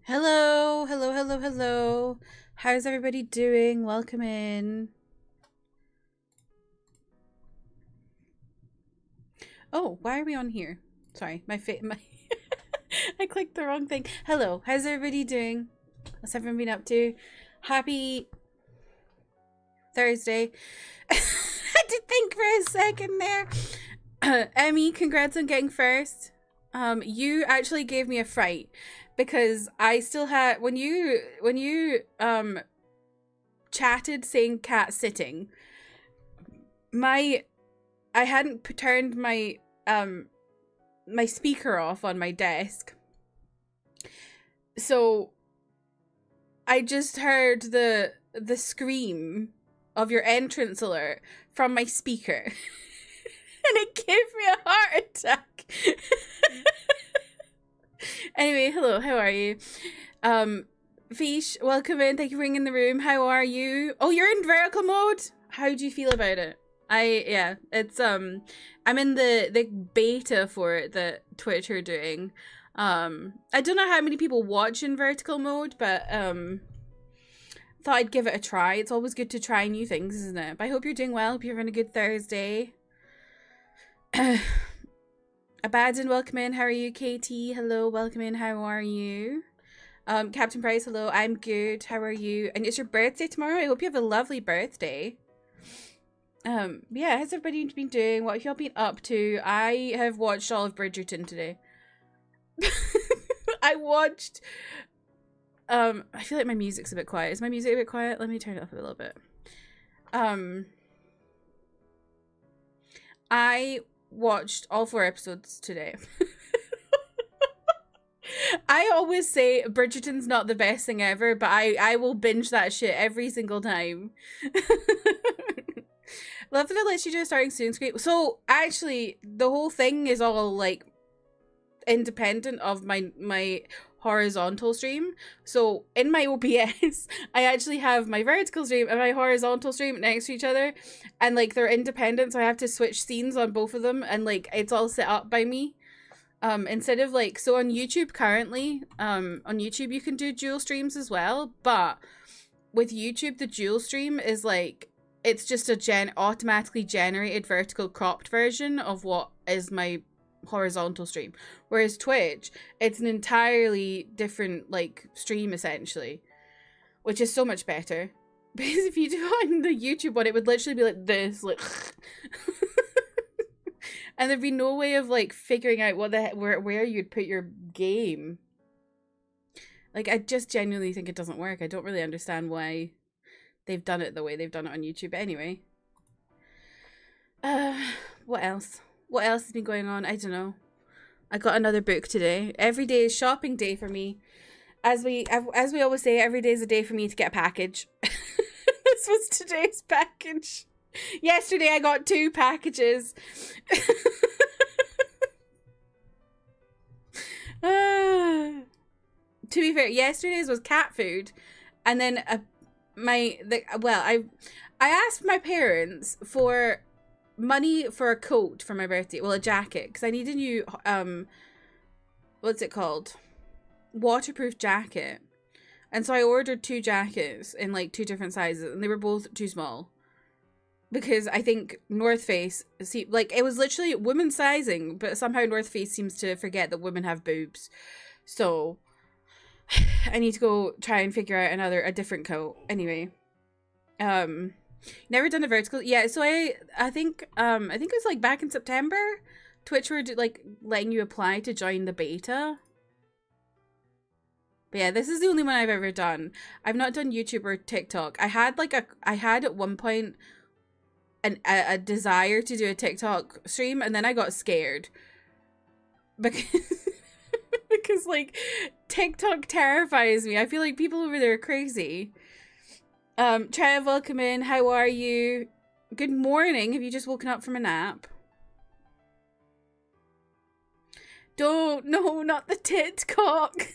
Hello, hello, hello, hello. How's everybody doing? Welcome in. Oh, why are we on here? Sorry, my I clicked the wrong thing. Hello, how's everybody doing? What's everyone been up to? Happy Thursday. I had to think for a second there. Emmy, congrats on getting first. You actually gave me a fright because I still had when you chatted saying cat sitting, my I hadn't turned my speaker off on my desk. So I just heard the scream of your entrance alert from my speaker. And it gave me a heart attack. Anyway, hello, how are you? Fish, welcome in. Thank you for being in the room. How are you? Oh, you're in vertical mode? How do you feel about it? It's I'm in the beta for it that Twitch are doing. I don't know how many people watch in vertical mode, but thought I'd give it a try. It's always good to try new things, isn't it? But I hope you're doing well. Hope you're having a good Thursday. Abaddon, welcome in. How are you? KT, hello, welcome in. How are you? Captain Price, hello. I'm good. How are you? And it's your birthday tomorrow. I hope you have a lovely birthday. Yeah, how's everybody been doing? What have y'all been up to? I have watched all of Bridgerton today. I watched I feel like my music's a bit quiet. Is my music a bit quiet? Let me turn it up a little bit. I watched all 4 episodes today. I always say Bridgerton's not the best thing ever, but I will binge that shit every single time. Love that it lets you do a starting student screen. So actually, the whole thing is all like independent of my horizontal stream. So in my OBS, I actually have my vertical stream and my horizontal stream next to each other, and like they're independent, so I have to switch scenes on both of them, and like it's all set up by me. Instead of like, so on YouTube currently, on YouTube you can do dual streams as well, but with YouTube the dual stream is like, it's just a automatically generated vertical cropped version of what is my horizontal stream. Whereas Twitch, it's an entirely different like stream essentially, which is so much better. Because if you do it on the YouTube one, it would literally be like this, like and there'd be no way of like figuring out what where you'd put your game. Like, I just genuinely think it doesn't work. I don't really understand why they've done it the way they've done it on YouTube. But anyway, what else? What else has been going on? I don't know. I got another book today. Every day is shopping day for me. As we always say, every day is a day for me to get a package. This was today's package. Yesterday I got 2 packages. To be fair, yesterday's was cat food, and then I asked my parents for money for a coat for my birthday. Well, a jacket, because I need a new what's it called? Waterproof jacket. And so I ordered 2 jackets in like 2 different sizes, and they were both too small. Because I think North Face, see, like, it was literally women's sizing, but somehow North Face seems to forget that women have boobs. So I need to go try and figure out a different coat. Anyway, never done a vertical. Yeah, so I think it was like back in September, Twitch were like letting you apply to join the beta. But yeah, this is the only one I've ever done. I've not done YouTube or TikTok. I had at one point a desire to do a TikTok stream, and then I got scared because because like TikTok terrifies me. I feel like people over there are crazy. Trev, welcome in. How are you? Good morning. Have you just woken up from a nap? Don't, no, not the titcock.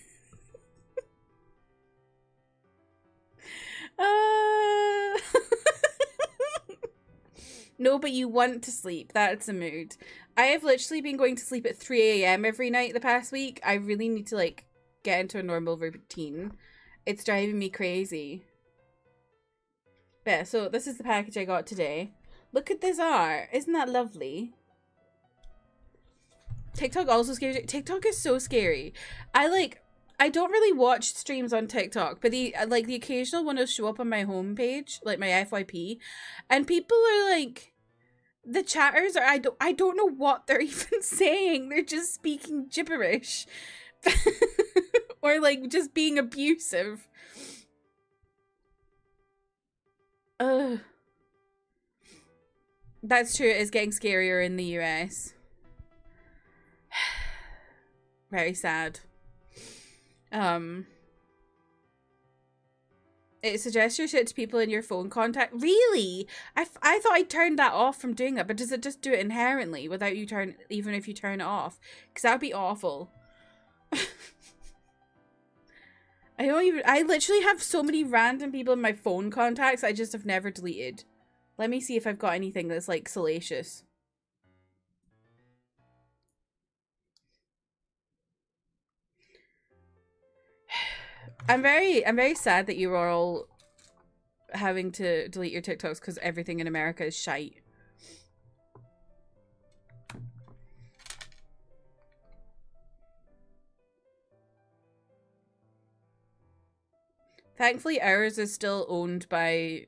No, but you want to sleep. That's a mood. I have literally been going to sleep at 3 a.m. every night the past week. I really need to like get into a normal routine. It's driving me crazy. But yeah, so this is the package I got today. Look at this art. Isn't that lovely? TikTok also scary. TikTok is so scary. I don't really watch streams on TikTok, but the occasional one will show up on my homepage, like my FYP, and people are like, the chatters are, I don't know what they're even saying. They're just speaking gibberish. Or like just being abusive. That's true, it is getting scarier in the US. Very sad. It suggests your shit to people in your phone contact. Really? I thought I turned that off from doing that, but does it just do it inherently without you even if you turn it off? Because that would be awful. I literally have so many random people in my phone contacts I just have never deleted. Let me see if I've got anything that's like salacious. I'm very sad that you are all having to delete your TikToks because everything in America is shite. Thankfully, ours is still owned by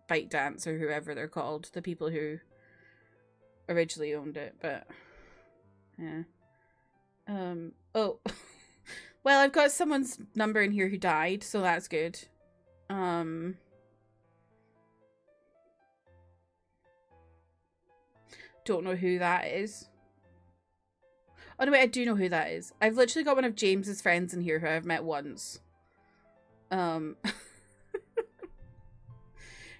ByteDance or whoever they're called, the people who originally owned it, but yeah. Oh. Well, I've got someone's number in here who died, so that's good. Don't know who that is. Oh no, wait, I do know who that is. I've literally got one of James's friends in here who I've met once.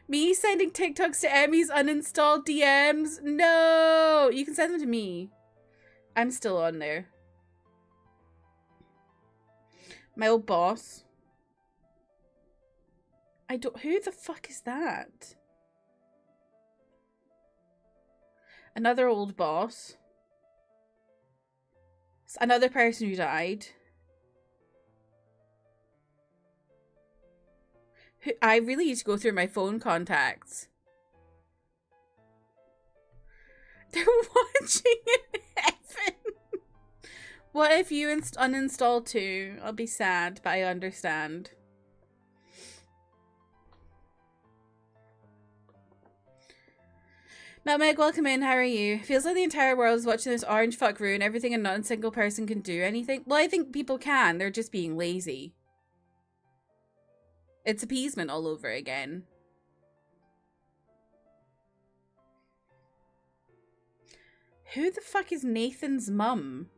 Me sending TikToks to Emmy's uninstalled DMs? No! You can send them to me. I'm still on there. My old boss. Who the fuck is that? Another old boss. Another person who died. I really need to go through my phone contacts. They're watching in heaven. What if you uninstall too? I'll be sad, but I understand. Nutmeg, welcome in. How are you? Feels like the entire world is watching this orange fuck ruin everything and not a single person can do anything. Well, I think people can. They're just being lazy. It's appeasement all over again. Who the fuck is Nathan's mum?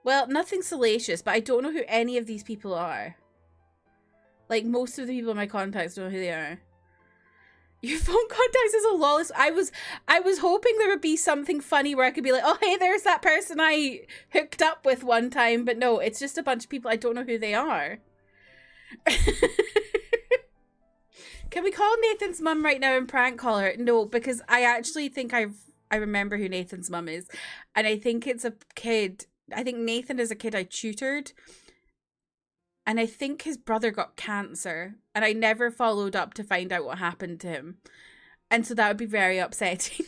Well, nothing salacious, but I don't know who any of these people are. Like, most of the people in my contacts don't know who they are. Your phone contacts is a lawless. I was hoping there would be something funny where I could be like, oh, hey, there's that person I hooked up with one time. But no, it's just a bunch of people. I don't know who they are. Can we call Nathan's mum right now and prank call her? No, because I actually think I remember who Nathan's mum is. And I think it's a kid. I think Nathan is a kid I tutored. And I think his brother got cancer. And I never followed up to find out what happened to him. And so that would be very upsetting.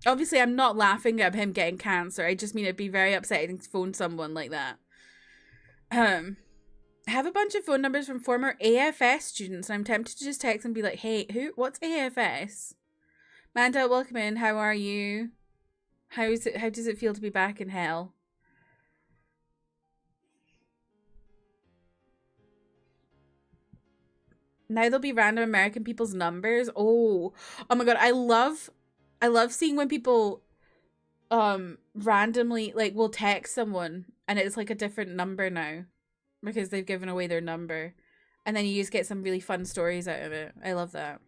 Obviously, I'm not laughing at him getting cancer. I just mean it'd be very upsetting to phone someone like that. I have a bunch of phone numbers from former AFS students. And I'm tempted to just text and be like, hey, what's AFS? Manda, welcome in. How are you? How does it feel to be back in hell? Now there'll be random American people's numbers. Oh my god, I love seeing when people randomly like will text someone and it's like a different number now because they've given away their number. And then you just get some really fun stories out of it. I love that.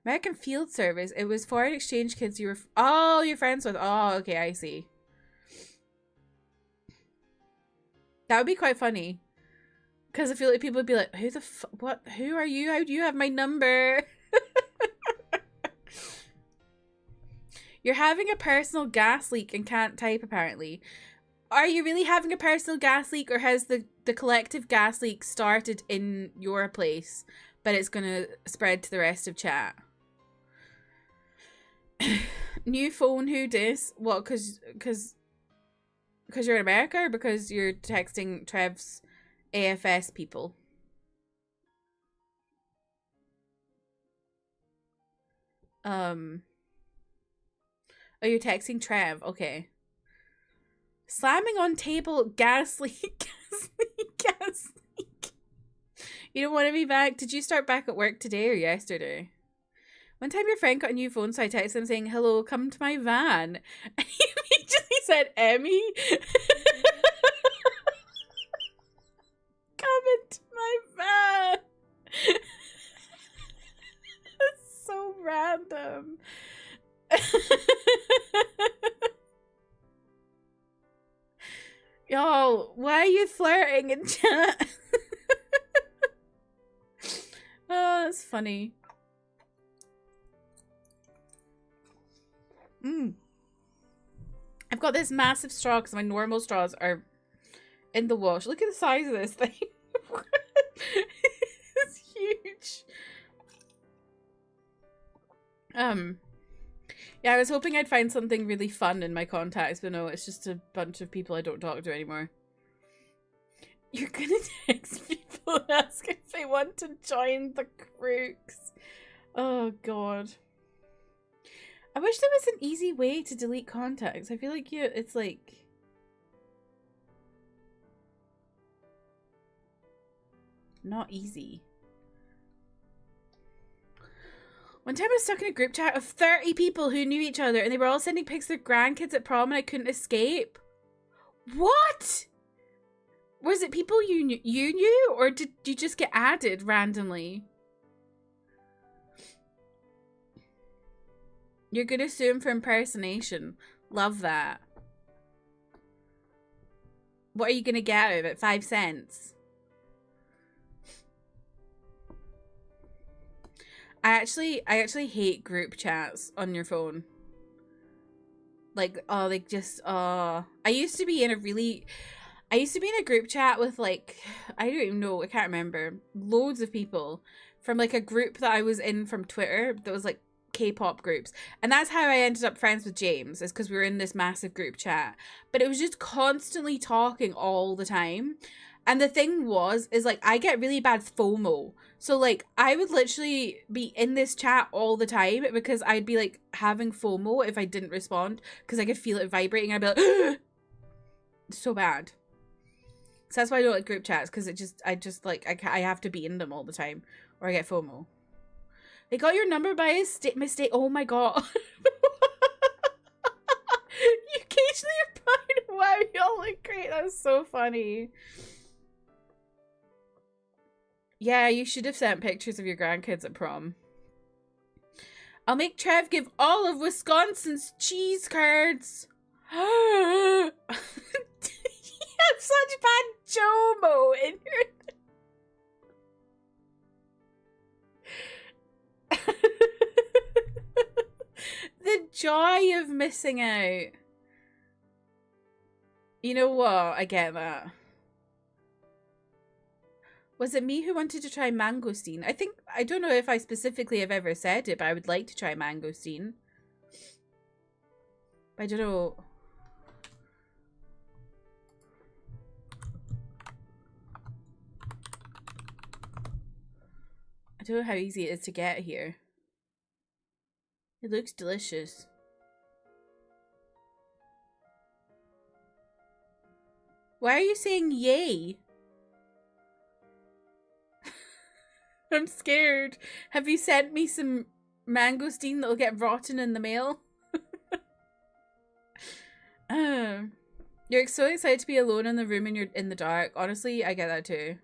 American Field Service. It was foreign exchange kids you were... Oh, you're friends with... Oh, okay, I see. That would be quite funny. Because I feel like people would be like, who the what? Who are you? How do you have my number? You're having a personal gas leak and can't type, apparently. Are you really having a personal gas leak, or has the collective gas leak started in your place, but it's going to spread to the rest of chat? New phone, who dis? What, because you're in America, or because you're texting Trev's AFS people? Oh, you're texting Trev. Okay. Slamming on table, gas leak, gas leak, gas leak. You don't want to be back? Did you start back at work today or yesterday? One time your friend got a new phone, so I texted him saying, hello, come to my van. And he immediately said, Emmy? Come into my van. It's so random. Yo, why are you flirting in chat? Oh, that's funny. I've got this massive straw because my normal straws are in the wash. Look at the size of this thing. It's huge. Yeah, I was hoping I'd find something really fun in my contacts, but no, it's just a bunch of people I don't talk to anymore. You're gonna text people and ask if they want to join the crooks. Oh god. I wish there was an easy way to delete contacts. I feel like it's like... not easy. One time I was stuck in a group chat of 30 people who knew each other and they were all sending pics of their grandkids at prom and I couldn't escape. What? Was it people you knew, or did you just get added randomly? You're gonna sue him for impersonation. Love that. What are you gonna get out of it? 5 cents? I actually hate group chats on your phone. Like, oh, like just, I used to be in a group chat with like, I don't even know, I can't remember, loads of people from like a group that I was in from Twitter that was like K-pop groups. And that's how I ended up friends with James, is because we were in this massive group chat. But it was just constantly talking all the time. And the thing is like, I get really bad FOMO. So like, I would literally be in this chat all the time because I'd be like having FOMO if I didn't respond because I could feel it vibrating. I'd be like, so bad. So that's why I don't like group chats, because I have to be in them all the time or I get FOMO. They got your number by a mistake. Oh my god. You occasionally replied, wow, y'all look great. That was so funny. Yeah, you should have sent pictures of your grandkids at prom. I'll make Trev give all of Wisconsin's cheese curds. You have such bad JOMO in your... The joy of missing out. You know what? I get that. Was it me who wanted to try mangosteen? I don't know if I specifically have ever said it, but I would like to try mangosteen. I don't know. I don't know how easy it is to get here. It looks delicious. Why are you saying yay? I'm scared. Have you sent me some mangosteen that'll get rotten in the mail? You're so excited to be alone in the room and you're in the dark. Honestly, I get that too.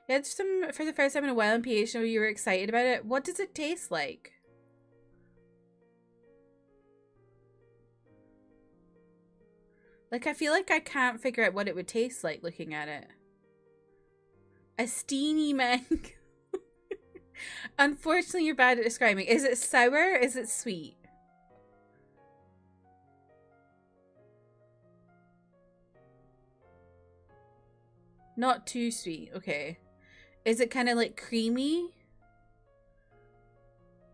You had some for the first time in a while in PH, and you were excited about it. What does it taste like? Like, I feel like I can't figure out what it would taste like looking at it. A steamy mango. Unfortunately, you're bad at describing. Is it sour? Is it sweet? Not too sweet. Okay. Is it kind of like creamy?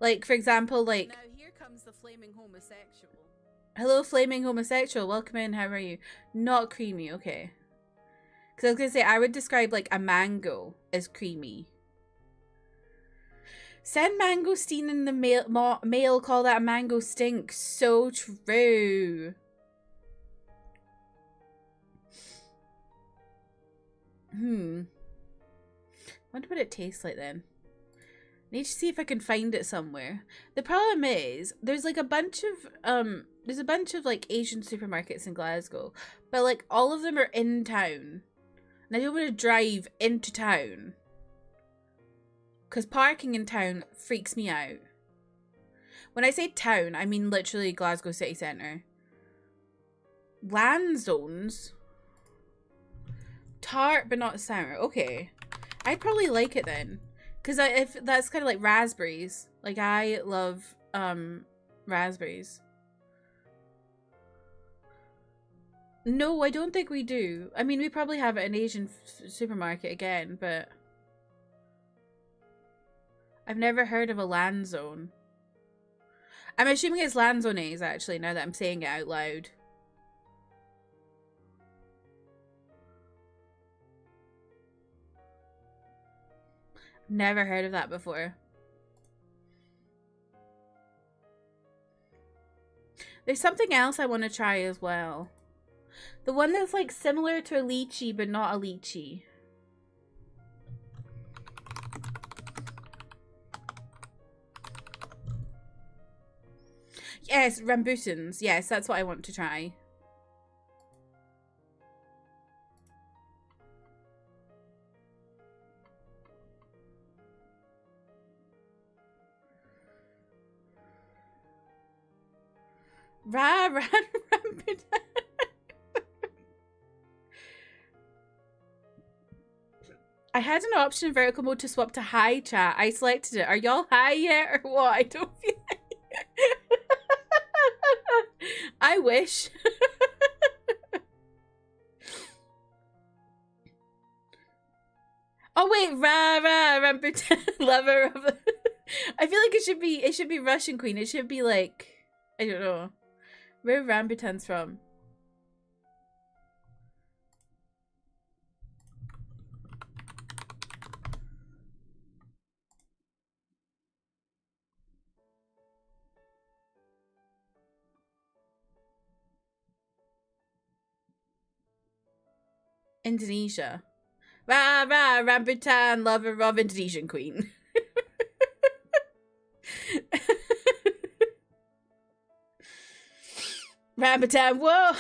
Like, for example, like... Now here comes the flaming homosexual. Hello, flaming homosexual. Welcome in. How are you? Not creamy. Okay. Because I was going to say, I would describe like a mango as creamy. Send mangosteen in the mail, call that a mango stink. So true. Wonder what it tastes like then. Need to see if I can find it somewhere. The problem is there's like a bunch of like Asian supermarkets in Glasgow, but like all of them are in town. And I don't want to drive into town. Because parking in town freaks me out. When I say town, I mean literally Glasgow city centre. Land zones? Tart but not sour. Okay. I'd probably like it then. Because if that's kind of like raspberries. Like, I love raspberries. No, I don't think we do. I mean, we probably have it in an Asian supermarket again, but... I've never heard of a land zone. I'm assuming it's lanzones, actually, now that I'm saying it out loud. Never heard of that before. There's something else I want to try as well. The one that's like similar to a lychee, but not a lychee. Yes, rambutans. Yes, that's what I want to try. Rambutan. I had an option in vertical mode to swap to high chat. I selected it. Are y'all high yet or what? I don't feel like... I wish. Oh wait, rambutan lover of I feel like it should be Russian queen. It should be like, I don't know. Where are rambutans from? Indonesia. Rambutan lover of Indonesian queen. Rambutan, whoa!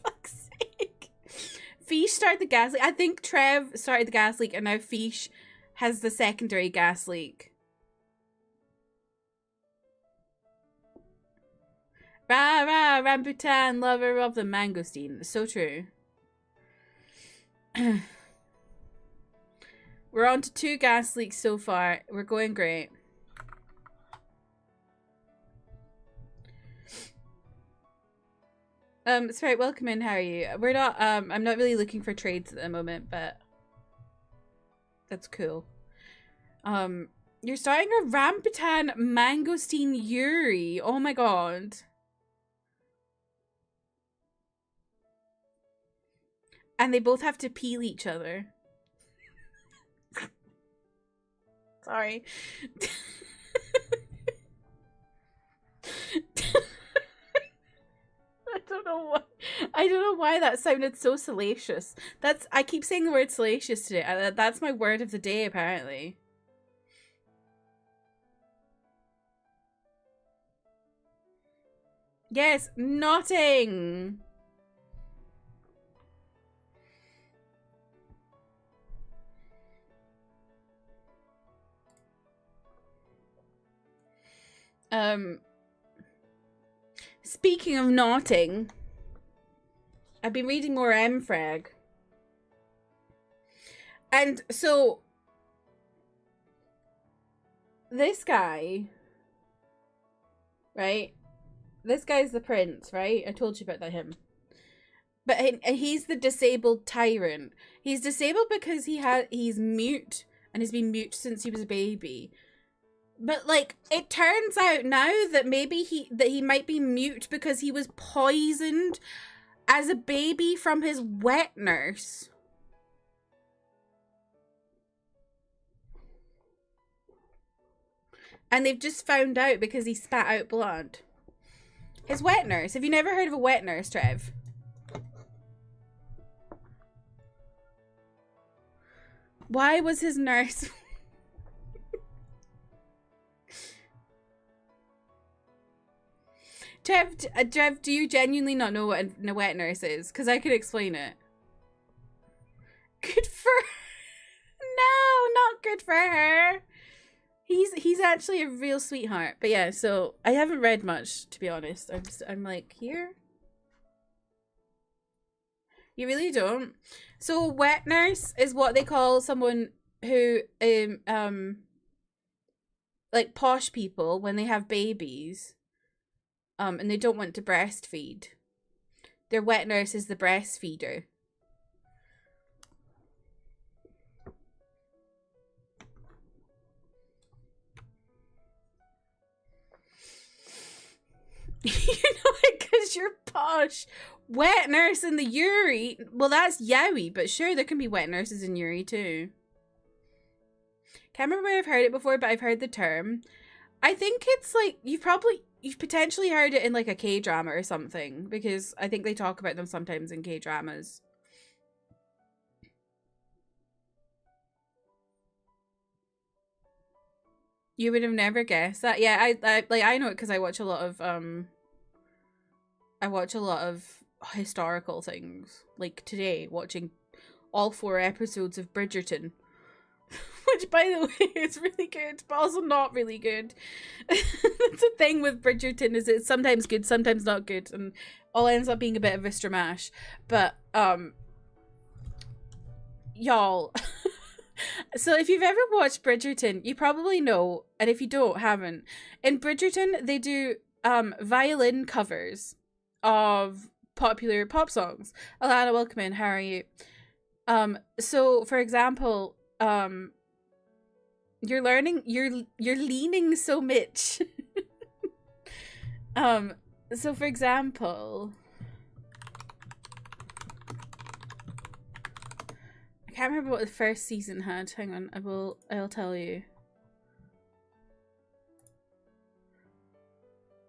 Fuck's sake. Fish started the gas leak. I think Trev started the gas leak and now Fish has the secondary gas leak. Rambutan lover of the mangosteen. So true. We're on to 2 gas leaks so far. We're going great. Sorry, welcome in, how are you? We're not, I'm not really looking for trades at the moment, but that's cool. You're starting a Rambutan Mangosteen Yuri. Oh my god. And they both have to peel each other. Sorry. I don't know why that sounded so salacious. I keep saying the word salacious today. That's my word of the day, apparently. Yes, knotting. Speaking of knotting, I've been reading more Frag. And so this guy, right? This guy's the prince, right? I told you about that him. But he's the disabled tyrant. He's disabled because he's mute and has been mute since he was a baby. But like it turns out now that maybe he might be mute because he was poisoned as a baby from his wet nurse. And they've just found out because he spat out blood. His wet nurse. Have you never heard of a wet nurse, Trev? Why was his nurse... Trev, do you genuinely not know what a wet nurse is? Because I could explain it. Good for her. No, not good for her. He's actually a real sweetheart. But yeah, so I haven't read much, to be honest. I'm like, here? You really don't? So wet nurse is what they call someone who like posh people when they have babies and they don't want to breastfeed. Their wet nurse is the breastfeeder. You know it because you're posh. Wet nurse in the Yuri. Well, that's Yowie, but sure, there can be wet nurses in Yuri too. Can't remember where I've heard it before, but I've heard the term. I think it's like, you've potentially heard it in like a K-drama or something, because I think they talk about them sometimes in K-dramas. You would have never guessed that. Yeah, I know it because I watch a lot of historical things. Like today, watching all 4 episodes of Bridgerton. Which, by the way, is really good, but also not really good. That's the thing with Bridgerton, is it's sometimes good, sometimes not good, and all ends up being a bit of a stramash. But, y'all... So if you've ever watched Bridgerton, you probably know, and if you don't, haven't. In Bridgerton, they do violin covers of popular pop songs. Alana, welcome in. How are you? So for example, you're leaning so much. So for example, I can't remember what the first season had. Hang on, I'll tell you.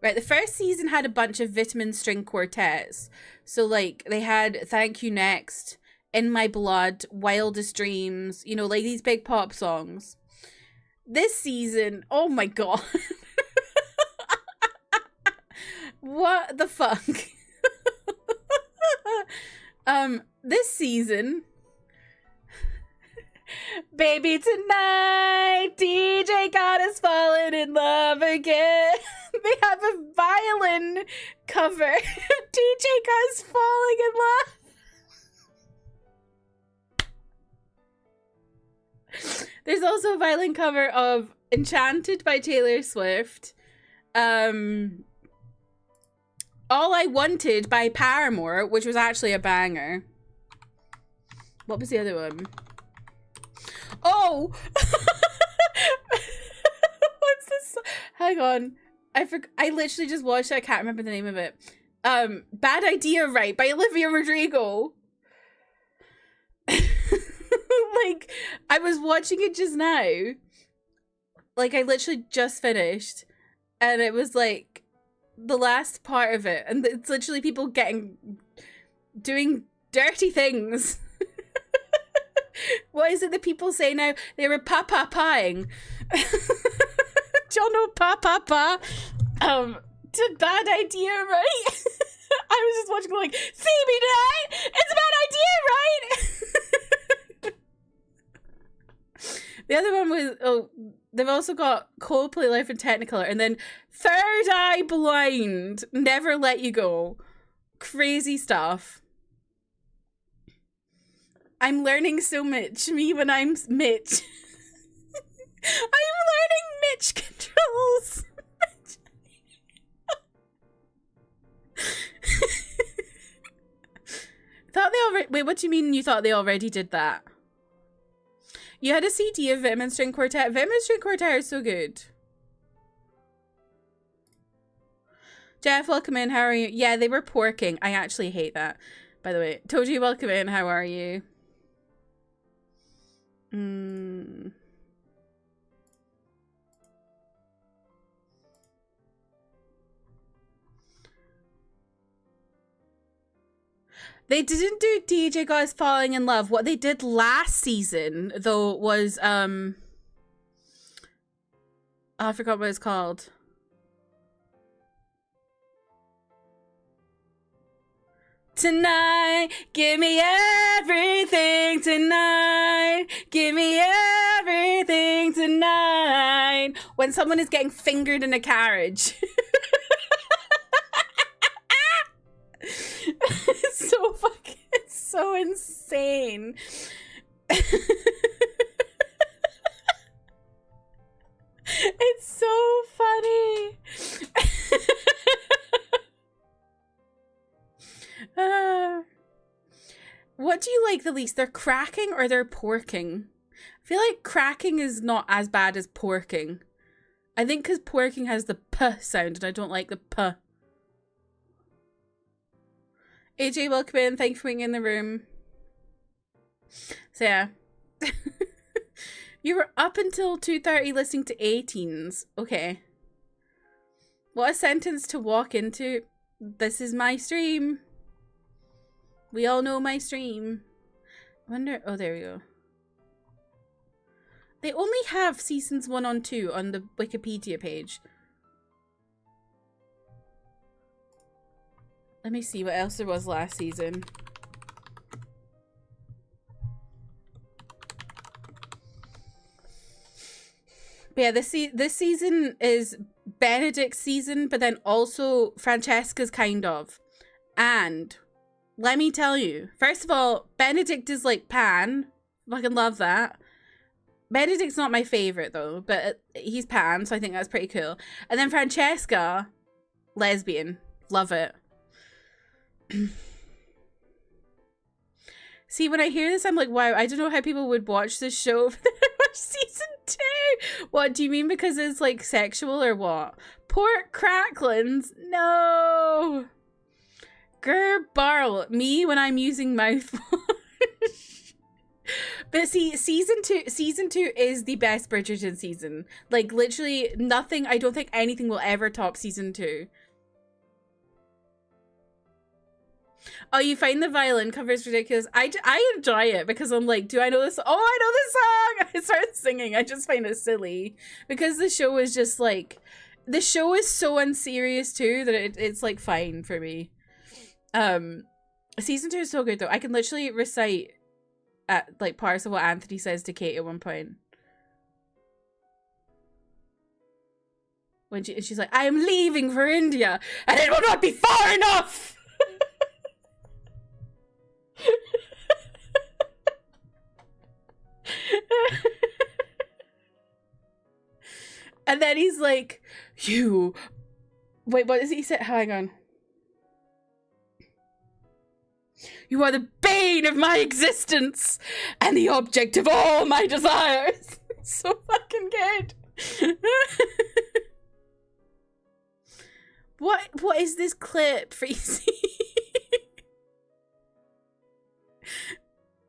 Right, the first season had a bunch of vitamin string quartets. So like they had Thank You Next, In My Blood, Wildest Dreams, you know, like these big pop songs. This season, oh my god. What the fuck? This season, Baby Tonight, DJ got us falling in love again. They have a violin cover of DJ got us falling in love. There's also a violin cover of Enchanted by Taylor Swift. All I Wanted by Paramore, which was actually a banger. What was the other one? Oh! What's this? Hang on. I literally just watched it. I can't remember the name of it. Bad Idea Right by Olivia Rodrigo. Like, I was watching it just now. Like, I literally just finished. And it was like the last part of it. And it's literally people doing dirty things. What is it that people say now? They were pa-pa-paing. Do y'all know pa-pa-pa? It's a bad idea, right? I was just watching like, see me tonight? It's a bad idea, right? The other one was, they've also got Coldplay Life in Technicolor, and then Third Eye Blind, Never Let You Go. Crazy stuff. I'm learning so much. Me when I'm Mitch. I'm learning Mitch controls. Thought they already. Wait, what do you mean you thought they already did that? You had a CD of Vim and String Quartet. Vim and String Quartet are so good. Jeff, welcome in. How are you? Yeah, they were porking. I actually hate that, by the way. Toji, welcome in. How are you? They didn't do DJ Guys Falling in Love. What they did last season, though, was, oh, I forgot what it's called. Tonight, give me everything tonight. Give me everything tonight. When someone is getting fingered in a carriage. It's so fucking, it's so insane. It's so funny. What do you like the least? They're cracking or they're porking? I feel like cracking is not as bad as porking. I think because porking has the p sound and I don't like the p. AJ, welcome in. Thank you for being in the room. So yeah. You were up until 2:30 listening to 18s. Okay. What a sentence to walk into. This is my stream. We all know my stream. I wonder... Oh, there we go. They only have seasons 1 and 2 on the Wikipedia page. Let me see what else there was last season. But yeah, this season is Benedict's season, but then also Francesca's kind of. And let me tell you, first of all, Benedict is like Pan. Fucking love that. Benedict's not my favorite though, but he's Pan, so I think that's pretty cool. And then Francesca, lesbian. Love it. See, when I hear this, I'm like, wow, I don't know how people would watch this show if they watch season 2. What, do you mean because it's like sexual or what? Pork cracklins? No. Grr barrel. Me when I'm using mouthwash. But see, season two is the best Bridgerton season. Like, literally nothing, I don't think anything will ever top season 2. Oh, you find the violin covers ridiculous. I enjoy it because I'm like, do I know this? Oh, I know this song. I start singing. I just find it silly because the show is just like, the show is so unserious too that it's like fine for me. Season 2 is so good though. I can literally recite like parts of what Anthony says to Kate at one point. When she's like, I am leaving for India and it will not be far enough. And then he's like, you... Wait, what does he say? Hang on. You are the bane of my existence and the object of all my desires. It's so fucking good. What is this clip, Freezy?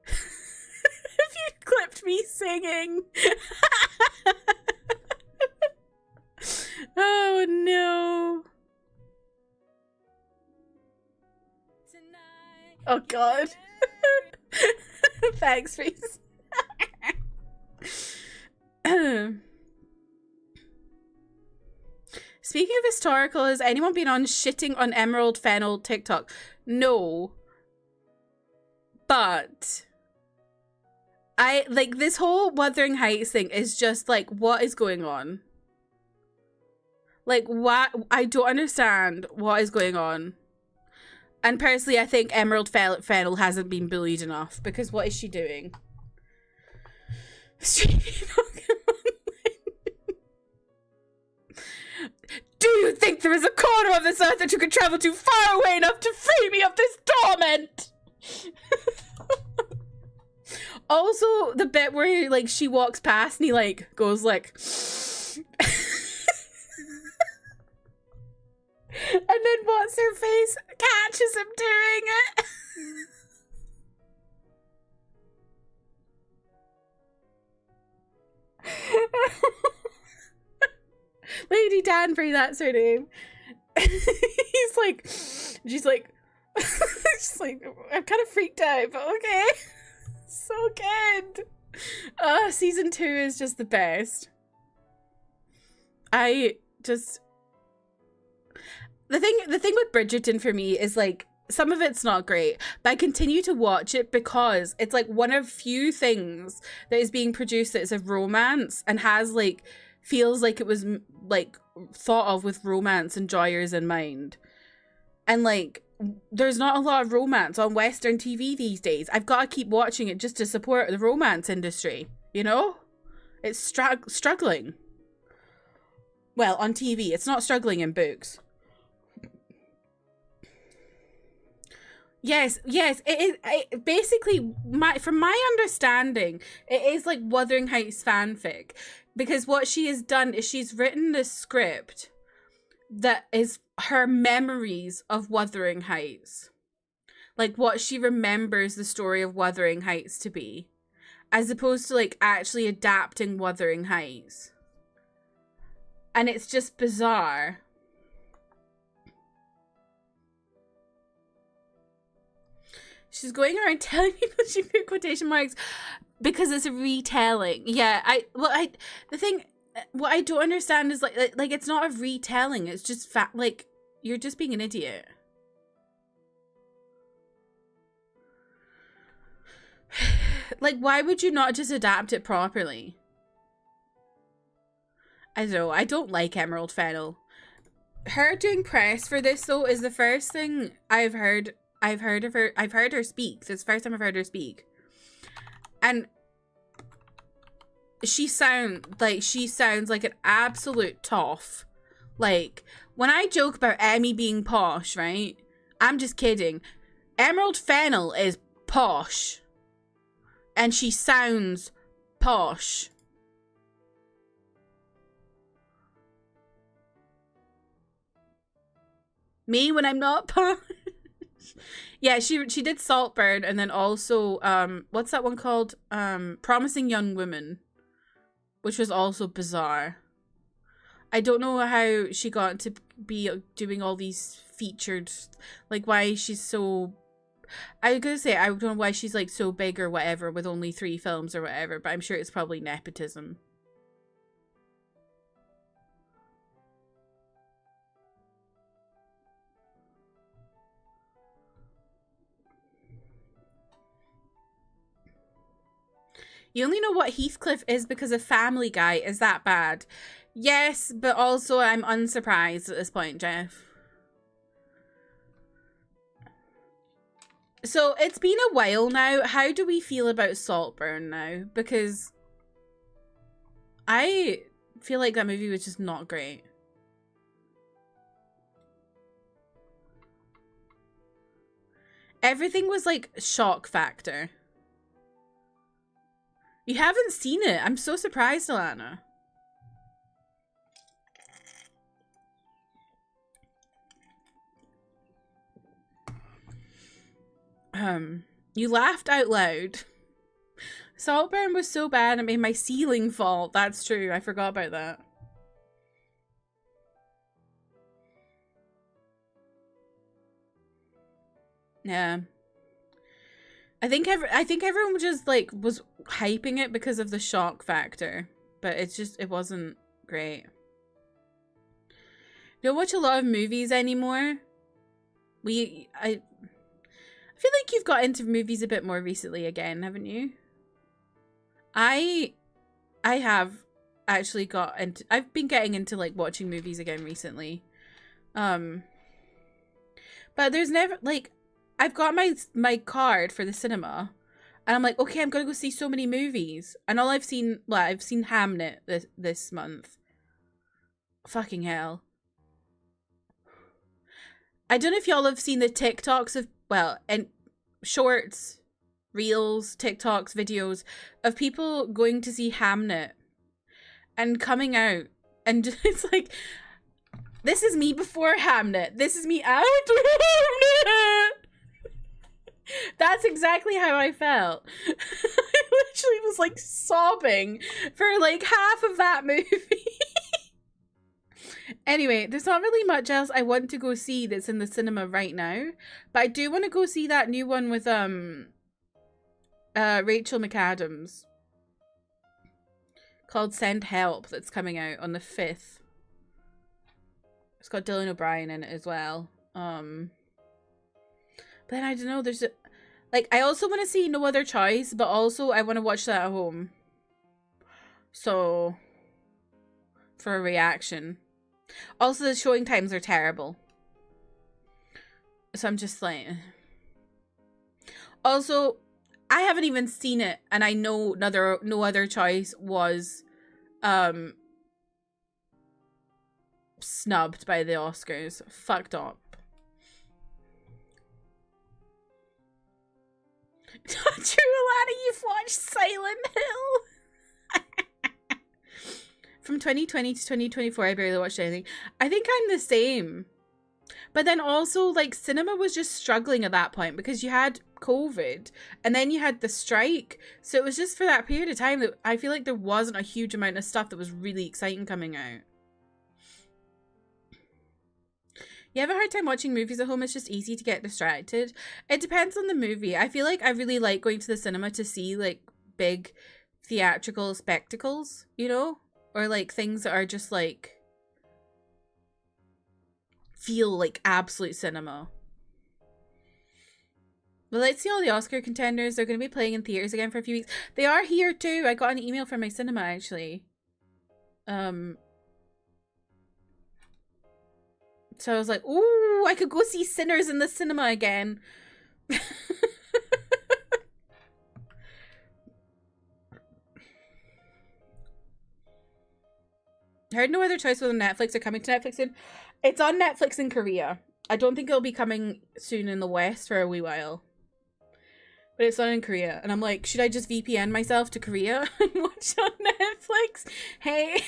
Have you clipped me singing? Oh no. Oh god. Thanks, Reese. Speaking of historical, has anyone been on shitting on Emerald Fennel TikTok? No. But I like this whole Wuthering Heights thing is just like, what is going on? Like, what? I don't understand what is going on. And personally, I think Emerald Fennel hasn't been bullied enough, because what is she doing? Do you think there is a corner of this earth that you could travel to far away enough to free me of this torment? Also, the bit where like she walks past and he like goes like and then what's her face catches him doing it. Lady Danbury, that's her name. He's like, she's like, she's like, I'm kind of freaked out, but okay. So good. Season 2 is just the best. I just, the thing with Bridgerton for me is like, some of it's not great, but I continue to watch it because it's like one of few things that is being produced that is a romance and has like, feels like it was like thought of with romance enjoyers in mind. And like, there's not a lot of romance on Western TV these days. I've got to keep watching it just to support the romance industry, you know? It's struggling. Well, on TV, it's not struggling in books. Yes, it is. Basically, from my understanding, it is like Wuthering Heights fanfic. Because what she has done is she's written this script that is her memories of Wuthering Heights. Like what she remembers the story of Wuthering Heights to be. As opposed to like actually adapting Wuthering Heights. And it's just bizarre. She's going around telling people she put quotation marks because it's a retelling. Yeah, the thing, what I don't understand is like it's not a retelling. It's just like you're just being an idiot. Like, why would you not just adapt it properly? I don't know. I don't like Emerald Fennel. Her doing press for this though is the first thing I've heard of her. I've heard her speak. It's the first time I've heard her speak. And she sounds like an absolute toff. Like, when I joke about Emmy being posh, right? I'm just kidding. Emerald Fennel is posh. And she sounds posh. Me when I'm not posh? Yeah, she did Saltburn, and then also what's that one called? Promising Young Woman, which was also bizarre. I don't know how she got to be doing all these featured, like why she's so. I was gonna say I don't know why she's like so big or whatever with only 3 films or whatever, but I'm sure it's probably nepotism. You only know what Heathcliff is because of Family Guy. Is that bad? Yes, but also I'm unsurprised at this point, Jeff. So it's been a while now. How do we feel about Saltburn now? Because I feel like that movie was just not great. Everything was like shock factor. You haven't seen it. I'm so surprised, Alana. You laughed out loud. Saltburn was so bad it made my ceiling fall. That's true. I forgot about that. Yeah. I think everyone just like was hyping it because of the shock factor, but it wasn't great. You don't watch a lot of movies anymore. I feel like you've got into movies a bit more recently again, haven't you? I have actually I've been getting into like watching movies again recently. But there's never like I've got my card for the cinema, and I'm like, okay, I'm gonna go see so many movies, and all I've seen, well, I've seen Hamnet this month. Fucking hell. I don't know if y'all have seen the TikToks of, well, and shorts, reels, TikToks, videos of people going to see Hamnet and coming out, and it's like, this is me before Hamnet. This is me after Hamnet. That's exactly how I felt. I literally was like sobbing for like half of that movie. Anyway, there's not really much else I want to go see that's in the cinema right now, but I do want to go see that new one with Rachel McAdams called Send Help that's coming out on the 5th. It's got Dylan O'Brien in it as well. But then I don't know, there's like, I also want to see No Other Choice, but also I want to watch that at home. So, for a reaction. Also, the showing times are terrible. So I'm just like... Also, I haven't even seen it, and I know No Other Choice was snubbed by the Oscars. Fucked up. True, Alana, you've watched Silent Hill. From 2020 to 2024, I barely watched anything. I think I'm the same. But then also, like, cinema was just struggling at that point because you had COVID and then you had the strike. So it was just for that period of time that I feel like there wasn't a huge amount of stuff that was really exciting coming out. You have a hard time watching movies at home? It's just easy to get distracted. It depends on the movie. I feel like I really like going to the cinema to see, like, big theatrical spectacles, you know? Or, like, things that are just, like, feel like absolute cinema. But let's see all the Oscar contenders. They're going to be playing in theaters again for a few weeks. They are here, too. I got an email from my cinema, actually. So I was like, ooh, I could go see Sinners in the cinema again. I heard No Other Choice was on Netflix or coming to Netflix soon. It's on Netflix in Korea. I don't think it'll be coming soon in the West for a wee while. But it's on in Korea. And I'm like, should I just VPN myself to Korea and watch on Netflix? Hey.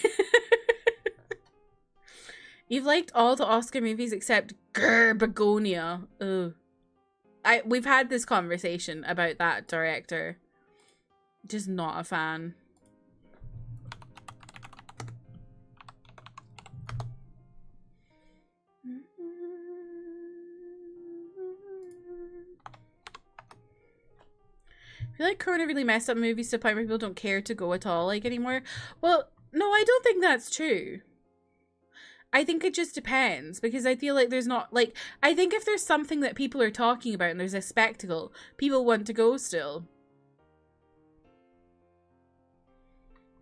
You've liked all the Oscar movies except Begonia. Ugh. We've had this conversation about that director. Just not a fan. I feel like Corona really messed up movies to the point where people don't care to go at all, like, anymore. Well, no, I don't think that's true. I think it just depends, because I feel like there's not, like, I think if there's something that people are talking about and there's a spectacle, people want to go still.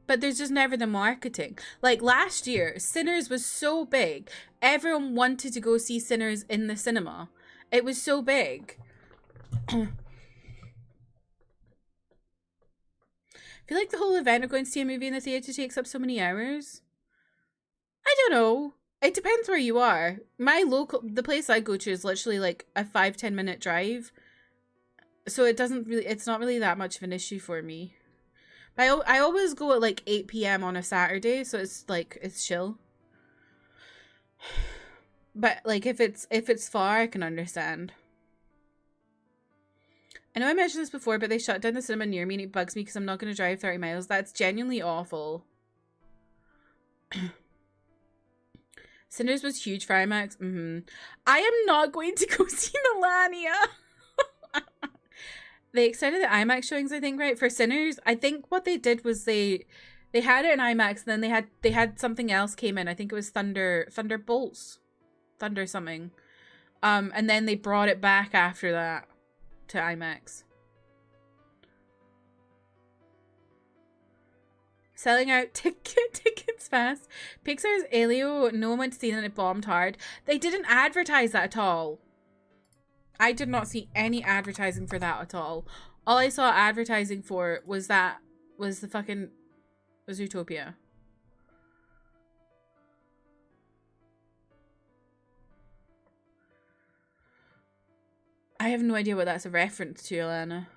But there's just never the marketing. Like, last year, Sinners was so big. Everyone wanted to go see Sinners in the cinema. It was so big. I feel like the whole event of going to see a movie in the theater takes up so many hours. I don't know. It depends where you are. The place I go to is literally like a 5-10 minute drive. So it's not really that much of an issue for me. But I always go at like 8 p.m. on a Saturday, so it's like, it's chill. But like, if it's far, I can understand. I know I mentioned this before, but they shut down the cinema near me and it bugs me because I'm not going to drive 30 miles. That's genuinely awful. Sinners was huge for IMAX. I am not going to go see Melania. They extended the IMAX showings, I think, right? For Sinners, I think what they did was they had it in IMAX, and then they had something else came in. I think it was Thunderbolts. Thunder something. And then they brought it back after that to IMAX. Selling out tickets fast. Pixar's Elio, no one went to see it and it bombed hard. They didn't advertise that at all. I did not see any advertising for that at all. All I saw advertising for was the fucking Zootopia. I have no idea what that's a reference to, Alana.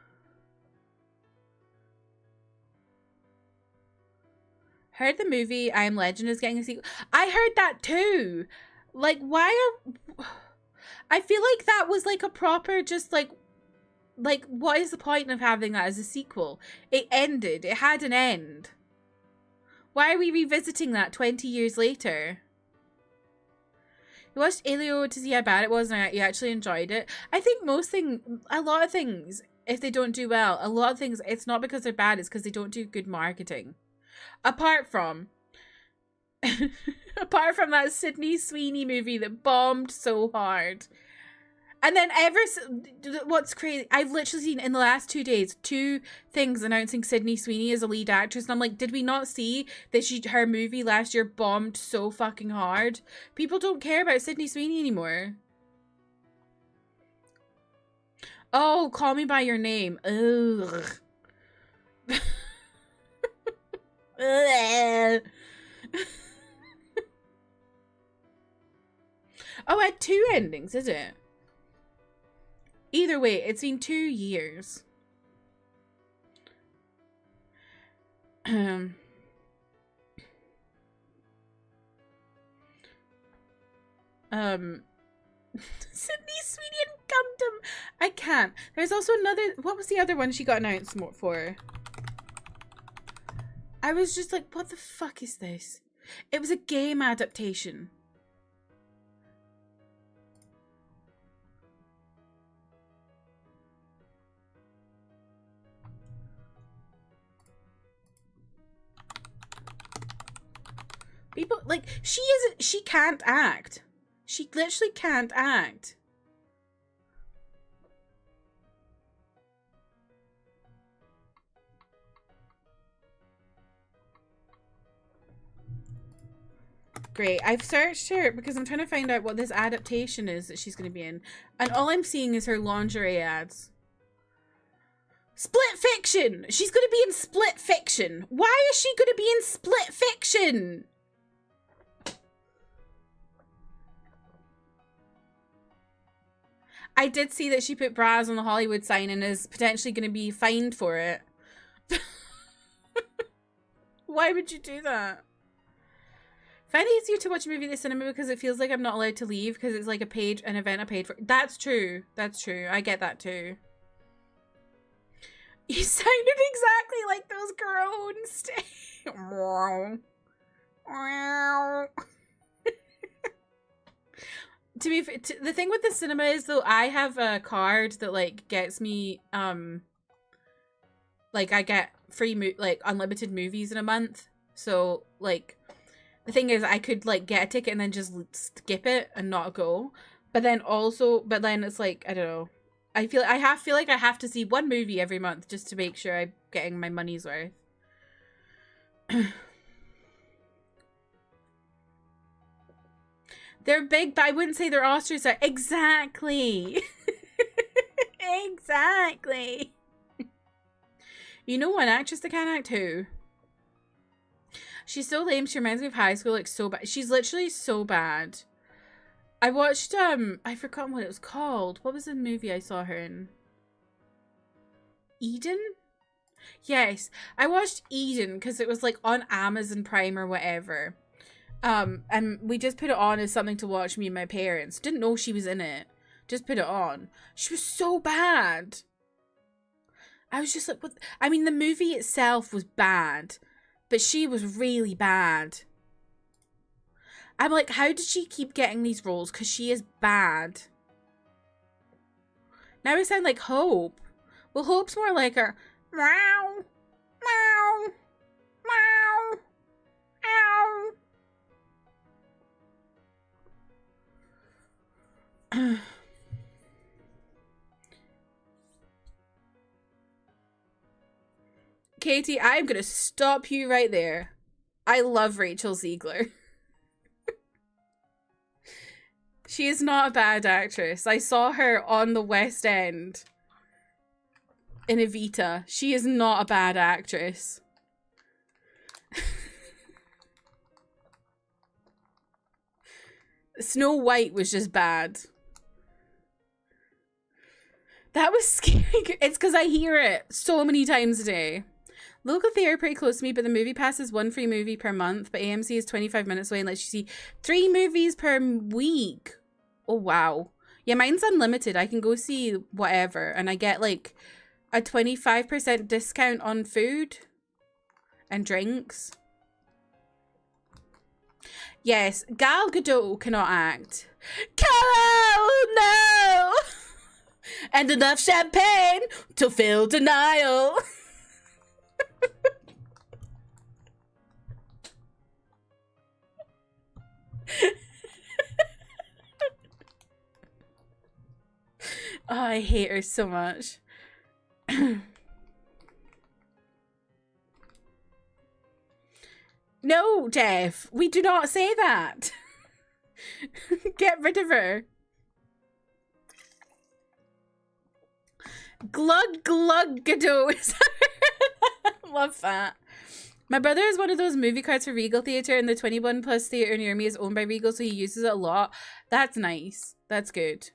Heard the movie I Am Legend is getting a sequel. I heard that too. Like, why are... I feel like that was like a proper just like what is the point of having that as a sequel? It ended. It had an end. Why are we revisiting that 20 years later? You watched Alio to see how bad it was and you actually enjoyed it. I think a lot of things, if they don't do well, a lot of things, it's not because they're bad, it's because they don't do good marketing. Apart from that Sydney Sweeney movie that bombed so hard. And then what's crazy, I've literally seen in the last 2 days 2 things announcing Sydney Sweeney as a lead actress, and I'm like, did we not see that her movie last year bombed so fucking hard? People don't care about Sydney Sweeney anymore. Oh, Call Me by Your Name. Ugh. Oh, it had 2 endings, is it? Either way, it's been 2 years. Sydney Sweeney and Gundam. I can't. There's also another. What was the other one she got announced for? I was just like, what the fuck is this? It was a game adaptation. People, like, she can't act. She literally can't act. Great. I've searched her because I'm trying to find out what this adaptation is that she's going to be in. And all I'm seeing is her lingerie ads. Split Fiction! She's going to be in Split Fiction! Why is she going to be in Split Fiction? I did see that she put bras on the Hollywood sign and is potentially going to be fined for it. Why would you do that? Find it easier to watch a movie at the cinema because it feels like I'm not allowed to leave because it's like an event I paid for. That's true. That's true. I get that too. You sounded exactly like those groans. The thing with the cinema is though, I have a card that like gets me like I get free unlimited movies in a month. So like the thing is I could like get a ticket and then just skip it and not go. But then it's like, I don't know. I feel like I have to see one movie every month just to make sure I'm getting my money's worth. They're big, but I wouldn't say they're ostracized. Exactly. Exactly. You know one actress that can't act who? She's so lame. She reminds me of high school, like so bad. She's literally so bad. I watched, I forgot what it was called. What was the movie I saw her in? Eden? Yes. I watched Eden because it was like on Amazon Prime or whatever. And we just put it on as something to watch, me and my parents. Didn't know she was in it. Just put it on. She was so bad. I was just like, what? I mean, the movie itself was bad, but she was really bad. I'm like, how did she keep getting these roles? Because she is bad. Now I sound like Hope. Well, Hope's more like her. Meow. Meow. Meow. Meow. Katie, I'm gonna stop you right there. I love Rachel Ziegler. She is not a bad actress. I saw her on the West End in Evita. She is not a bad actress. Snow White was just bad. That was scary. It's because I hear it so many times a day. Local theatre pretty close to me, but the movie pass is 1 free movie per month, but AMC is 25 minutes away and lets you see 3 movies per week. Oh, wow. Yeah, mine's unlimited. I can go see whatever, and I get like a 25% discount on food and drinks. Yes, Gal Gadot cannot act. Hello, no! And enough champagne to fill denial. Oh, I hate her so much. No, Jeff, we do not say that. Get rid of her. Glug glug Gadot. Love that. My brother has one of those movie cards for Regal Theatre, and the 21 plus theatre near me is owned by Regal, so he uses it a lot. That's nice. That's good.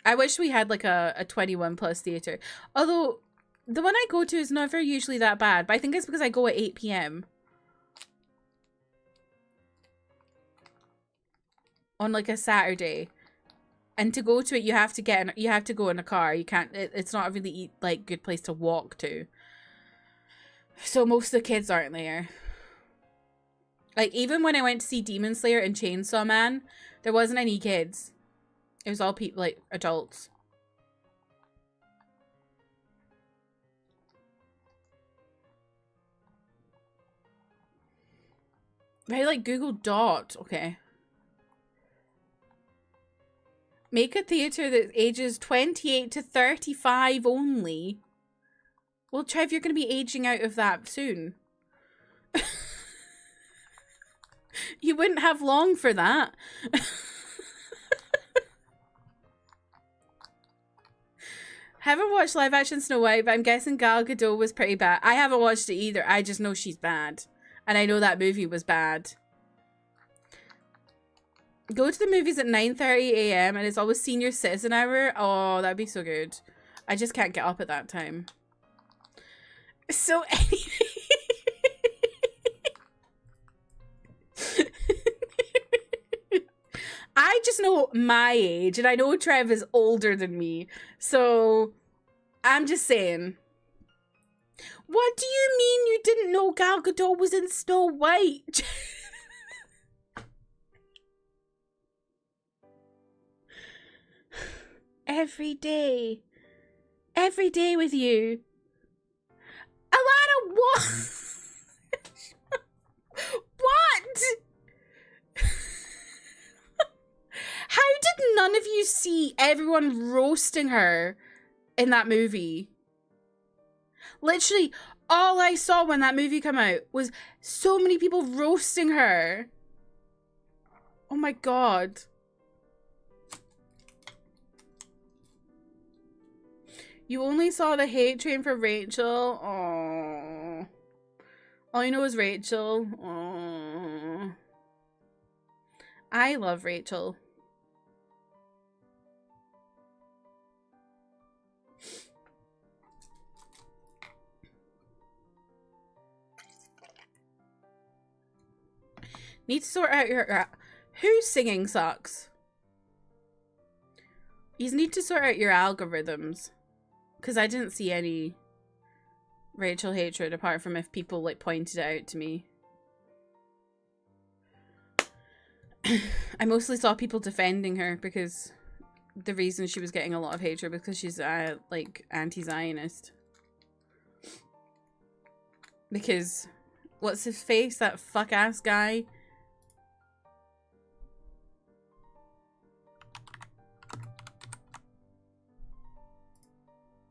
I wish we had like a 21 plus theatre. Although the one I go to is never usually that bad, but I think it's because I go at 8 p.m. on like a Saturday. And to go to it, you have to go in a car. You can't. It's not a really like good place to walk to. So most of the kids aren't there. Like even when I went to see Demon Slayer and Chainsaw Man, there wasn't any kids. It was all people like adults. Right, like Google Dot. Okay. Make a theatre that ages 28 to 35 only. Well, Trev, you're going to be aging out of that soon. You wouldn't have long for that. Haven't watched live action Snow White, but I'm guessing Gal Gadot was pretty bad. I haven't watched it either. I just know she's bad. And I know that movie was bad. Go to the movies at 9:30 a.m. and it's always senior citizen hour. Oh, that'd be so good. I just can't get up at that time. So anyway. I just know my age, and I know Trev is older than me. So I'm just saying. What do you mean you didn't know Gal Gadot was in Snow White? Every day with you. Alana, what? What? How did none of you see everyone roasting her in that movie? Literally, all I saw when that movie came out was so many people roasting her. Oh my god. You only saw the hate train for Rachel? Aww. All you know is Rachel. Aww. I love Rachel. Need to sort out your... Who's singing sucks? You need to sort out your algorithms. Because I didn't see any Rachel hatred apart from if people like pointed it out to me. I mostly saw people defending her because the reason she was getting a lot of hatred because she's like anti-Zionist. Because what's his face? That fuck ass guy.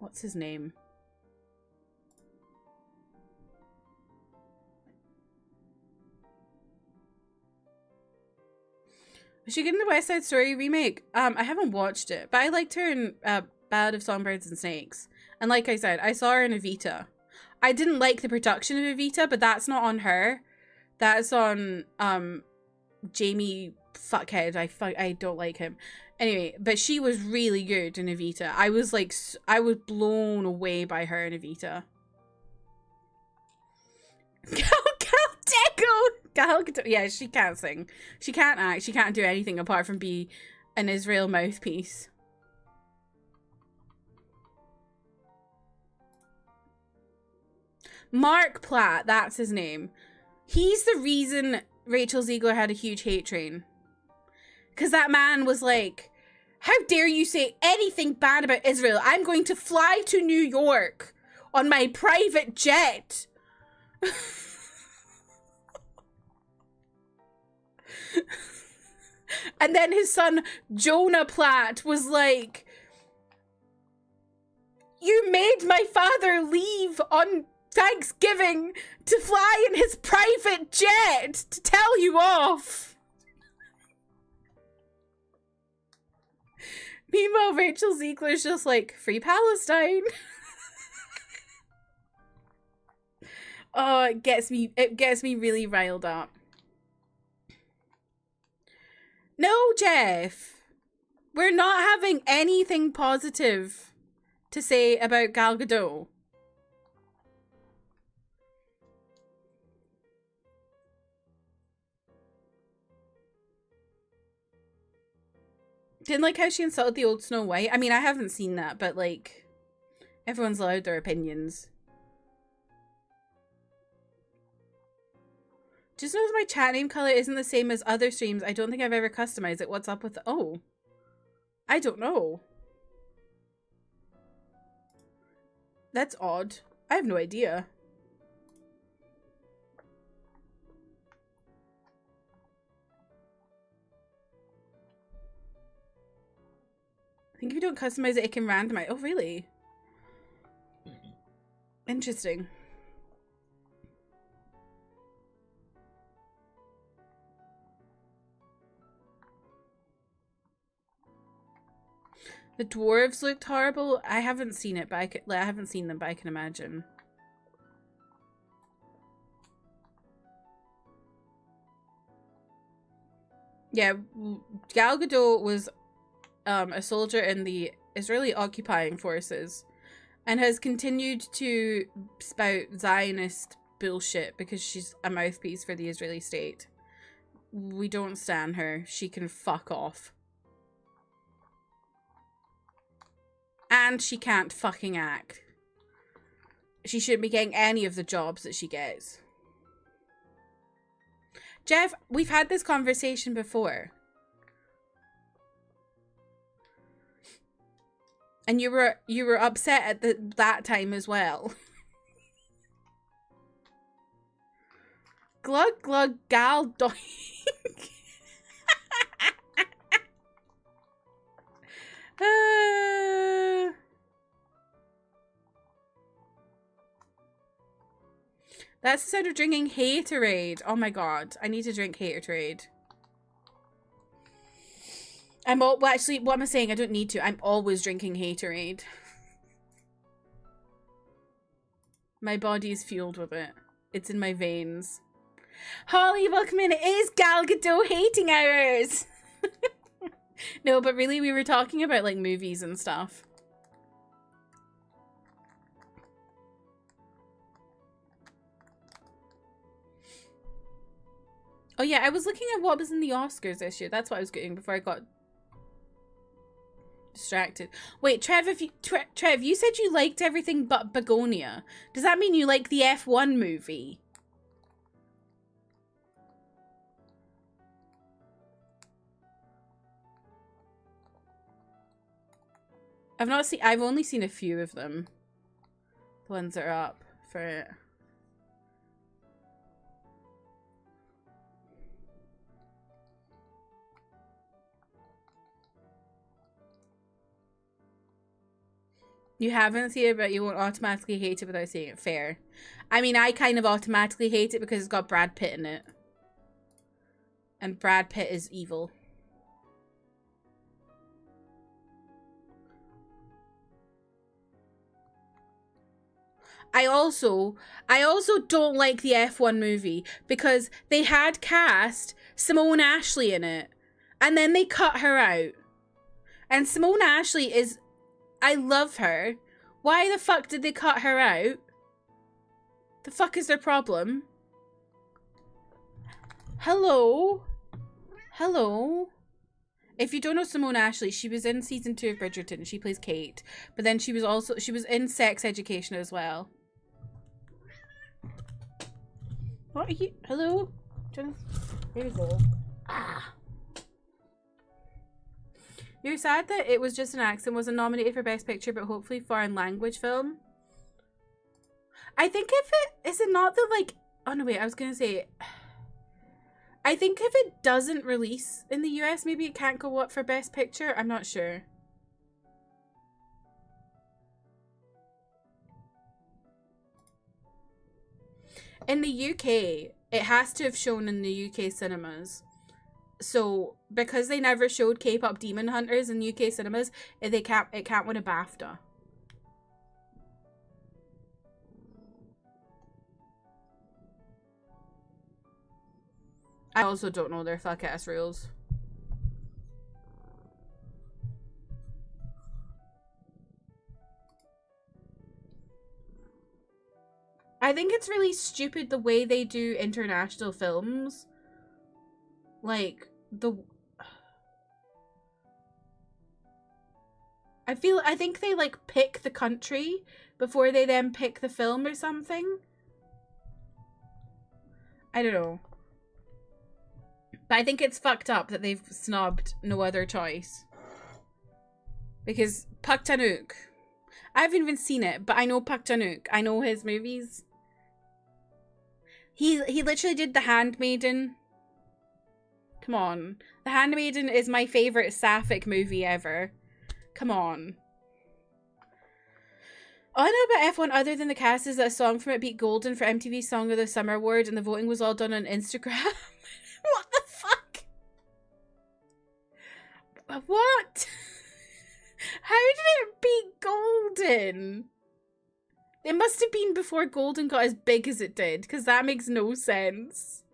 What's his name? Is she getting the West Side Story remake? I haven't watched it, but I liked her in Ballad of Songbirds and Snakes. And like I said, I saw her in Evita. I didn't like the production of Evita, but that's not on her. That's on Jamie Fuckhead. I don't like him. Anyway, but she was really good in Evita. I was blown away by her in Evita. Gal Gadot. Yeah, she can't sing. She can't act. She can't do anything apart from be an Israel mouthpiece. Mark Platt, that's his name. He's the reason Rachel Ziegler had a huge hate train. Because that man was like, how dare you say anything bad about Israel? I'm going to fly to New York on my private jet. And then his son, Jonah Platt, was like, you made my father leave on Thanksgiving to fly in his private jet to tell you off. Meanwhile, Rachel Ziegler's just like, free Palestine. Oh, it gets me really riled up. No, Jeff. We're not having anything positive to say about Gal Gadot. Didn't like how she insulted the old Snow White. I mean, I haven't seen that, but like, everyone's allowed their opinions. Just notice my chat name color isn't the same as other streams. I don't think I've ever customized it. What's up with... Oh. I don't know. That's odd. I have no idea. I think if you don't customize it, it can randomize. Oh, really? Interesting. The dwarves looked horrible. I haven't seen it, but I haven't seen them, but I can imagine. Yeah, Gal Gadot was a soldier in the Israeli occupying forces and has continued to spout Zionist bullshit because she's a mouthpiece for the Israeli state. We don't stan her. She can fuck off. And she can't fucking act. She shouldn't be getting any of the jobs that she gets. Jeff, we've had this conversation before. And you were upset at that time as well. Glug glug gal doink. That's the sound of drinking Haterade. Oh my god, I need to drink Haterade. Well, actually, what am I saying? I don't need to. I'm always drinking Haterade. My body is fueled with it. It's in my veins. Holly, welcome in. It is Gal Gadot hating hours. No, but really, we were talking about like movies and stuff. Oh yeah, I was looking at what was in the Oscars this year. That's what I was getting before I got distracted. Wait, Trev, Trev, you said you liked everything but Begonia. Does that mean you like the F1 movie? I've only seen a few of them. The ones that are up for it. You haven't seen it, but you won't automatically hate it without seeing it. Fair. I mean, I kind of automatically hate it because it's got Brad Pitt in it. And Brad Pitt is evil. I also don't like the F1 movie because they had cast Simone Ashley in it and then they cut her out. And Simone Ashley is, I love her. Why the fuck did they cut her out? The fuck is their problem? Hello? Hello? If you don't know Simone Ashley, she was in season 2 of Bridgerton. She plays Kate. But then she was in Sex Education as well. What are you? Hello? There you go. Ah. You're sad that It Was Just an Accent wasn't nominated for Best Picture, but hopefully foreign language film. I think is it not the like, oh no wait, I was gonna say, I think if it doesn't release in the US, maybe it can't go up for Best Picture. I'm not sure. In the UK, it has to have shown in the UK cinemas. So because they never showed K-pop Demon Hunters in UK cinemas, it can't win a BAFTA. I also don't know their fuck ass rules. I think it's really stupid the way they do international films. Like, I think they like pick the country before they then pick the film or something. I don't know. But I think it's fucked up that they've snubbed No Other Choice. Because Park Chan-wook, I haven't even seen it, but I know Park Chan-wook. I know his movies. He literally did The Handmaiden. Come on. The Handmaiden is my favourite sapphic movie ever. Come on. All I know about F1 other than the cast is that a song from it beat Golden for MTV Song of the Summer Award and the voting was all done on Instagram. What the fuck? What? How did it beat Golden? It must have been before Golden got as big as it did, because that makes no sense.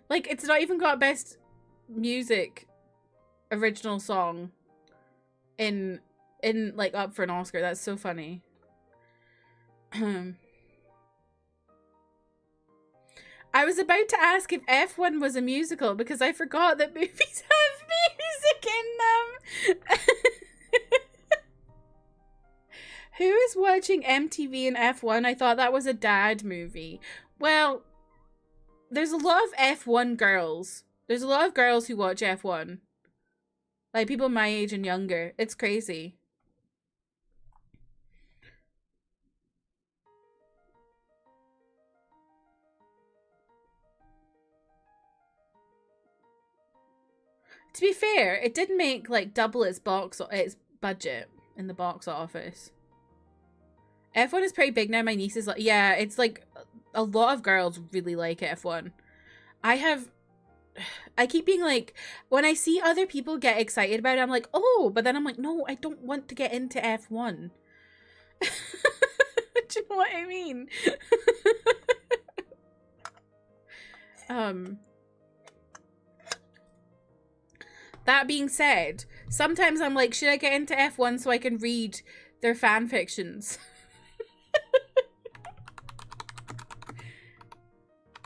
Like, it's not even got best music original song in like up for an Oscar. That's so funny. I was about to ask if F1 was a musical because I forgot that movies have music in them. Who is watching MTV and F1? I thought that was a dad movie. Well, there's a lot of F1 girls. There's a lot of girls who watch F1. Like people my age and younger. It's crazy. To be fair, it did make like double its budget in the box office. F1 is pretty big now. My niece is like, yeah, it's like a lot of girls really like F1. I keep being like, when I see other people get excited about it, I'm like, oh, but then I'm like, no, I don't want to get into F1. Do you know what I mean? That being said, sometimes I'm like, should I get into F1 so I can read their fan fictions?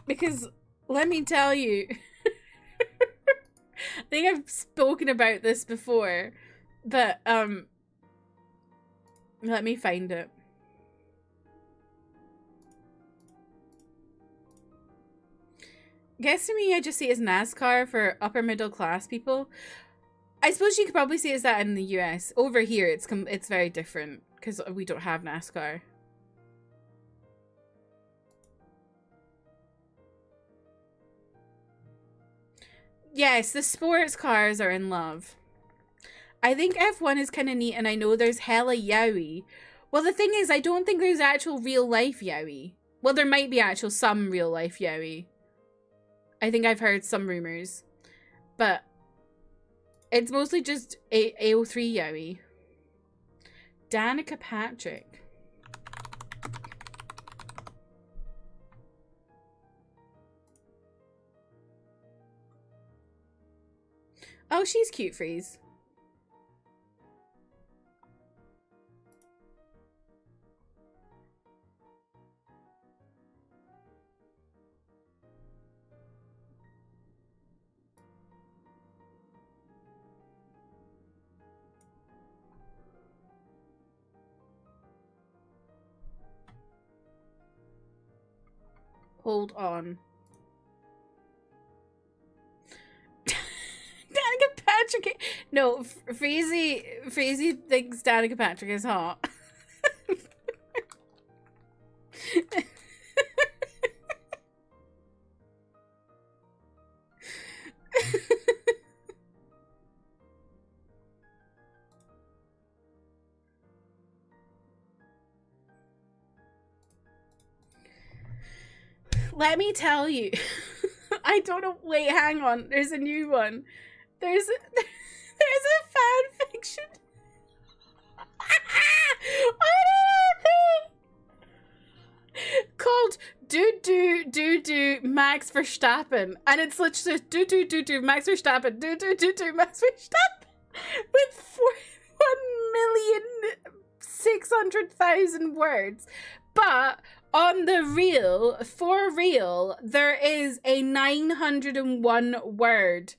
Because, let me tell you, I think I've spoken about this before, but, let me find it. Guess to me, I just see it as NASCAR for upper middle class people. I suppose you could probably see it as that in the US. Over here, it's very different because we don't have NASCAR. Yes, the sports cars are in love. I think F1 is kind of neat, and I know there's hella yaoi. Well, the thing is, I don't think there's actual real life yaoi. Well, there might be some real life yaoi. I think I've heard some rumors, but it's mostly just AO3 yaoi. Danica Patrick. Oh, she's cute, Freeze. Hold on. Danica Patrick. No, Freezy thinks Danica Patrick is hot. Let me tell you. I don't know. Wait, hang on. There's a new one. There's a fan fiction. Called Do Max Verstappen, and it's literally do Max Verstappen, do Max Verstappen with 1,600,000 words. But on the real, for real, there is a 901 word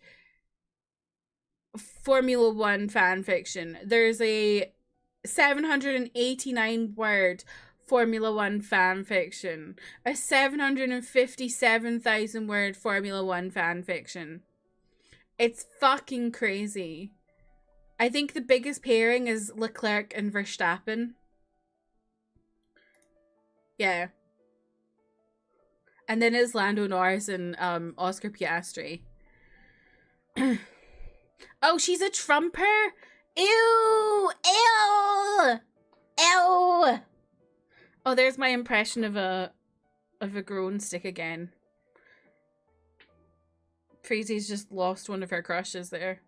Formula One fan fiction. There's a 789 word Formula One fan fiction. A 757,000 word Formula One fan fiction. It's fucking crazy. I think the biggest pairing is Leclerc and Verstappen. Yeah. And then it's Lando Norris and Oscar Piastri. Oh, she's a Trumper? Ew! Ew! Ew! Oh, there's my impression of a grown stick again. Freezy's just lost one of her crushes there.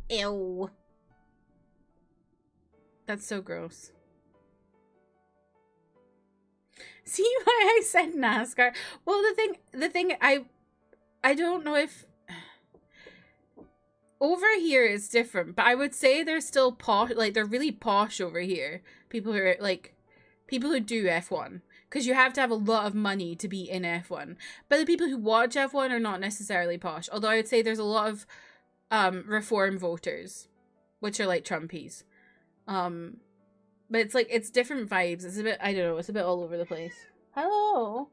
Ew. That's so gross. See why I said NASCAR? Well, the thing I don't know if over here it's different, but I would say they're still posh, like they're really posh over here. People who are like people who do F1, because you have to have a lot of money to be in F1. But the people who watch F1 are not necessarily posh. Although I would say there's a lot of reform voters, which are like Trumpies. But it's like, it's different vibes. It's a bit, I don't know, it's a bit all over the place. Hello.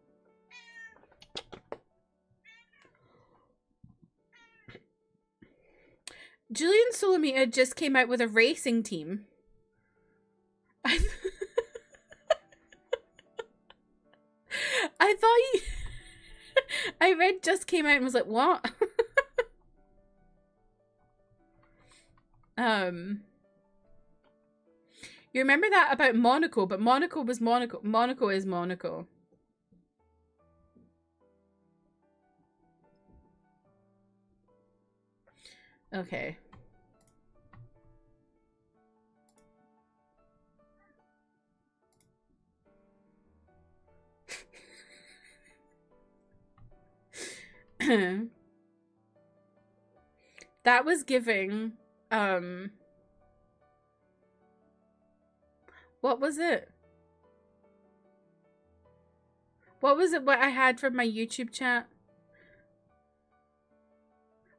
Julian Solomita just came out with a racing team. I thought you... I read just came out and was like, what? You remember that about Monaco, but Monaco was Monaco. Monaco is Monaco. Okay. That was giving, what was it? What was it what I had from my YouTube chat?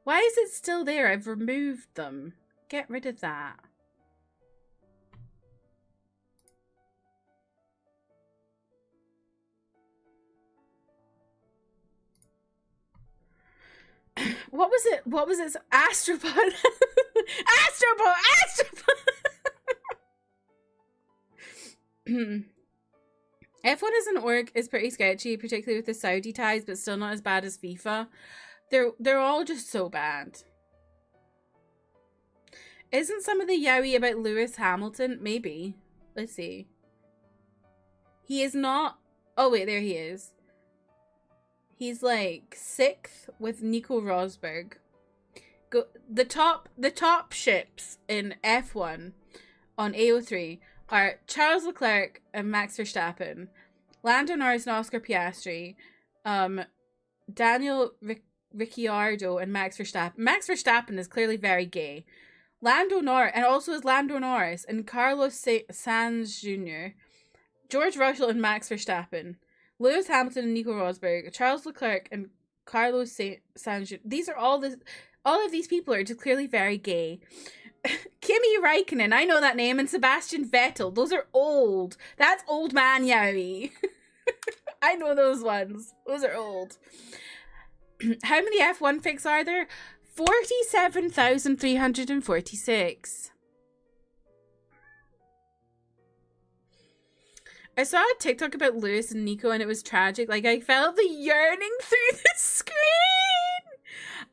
Why is it still there? I've removed them. Get rid of that. What was it? What was it? Astropod. Astropod. Astropod. F1 as an org is pretty sketchy, particularly with the Saudi ties, but still not as bad as FIFA. They're all just so bad. Isn't some of the yaoi about Lewis Hamilton? Maybe. Let's see. He is not. Oh wait, there he is. He's like 6th with Nico Rosberg. The top ships in F1 on AO3 are Charles Leclerc and Max Verstappen, Lando Norris and Oscar Piastri, Daniel Ricciardo and Max Verstappen. Max Verstappen is clearly very gay. Lando Norris, and also is Lando Norris and Carlos Sainz Jr., George Russell and Max Verstappen, Lewis Hamilton and Nico Rosberg, Charles Leclerc and Carlos Sainz Jr. These are all of these people are just clearly very gay. Kimi Räikkönen, I know that name, and Sebastian Vettel. Those are old. That's old man Yowie. I know those ones. Those are old. How many F1 fics are there? 47,346. I saw a TikTok about Lewis and Nico and it was tragic. Like, I felt the yearning through the screen.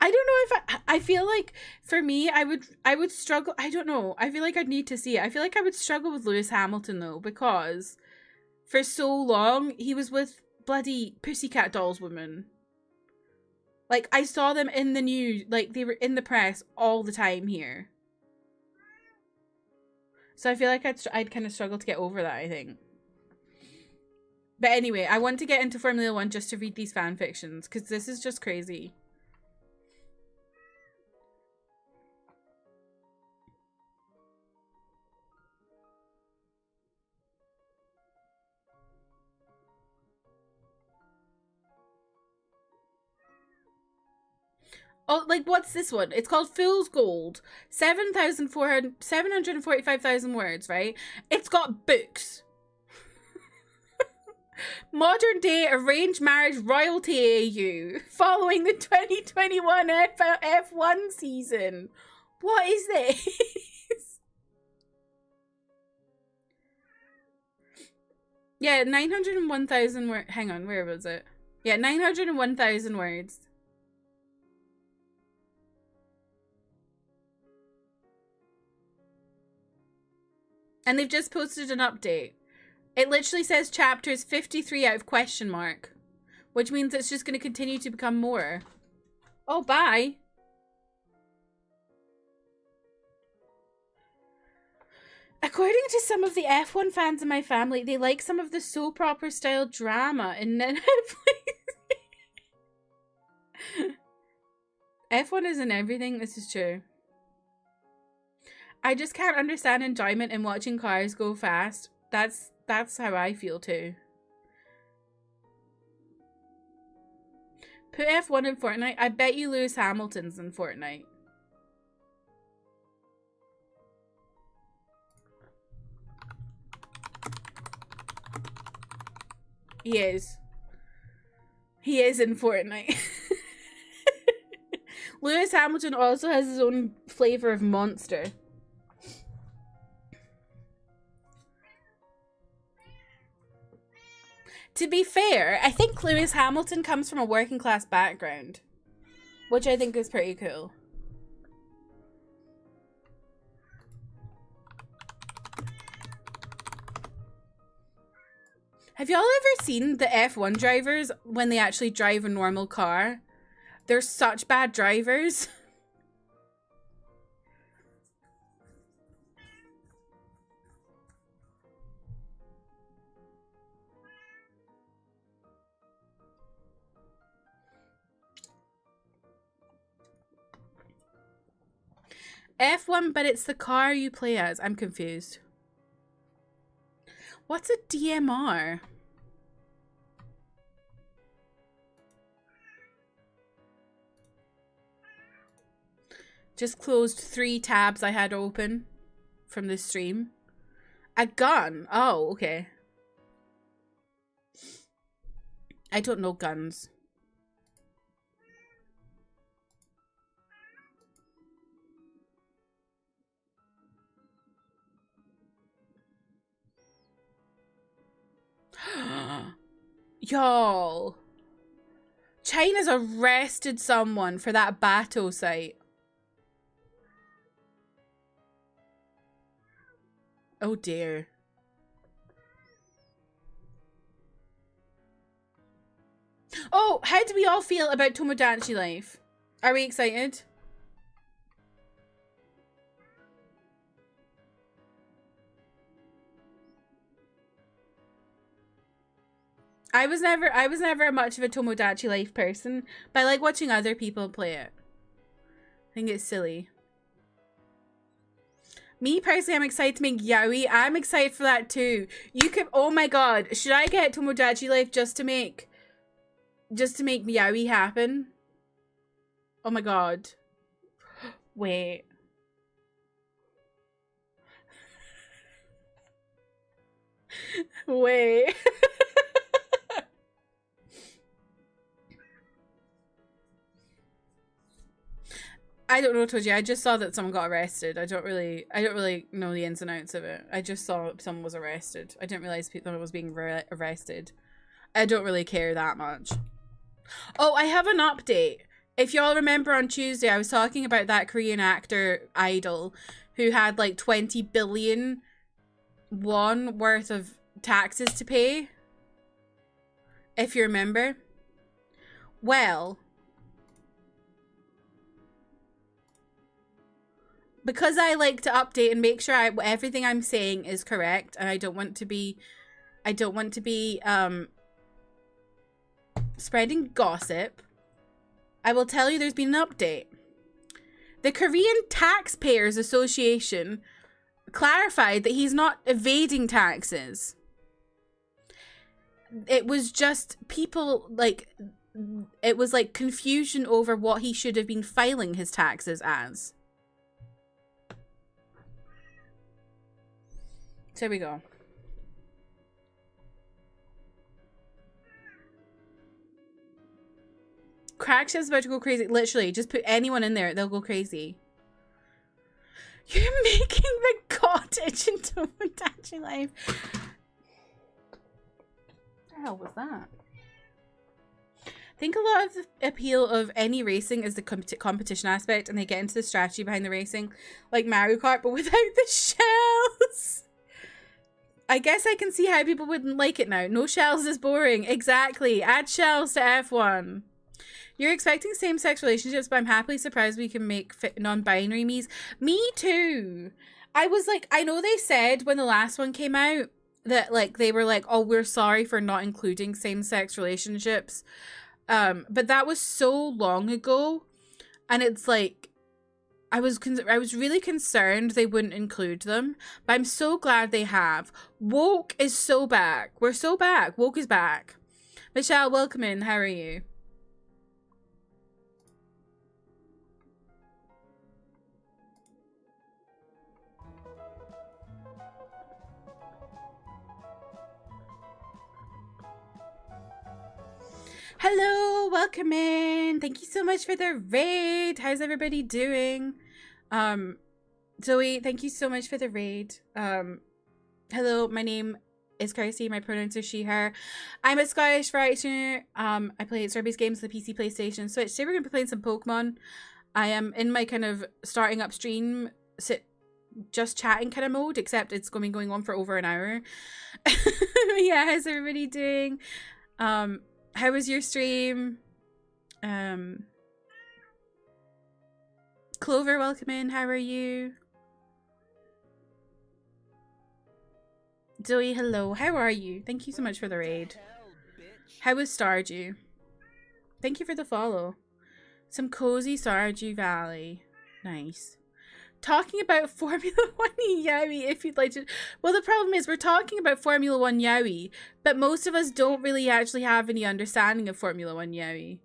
I don't know if I feel like for me I would struggle. I don't know. I feel like I'd need to see it. I feel like I would struggle with Lewis Hamilton though, because for so long he was with bloody Pussycat Dolls woman. Like, I saw them in the news, like they were in the press all the time here. So I feel like I'd kind of struggle to get over that, I think. But anyway, I want to get into Formula 1 just to read these fan fictions, because this is just crazy. Oh, like, what's this one? It's called Fool's Gold. 745,000 words, right? It's got books. Modern day arranged marriage royalty AU following the 2021 F1 season. What is this? Yeah, 901,000 words. Hang on, where was it? Yeah, 901,000 words. And they've just posted an update. It literally says chapters 53 out of question mark, which means it's just going to continue to become more. Oh, bye. According to some of the F1 fans in my family, they like some of the soap opera style drama in Netflix. F1 is in everything, this is true. I just can't understand enjoyment in watching cars go fast. That's how I feel too. Put F1 in Fortnite. I bet you Lewis Hamilton's in Fortnite. He is. He is in Fortnite. Lewis Hamilton also has his own flavor of monster. To be fair, I think Lewis Hamilton comes from a working class background, which I think is pretty cool. Have y'all ever seen the F1 drivers when they actually drive a normal car? They're such bad drivers. F1, but it's the car you play as. I'm confused. What's a DMR? Just closed 3 tabs I had open from this stream. A gun? Oh, okay. I don't know guns. Y'all, China's arrested someone for that Bato site. Oh dear. Oh, how do we all feel about Tomodachi Life? Are we excited? I was never much of a Tomodachi Life person, but I like watching other people play it. I think it's silly. Me personally, I'm excited to make yaoi. I'm excited for that too. You could, oh my god, should I get Tomodachi Life just to make yaoi happen? Oh my god. Wait. Wait. I don't know, Toji. I just saw that someone got arrested. I don't really know the ins and outs of it. I just saw someone was arrested. I didn't realize people was being arrested. I don't really care that much. Oh, I have an update. If y'all remember on Tuesday, I was talking about that Korean actor idol who had like 20 billion won worth of taxes to pay. If you remember. Well, because I like to update and make sure everything I'm saying is correct, and I don't want to be spreading gossip, I will tell you there's been an update. The Korean Taxpayers Association clarified that he's not evading taxes. It was just people it was like confusion over what he should have been filing his taxes as. So there we go. Crackshaw's about to go crazy. Literally, just put anyone in there, they'll go crazy. You're making the cottage into Tomodachi Life. What the hell was that? I think a lot of the appeal of any racing is the competition aspect, and they get into the strategy behind the racing, like Mario Kart, but without the shells. I guess I can see how people wouldn't like it now. No shells is boring. Exactly. Add shells to F1. You're expecting same-sex relationships, but I'm happily surprised we can make non-binary me's. Me too. I was like, I know they said when the last one came out that like they were like, oh, we're sorry for not including same-sex relationships. But that was so long ago, and it's like I was really concerned they wouldn't include them, but I'm so glad they have. Woke is so back. We're so back. Woke is back. Michelle, welcome in. How are you? Hello, welcome in. Thank you so much for the raid. How's everybody doing? Zoe, thank you so much for the raid. Hello, my name is Kirsty. My pronouns are she, her. I'm a Scottish writer. I play Starbase games, the PC, PlayStation, Switch. Today we're gonna be playing some Pokemon. I am in my kind of starting up stream, just chatting kind of mode, except it's going on for over an hour. Yeah, how's everybody doing? How was your stream? Clover, welcome in. How are you? Zoe, hello. How are you? Thank you so much for the raid. How was Stardew? Thank you for the follow. Some cozy Stardew Valley. Nice. Talking about Formula 1 yaoi if you'd like to. Well, the problem is we're talking about Formula 1 yaoi, but most of us don't really actually have any understanding of Formula 1 yaoi.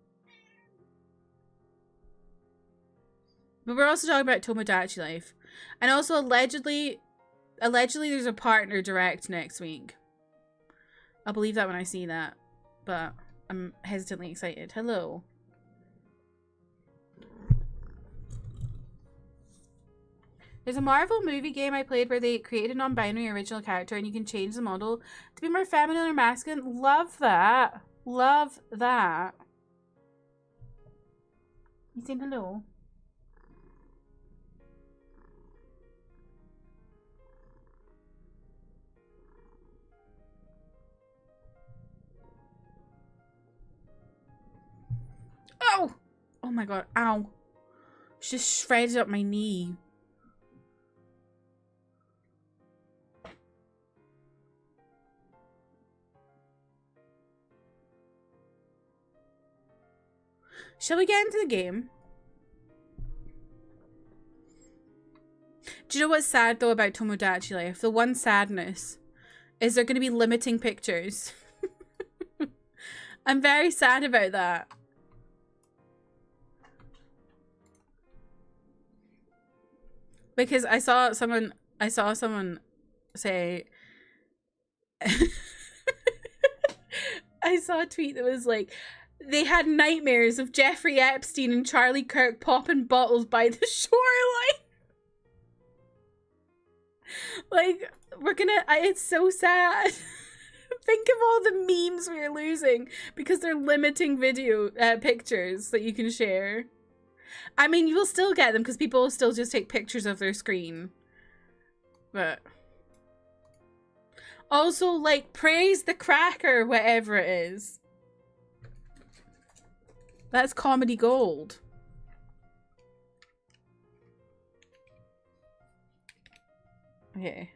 But we're also talking about Tomodachi Life. And also allegedly there's a partner direct next week. I'll believe that when I see that. But I'm hesitantly excited. Hello. There's a Marvel movie game I played where they created a non-binary original character and you can change the model to be more feminine or masculine. Love that. Love that. You saying hello? Oh my god, ow. She just shredded up my knee. Shall we get into the game? Do you know what's sad though about Tomodachi Life? The one sadness is they're going to be limiting pictures. I'm very sad about that. Because I saw someone say I saw a tweet that was like, they had nightmares of Jeffrey Epstein and Charlie Kirk popping bottles by the shoreline. Like, we're gonna, it's so sad. Think of all the memes we're losing because they're limiting video pictures that you can share. I mean, you will still get them because people will still just take pictures of their screen. But also, like, praise the cracker, whatever it is. That's comedy gold. Okay.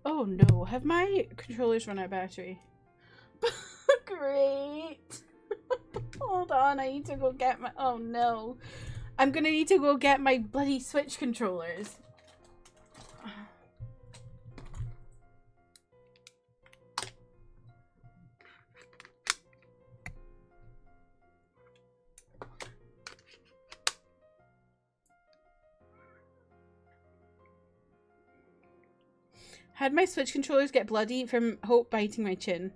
Oh no, have my controllers run out of battery? Great. Hold on, I need to go get my, oh no. I'm gonna need to go get my bloody Switch controllers. Had my Switch controllers get bloody from Hope biting my chin?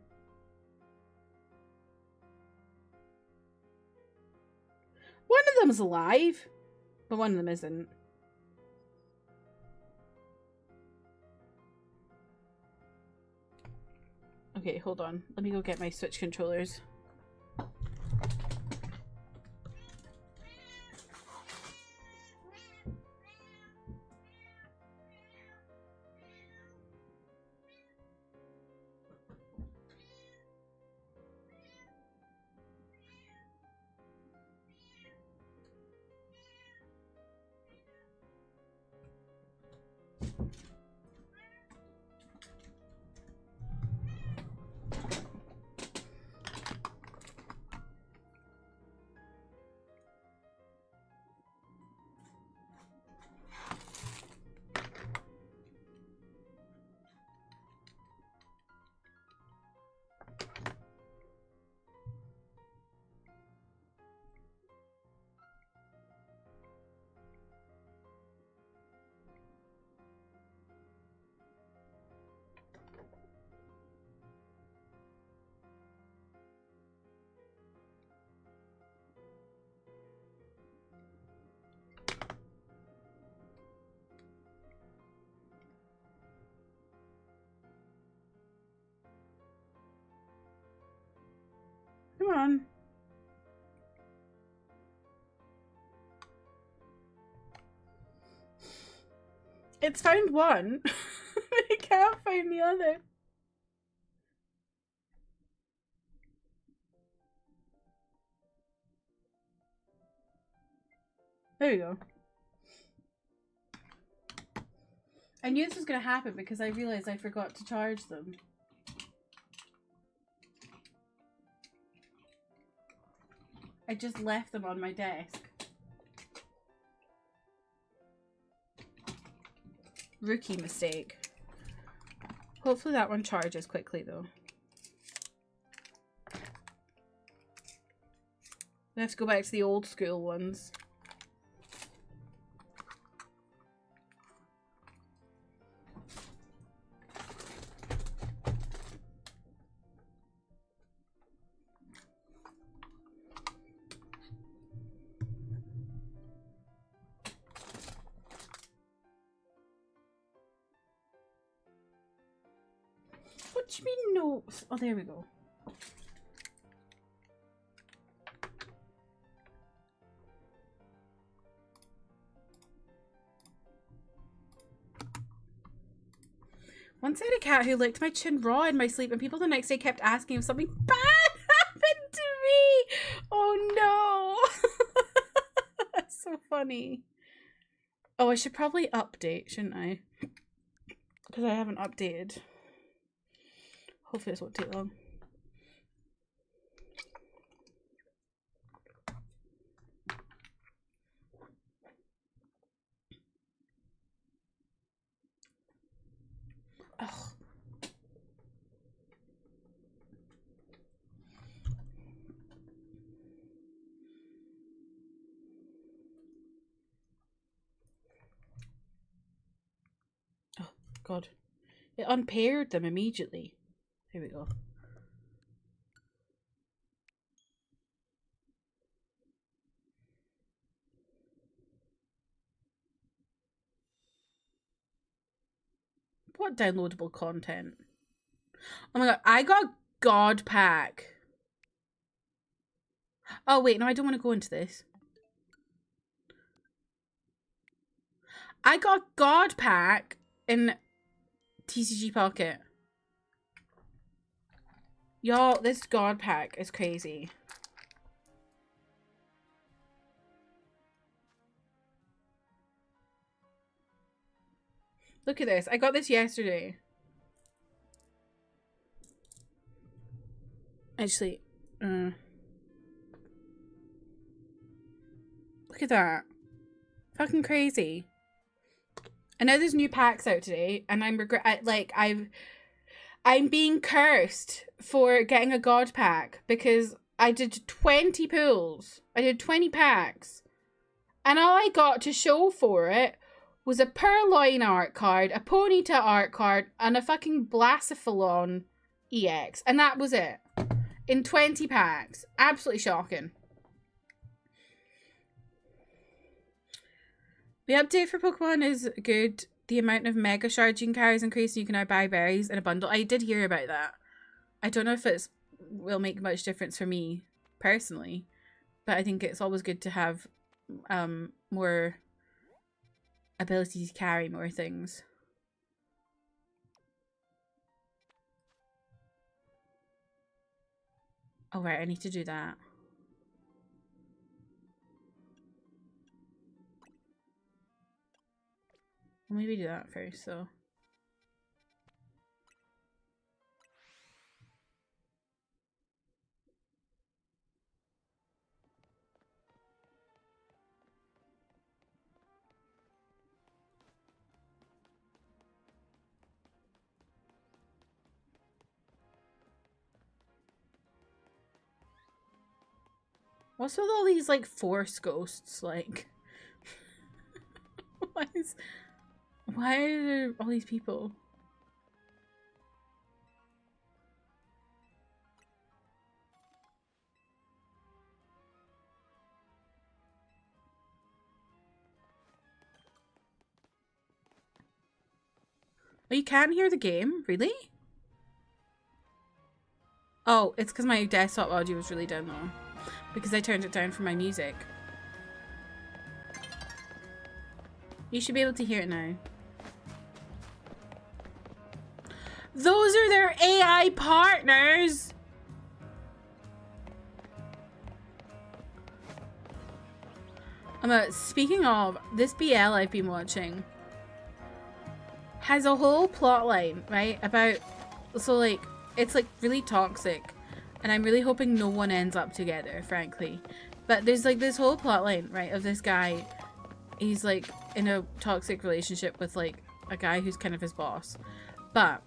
One of them's alive, but one of them isn't. Okay, hold on. Let me go get my Switch controllers. Come on. It's found one. I can't find the other. There you go. I knew this was going to happen because I realized I forgot to charge them. I just left them on my desk. Rookie mistake. Hopefully that one charges quickly though. I have to go back to the old school ones. do you mean no? Oh, there we go. Once I had a cat who licked my chin raw in my sleep, and people the next day kept asking if something bad happened to me. Oh no. That's so funny. Oh, I should probably update, shouldn't I? Because I haven't updated. Hopefully this won't take long. Oh. Oh, God. It unpaired them immediately. Here we go. What downloadable content? Oh my god, I got God Pack. Oh wait, no, I don't want to go into this. I got God Pack in TCG Pocket. Y'all, this God Pack is crazy. Look at this. I got this yesterday. Actually, look at that. Fucking crazy. And now there's new packs out today, and I'm being cursed for getting a God Pack because I did 20 pulls. I did 20 packs. And all I got to show for it was a Purloin art card, a Ponyta art card, and a fucking Blacephalon EX. And that was it. In 20 packs. Absolutely shocking. The update for Pokemon is good. The amount of Mega Shards you can carry is increased, so you can now buy berries in a bundle. I did hear about that. I don't know if it will make much difference for me personally, but I think it's always good to have more ability to carry more things. Oh right, I need to do that. Well, maybe do that first, so. What's with all these, like, force ghosts, like? Why are there all these people? Oh, you can't hear the game? Really? Oh, it's because my desktop audio was really down low. Because I turned it down for my music. You should be able to hear it now. Those are their AI partners! Speaking of, this BL I've been watching has a whole plot line, right? About, so like, it's like really toxic. And I'm really hoping no one ends up together, frankly. But there's like this whole plot line, right, of this guy. He's like in a toxic relationship with like a guy who's kind of his boss. But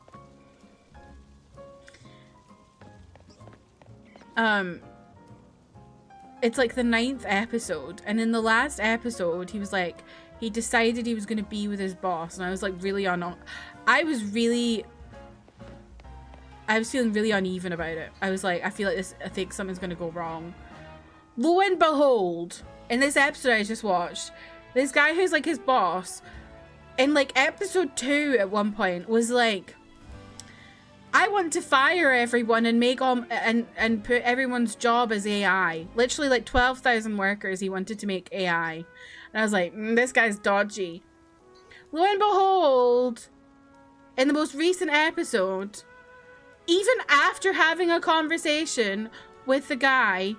it's like the 9th episode, and in the last episode he was like, he decided he was going to be with his boss, and I was like really I was feeling really uneven about it. I was like, I think something's going to go wrong. Lo and behold, in this episode I just watched, this guy who's like his boss, in like episode 2 at one point was like, I want to fire everyone and make all and put everyone's job as AI. Literally like 12,000 workers he wanted to make AI. And I was like, this guy's dodgy. Lo and behold, in the most recent episode, even after having a conversation with the guy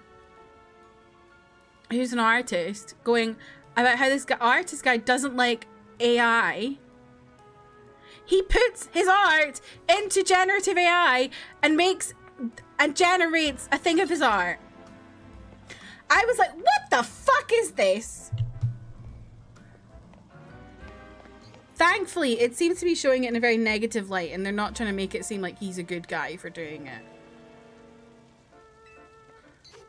who's an artist, going about how this artist guy doesn't like AI, he puts his art into generative AI and makes and generates a thing of his art. I was like, what the fuck is this? Thankfully, it seems to be showing it in a very negative light, and they're not trying to make it seem like he's a good guy for doing it.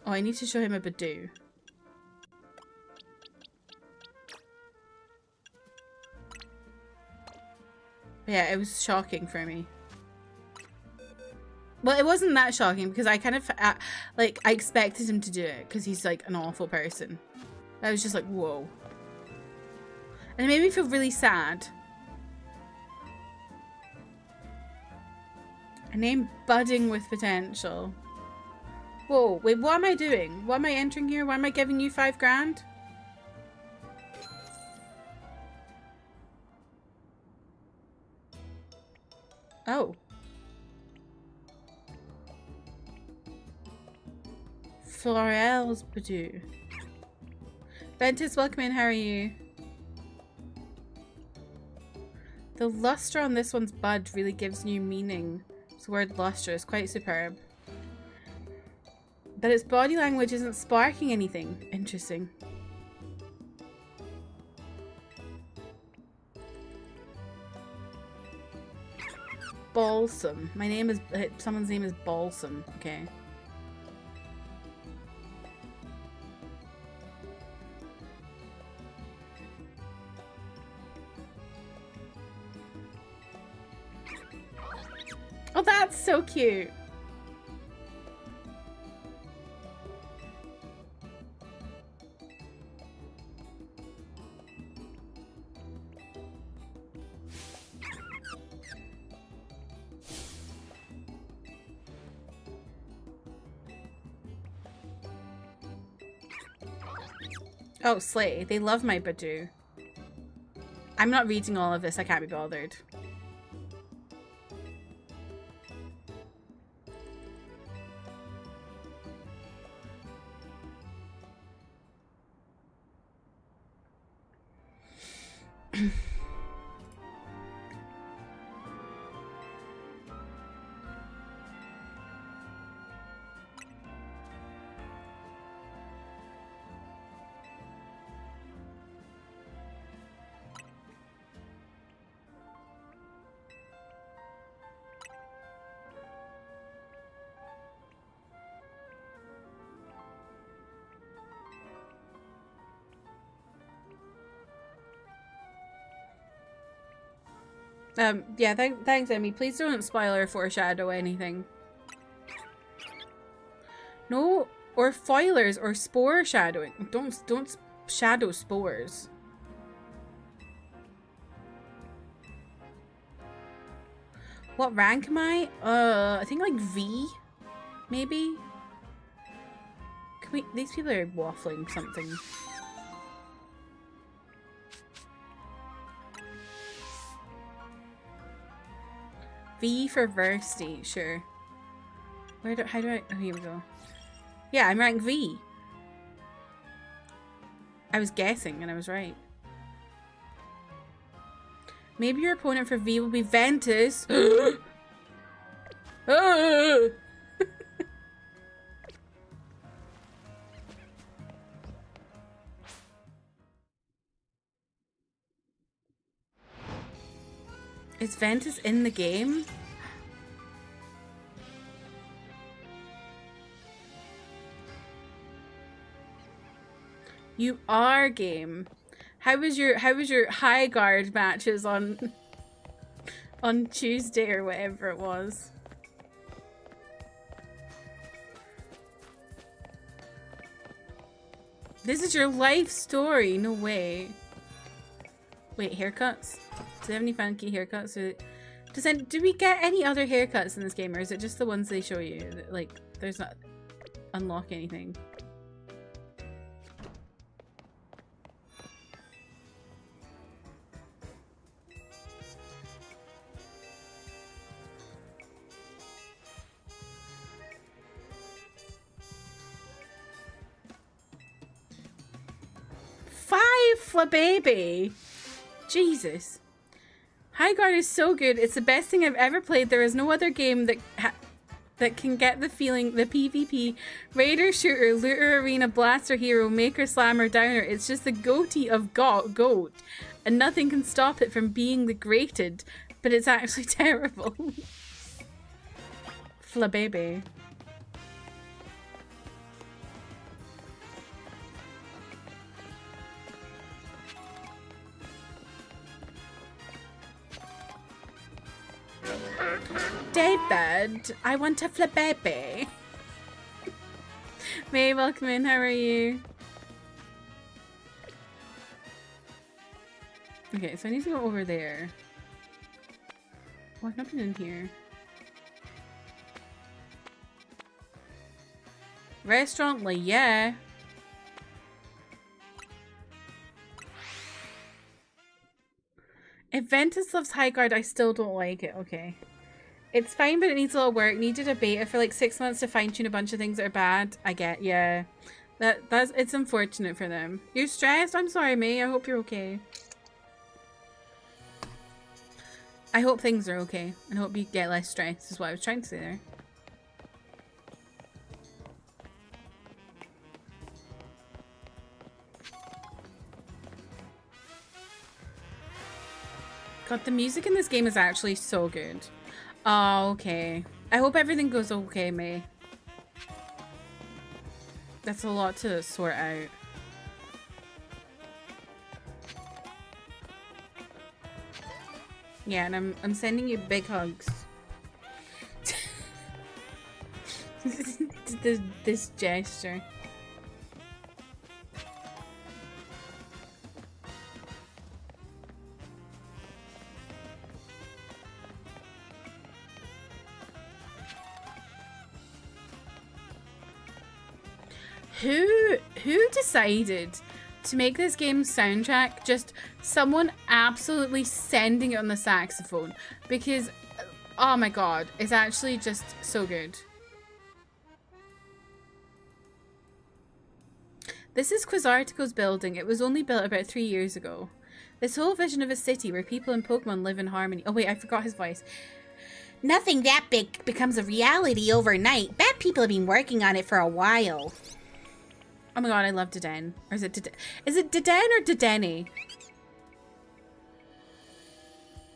Oh, I need to show him a Badoo. Yeah, it was shocking for me. Well, it wasn't that shocking because I kind of, like, I expected him to do it because he's, like, an awful person. I was just like, whoa. And it made me feel really sad. A name budding with potential. Whoa, wait, what am I doing? What am I entering here? Why am I giving you 5 grand? Oh. Florel's Badoo. Ventus, welcome in. How are you? The luster on this one's bud really gives new meaning. The word luster is quite superb. But its body language isn't sparking anything. Interesting. Balsam. My name is... someone's name is Balsam. Okay. Oh, that's so cute. Oh, slay. They love my Badoo. I'm not reading all of this. I can't be bothered. Yeah, thanks, Emmy. Please don't spoil or foreshadow anything. No, or foilers or spore shadowing. Don't shadow spores. What rank am I? I think like V, maybe. Can we? These people are waffling something. V for Versity, sure. How do I, oh, here we go. Yeah, I'm rank V. I was guessing and I was right. Maybe your opponent for V will be Ventus. Is Ventus in the game? You are game. How was your high guard matches on Tuesday or whatever it was? This is your life story. No way. Wait, haircuts? Do they have any funky haircuts? Do we get any other haircuts in this game, or is it just the ones they show you? Like, there's not unlock anything. Baby, Jesus. Highguard is so good. It's the best thing I've ever played. There is no other game that can get the feeling, the PvP, raider, shooter, looter, arena, blaster, hero, maker, slammer, downer. It's just the goatee of goat, and nothing can stop it from being the greated, but it's actually terrible. Baby. David, I want a flababy. May, welcome in. How are you? Okay, so I need to go over there. What happened in here? Restaurant, like, yeah. If Ventus loves Highguard, I still don't like it. Okay. It's fine, but it needs a lot of work. Needed a beta for like 6 months to fine-tune a bunch of things that are bad. I get, yeah. It's unfortunate for them. You're stressed? I'm sorry, May. I hope you're okay. I hope things are okay. And hope you get less stressed, is what I was trying to say there. God, the music in this game is actually so good. Oh, okay. I hope everything goes okay, May. That's a lot to sort out. Yeah, and I'm sending you big hugs. this gesture. Who decided to make this game's soundtrack just someone absolutely sending it on the saxophone? Because, oh my god, it's actually just so good. This is Quasartico's building. It was only built about 3 years ago. This whole vision of a city where people and Pokemon live in harmony. Oh wait, I forgot his voice. Nothing that big becomes a reality overnight. Bad people have been working on it for a while. Oh my god, I love Deden. Or is it Deden? Is it Deden or Dedenne?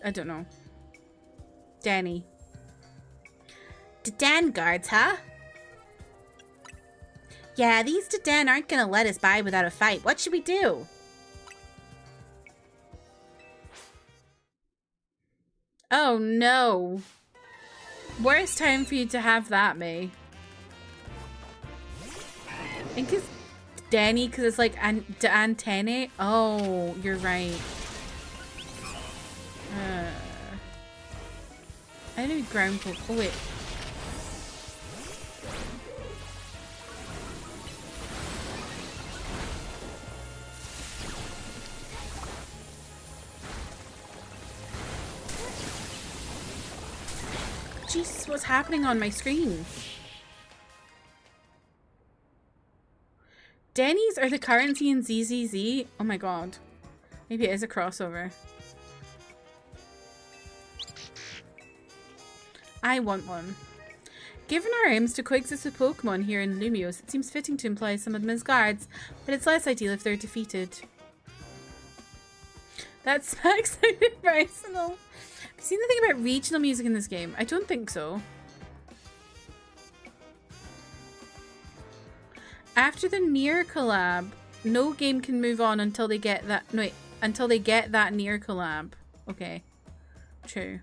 I don't know. Danny. Deden guards, huh? Yeah, these Deden aren't gonna let us by without a fight. What should we do? Oh no. Worst time for you to have that, May. I think it's Danny because it's like antennae. Oh, you're right. I need ground poke. Oh wait. Jesus, what's happening on my screen? Denny's are the currency in ZZZ? Oh my god. Maybe it is a crossover. I want one. Given our aims to coexist with Pokemon here in Lumiose, it seems fitting to employ some of Ms. Guards, but it's less ideal if they're defeated. That smack sounded personal. Have you seen anything about regional music in this game? I don't think so. After the Nier collab, no game can move on until they get that. No, wait, until they get that Nier collab. Okay, true.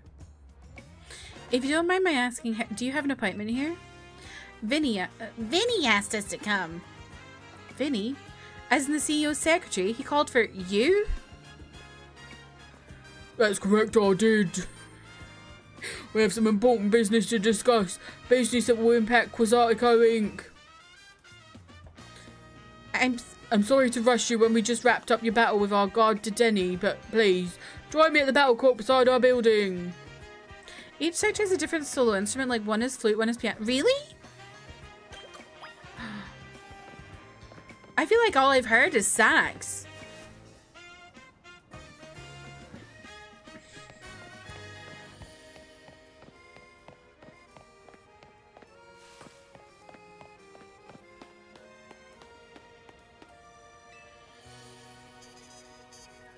If you don't mind my asking, do you have an appointment here? Vinny asked us to come. Vinny? As in the CEO's secretary, he called for you? That's correct, I did. We have some important business to discuss. Business that will impact Quasartico Inc. I'm sorry to rush you when we just wrapped up your battle with our guard to Denny, but please, join me at the battle court beside our building. Each sector has a different solo instrument, like one is flute, one is piano. Really? I feel like all I've heard is sax.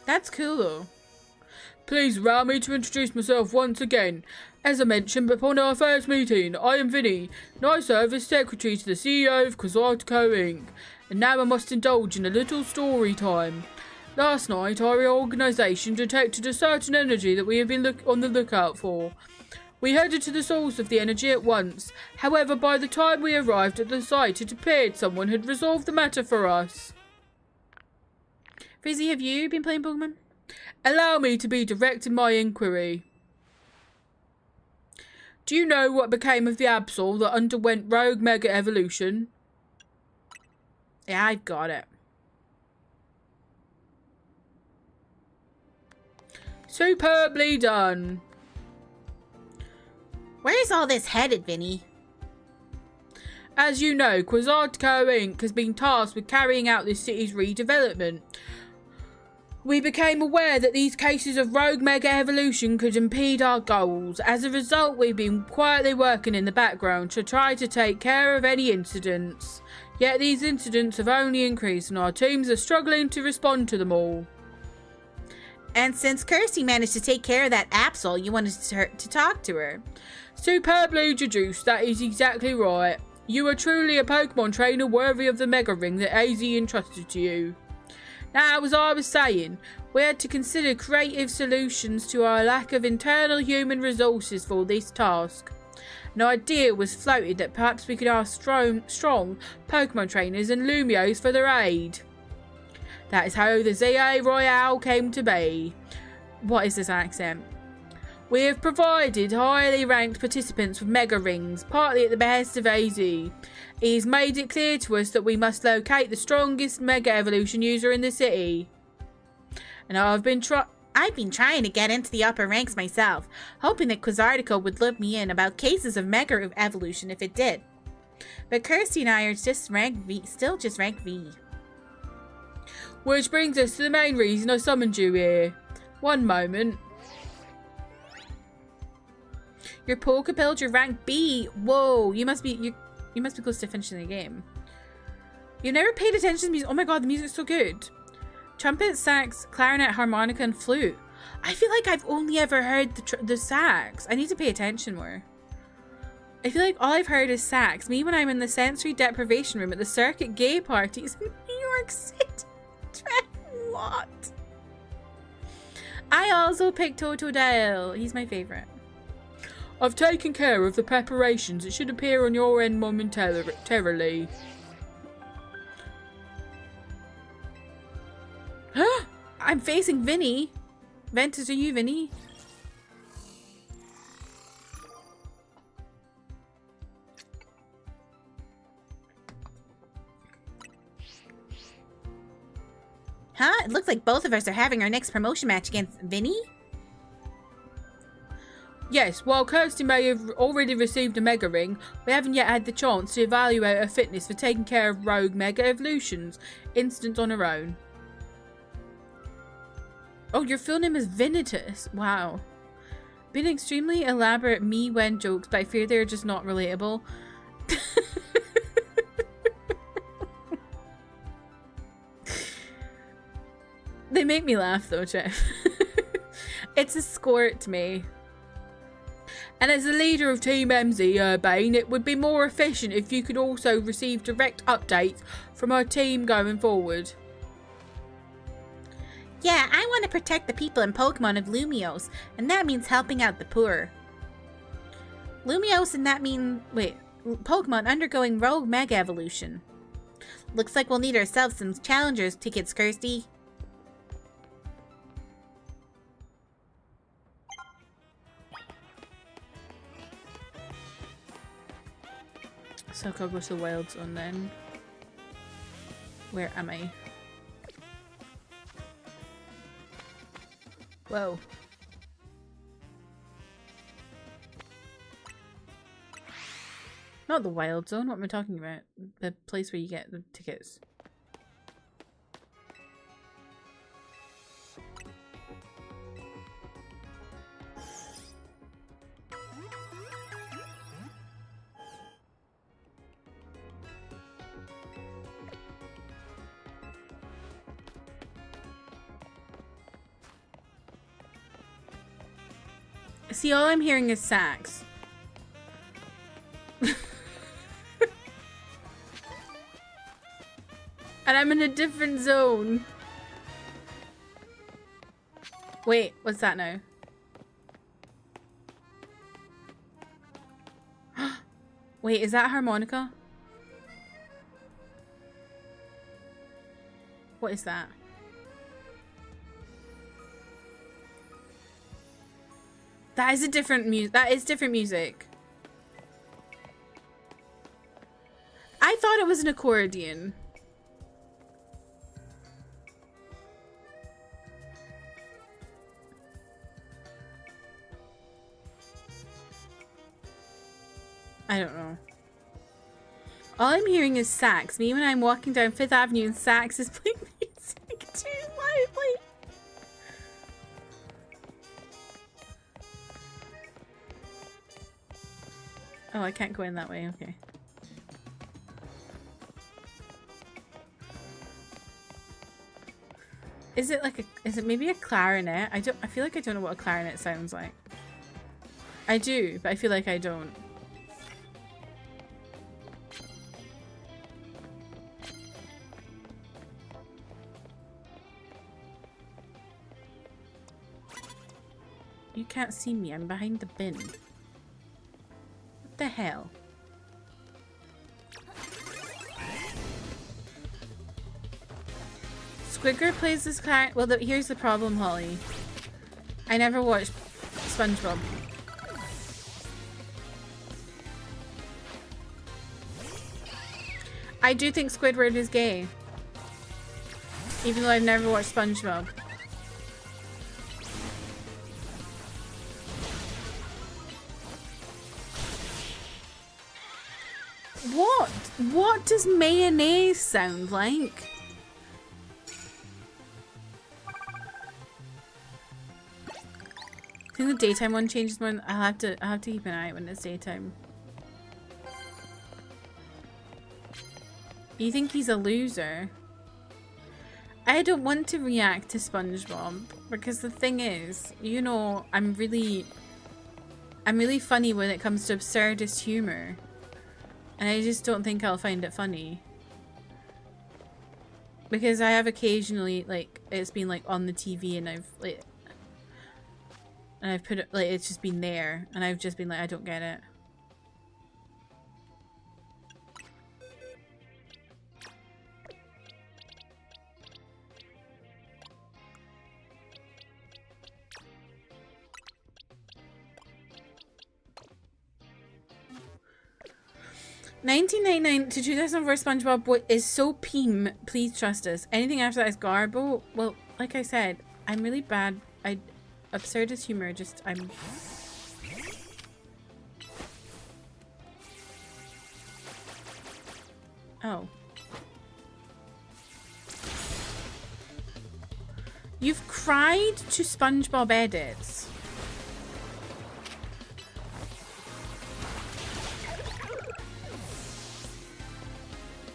That's cool though. Please allow me to introduce myself once again. As I mentioned upon our first meeting, I am Vinny, and I serve as secretary to the CEO of Quasartico Inc. And now I must indulge in a little story time. Last night, our organisation detected a certain energy that we have been on the lookout for. We headed to the source of the energy at once. However, by the time we arrived at the site, it appeared someone had resolved the matter for us. Frizzy, have you been playing Pokemon? Allow me to be direct in my inquiry. Do you know what became of the Absol that underwent Rogue Mega Evolution? Yeah, I've got it. Superbly done. Where's all this headed, Vinny? As you know, Quasartico Inc. has been tasked with carrying out this city's redevelopment. We became aware that these cases of rogue mega evolution could impede our goals. As a result, we've been quietly working in the background to try to take care of any incidents. Yet these incidents have only increased and our teams are struggling to respond to them all. And since Kirsty managed to take care of that Absol, you wanted to talk to her. Superbly introduced, that is exactly right. You are truly a Pokemon trainer worthy of the Mega Ring that AZ entrusted to you. Now, as I was saying, we had to consider creative solutions to our lack of internal human resources for this task. An idea was floated that perhaps we could ask strong Pokemon trainers and Lumios for their aid. That is how the ZA Royale came to be. What is this accent? We have provided highly ranked participants with Mega Rings, partly at the behest of AZ. He has made it clear to us that we must locate the strongest Mega Evolution user in the city. And I've been trying to get into the upper ranks myself, hoping that Quasartico would let me in about cases of Mega Evolution if it did. But Kirsty and I are just still just rank V. Which brings us to the main reason I summoned you here. One moment. Your Pokeball, you're rank B. Whoa, you must be close to finishing the game. You never paid attention to the music. Oh my god, the music's so good. Trumpet, sax, clarinet, harmonica, and flute. I feel like I've only ever heard the sax. I need to pay attention more. I feel like all I've heard is sax. Me when I'm in the sensory deprivation room at the circuit gay parties in New York City. What? I also picked Totodile. He's my favorite. I've taken care of the preparations. It should appear on your end momentarily. I'm facing Vinny. Ventus, are you Vinny? Huh? It looks like both of us are having our next promotion match against Vinny? Yes, while Kirsty may have already received a Mega Ring, we haven't yet had the chance to evaluate her fitness for taking care of rogue Mega Evolutions, instance on her own. Oh, your full name is Vinitus. Wow. Been extremely elaborate me-when jokes, but I fear they're just not relatable. They make me laugh though, Jeff. It's a squirt to me. And as the leader of Team MZ, Urbane, it would be more efficient if you could also receive direct updates from our team going forward. Yeah, I want to protect the people and Pokemon of Lumios, and that means helping out the poor. Lumios and that mean... wait, Pokemon undergoing Rogue Mega Evolution. Looks like we'll need ourselves some Challengers tickets, Kirsty. So I'll go to the wild zone then. Where am I? Whoa. Not the wild zone, what am I talking about? The place where you get the tickets. See, all I'm hearing is sax. And I'm in a different zone. Wait, what's that now? Wait, is that a harmonica? What is that? That is a different music. That is different music. I thought it was an accordion. I don't know. All I'm hearing is sax. Me when I'm walking down Fifth Avenue and sax is playing music too loudly. Oh, I can't go in that way. Okay. Is it like a? Is it maybe a clarinet? I feel like I don't know what a clarinet sounds like. I do, but I feel like I don't. You can't see me. I'm behind the bin. What the hell? Squidward plays this clarinet. Well, here's the problem, Holly. I never watched SpongeBob. I do think Squidward is gay. Even though I've never watched SpongeBob. What? What does mayonnaise sound like? I think the daytime one changes more. I'll have to keep an eye out when it's daytime. You think he's a loser? I don't want to react to SpongeBob because the thing is, you know, I'm really funny when it comes to absurdist humor. And I just don't think I'll find it funny. Because I have occasionally, like, it's been, like, on the TV and I've put it, like, it's just been there. And I've just been like, I don't get it. $19.99 to 2004 SpongeBob. What is so peem? Please trust us. Anything after that is garbo. Well, like I said, I'm really bad. Absurdist humor. I'm. Oh. You've cried to SpongeBob edits.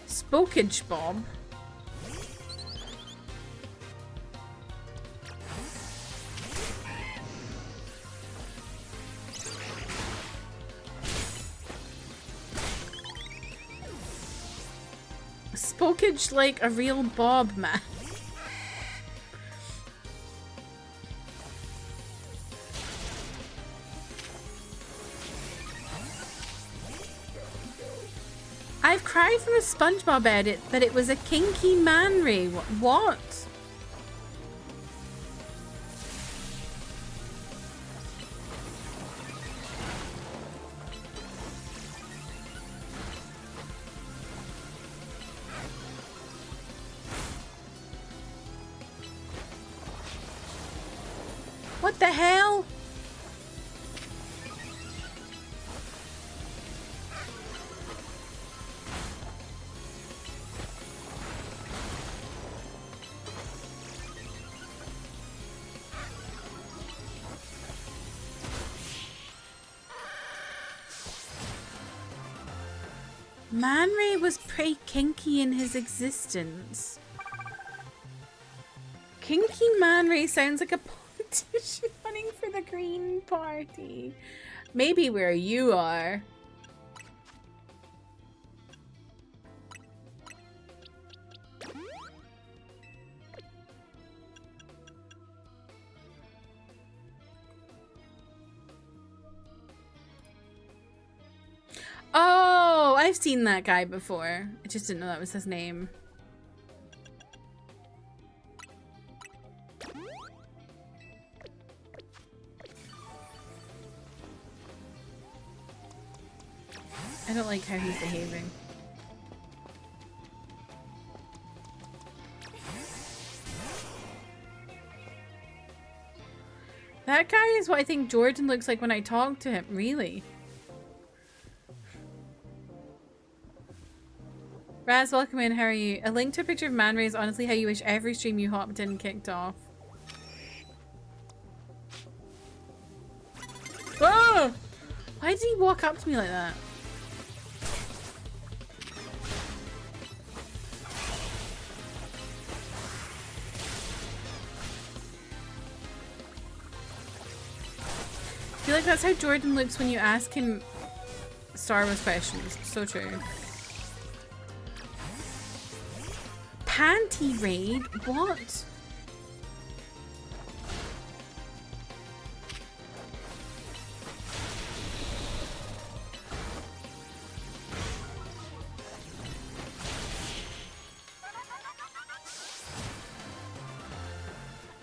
Spokage Bob. Spokage like a real Bob, man. I've cried from a SpongeBob edit that it was a kinky man ray. What? What the hell? Man Ray was pretty kinky in his existence. Kinky Man Ray sounds like a politician running for the Green Party. Maybe where you are. Oh, I've seen that guy before. I just didn't know that was his name. I don't like how he's behaving. That guy is what I think Jordan looks like when I talk to him, really. Raz, welcome in. How are you? A link to a picture of Man Ray is honestly how you wish every stream you hopped in kicked off. Oh! Why did he walk up to me like that? I feel like that's how Jordan looks when you ask him Star Wars questions. So true. Panty raid? What?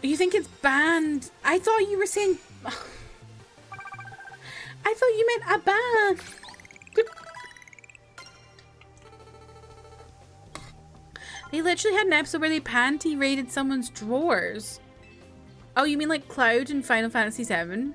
You think it's banned? I thought you were saying... I thought you meant a ban. They literally had an episode where they panty raided someone's drawers. Oh, you mean like Cloud in Final Fantasy VII?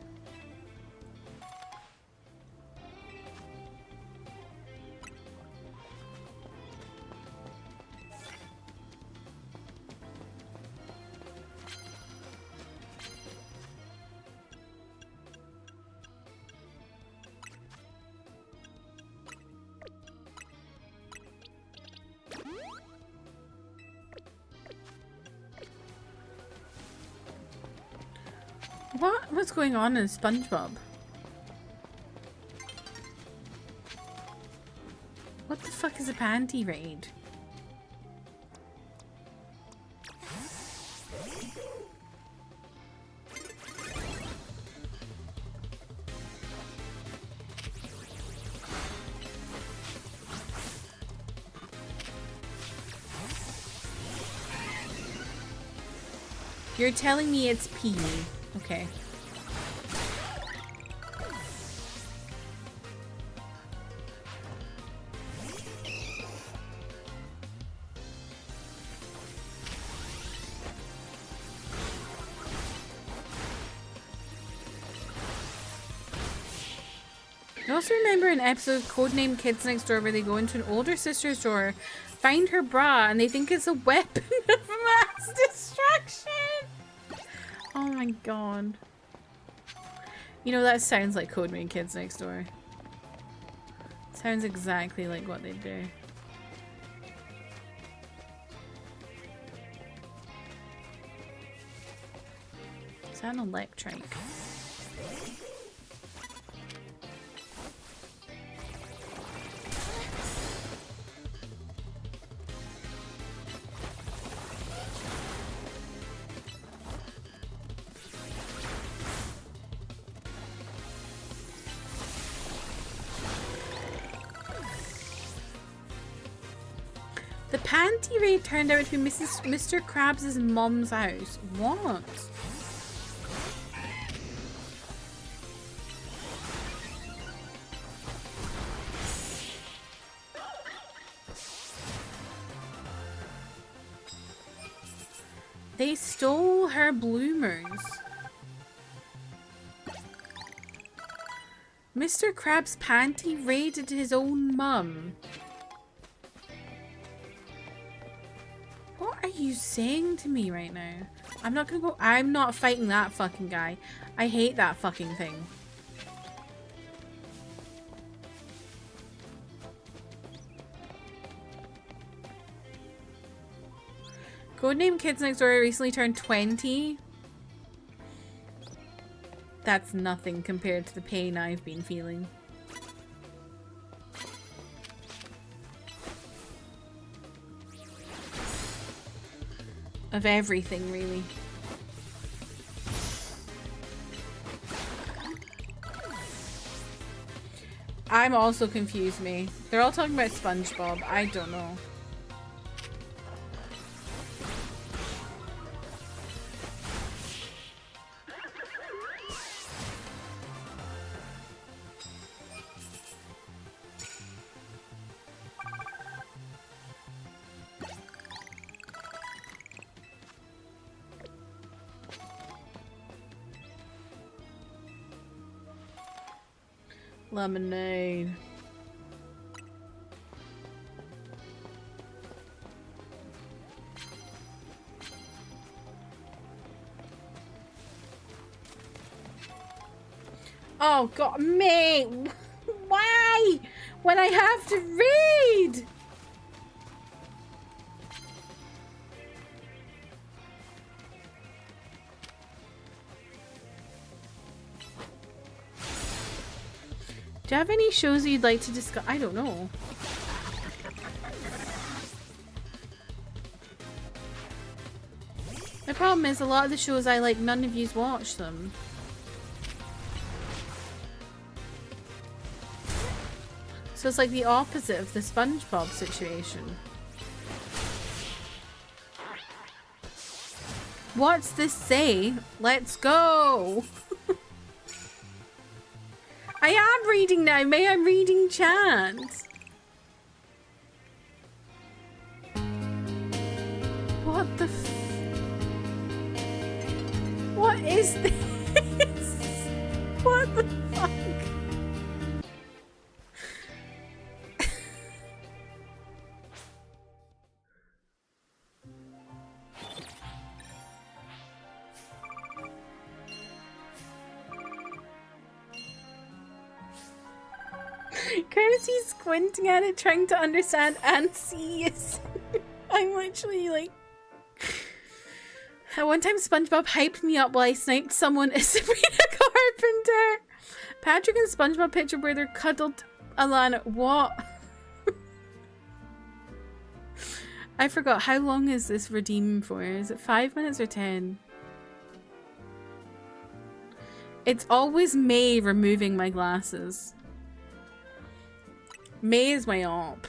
What's going on in SpongeBob? What the fuck is a panty raid? You're telling me it's pee. Okay. I also remember an episode of Codename Kids Next Door where they go into an older sister's drawer, find her bra, and they think it's a weapon of mass destruction. Oh my god. You know, that sounds like Codename Kids Next Door. Sounds exactly like what they do. Is that an electric? The panty raid turned out to be Mr. Krabs' mom's house. What? They stole her bloomers. Mr. Krabs' panty raided his own mum. What are you saying to me right now? I'm not gonna go. I'm not fighting that fucking guy. I hate that fucking thing. Codename Kids Next Door recently turned 20. That's nothing compared to the pain I've been feeling. Of everything, really. I'm also confused, me. They're all talking about SpongeBob. I don't know. Lemonade. Oh god, mate! Why? When I have to read! Do you have any shows that you'd like to discuss? I don't know. The problem is a lot of the shows I like, none of yous watch them. So it's like the opposite of the SpongeBob situation. What's this say? Let's go! I am reading now, May. I'm reading chat. What the f- What is this? What the fuck? Currency's squinting at it, trying to understand and see it. I'm literally like... At one time, SpongeBob hyped me up while I sniped someone as Sabrina Carpenter. Patrick and SpongeBob picture where they're cuddled. Alana, what? I forgot. How long is this redeem for? Is it 5 minutes or 10? It's always May removing my glasses. May is my op.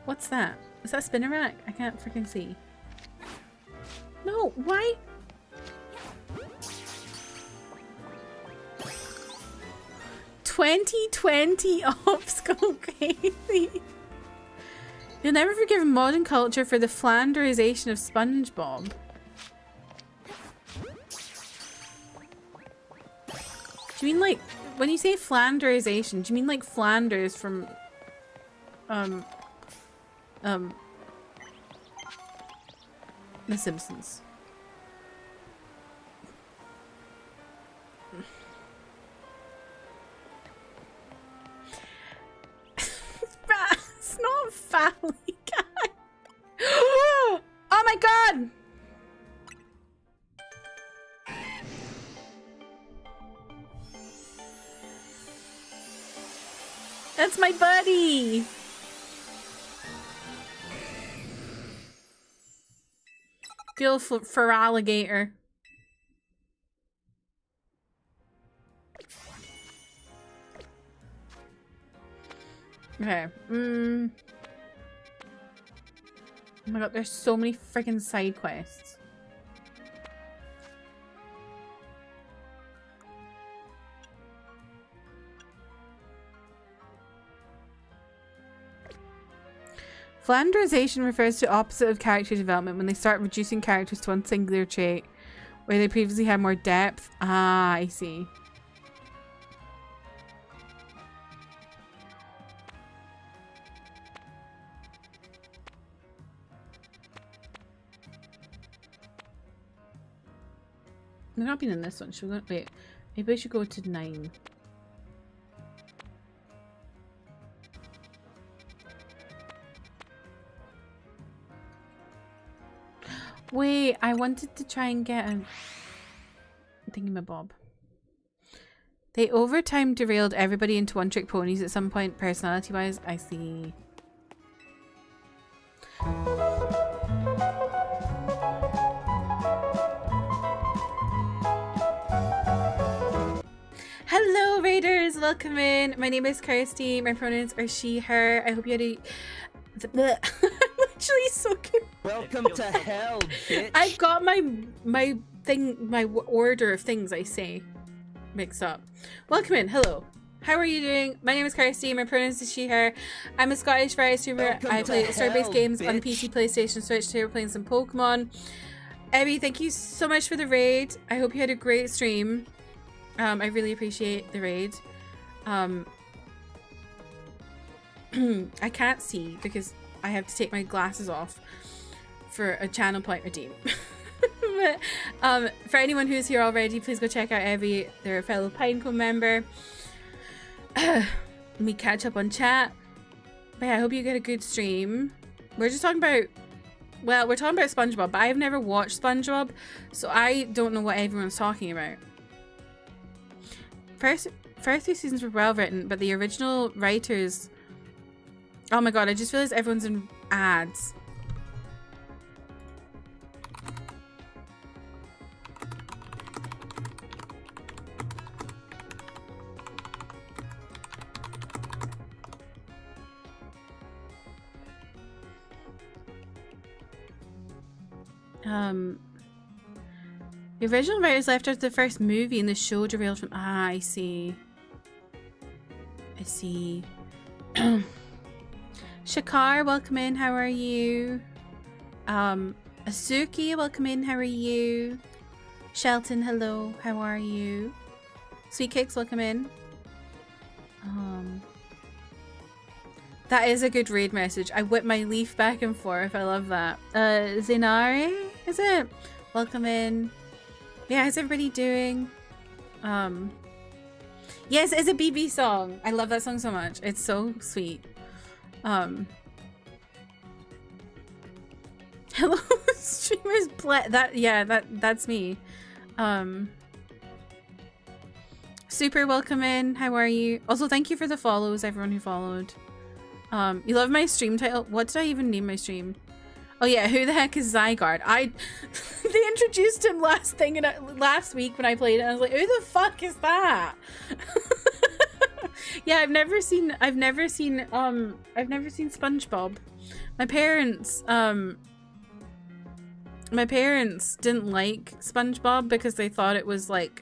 What's that? Is that spinner rack? I can't freaking see. No, why? "2020 ops go crazy." You'll never forgive modern culture for the Flanderization of SpongeBob. Do you mean like, when you say Flanderization, do you mean like Flanders from, The Simpsons? It's not Family Guy. Oh my god! That's my buddy! Gil for alligator. Okay. Oh my god, there's so many freaking side quests. Flanderization refers to opposite of character development, when they start reducing characters to one singular trait where they previously had more depth. Ah, I see. They've not been in this one. Should we go? Wait, maybe we should go to 9. Wait, I wanted to try and get a thingamabob. They over time derailed everybody into one-trick ponies at some point, personality-wise. I see. Hello Raiders, welcome in. My name is Kirsty. My pronouns are she, her. I hope you had a... I'm literally so good. Welcome to hell, bitch. I've got my order of things I say mixed up. Welcome in. Hello. How are you doing? My name is Kirsty. My pronouns is she, her. I'm a Scottish variety streamer. Welcome I play to story-based hell, games on bitch. PC, PlayStation, Switch. Today we're playing some Pokemon. Evie, thank you so much for the raid. I hope you had a great stream. I really appreciate the raid. I can't see because I have to take my glasses off for a channel point redeem. But for anyone who's here already, please go check out Evie. They're a fellow Pinecone member. We catch up on chat. But yeah, I hope you get a good stream. We're just talking about, well, we're talking about SpongeBob, but I've never watched SpongeBob, so I don't know what everyone's talking about. First 3 seasons were well written, but the original writers... Oh my god, I just realized everyone's in ads. The original writers left after the first movie and the show derailed from... Ah, I see. I see. Shakar, welcome in. How are you? Asuki, welcome in. How are you? Shelton, hello. How are you? Sweet Cakes, welcome in. That is a good raid message. I whip my leaf back and forth. I love that. Zenari, is it? Welcome in. Yeah, how's everybody doing? Yes, it's a BB song. I love that song so much. It's so sweet. Hello, streamers. That's me. Super welcome in. How are you? Also, thank you for the follows, everyone who followed. You love my stream title. What did I even name my stream? Oh yeah, who the heck is Zygarde? They introduced him last week when I played it. And I was like, who the fuck is that? Yeah, I've never seen SpongeBob. My parents didn't like SpongeBob because they thought it was like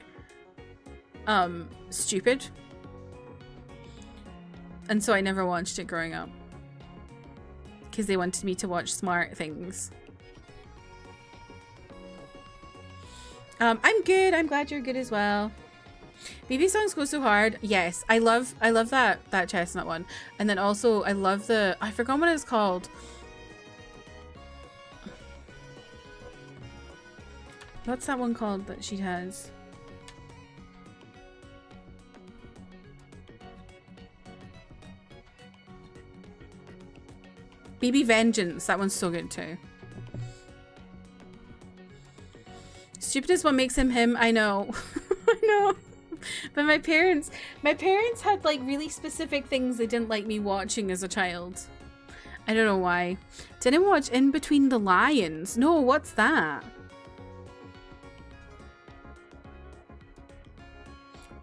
stupid. And so I never watched it growing up. Because they wanted me to watch smart things. I'm good. I'm glad you're good as well. BB songs go so hard. Yes, I love that chestnut one. And then also I love the, I forgot what it's called. What's that one called that she has? BB Vengeance. That one's so good too. Stupid is what makes him him. I know. I know. But my parents had like really specific things they didn't like me watching as a child. I don't know why. Did anyone watch In Between the Lions? No, what's that?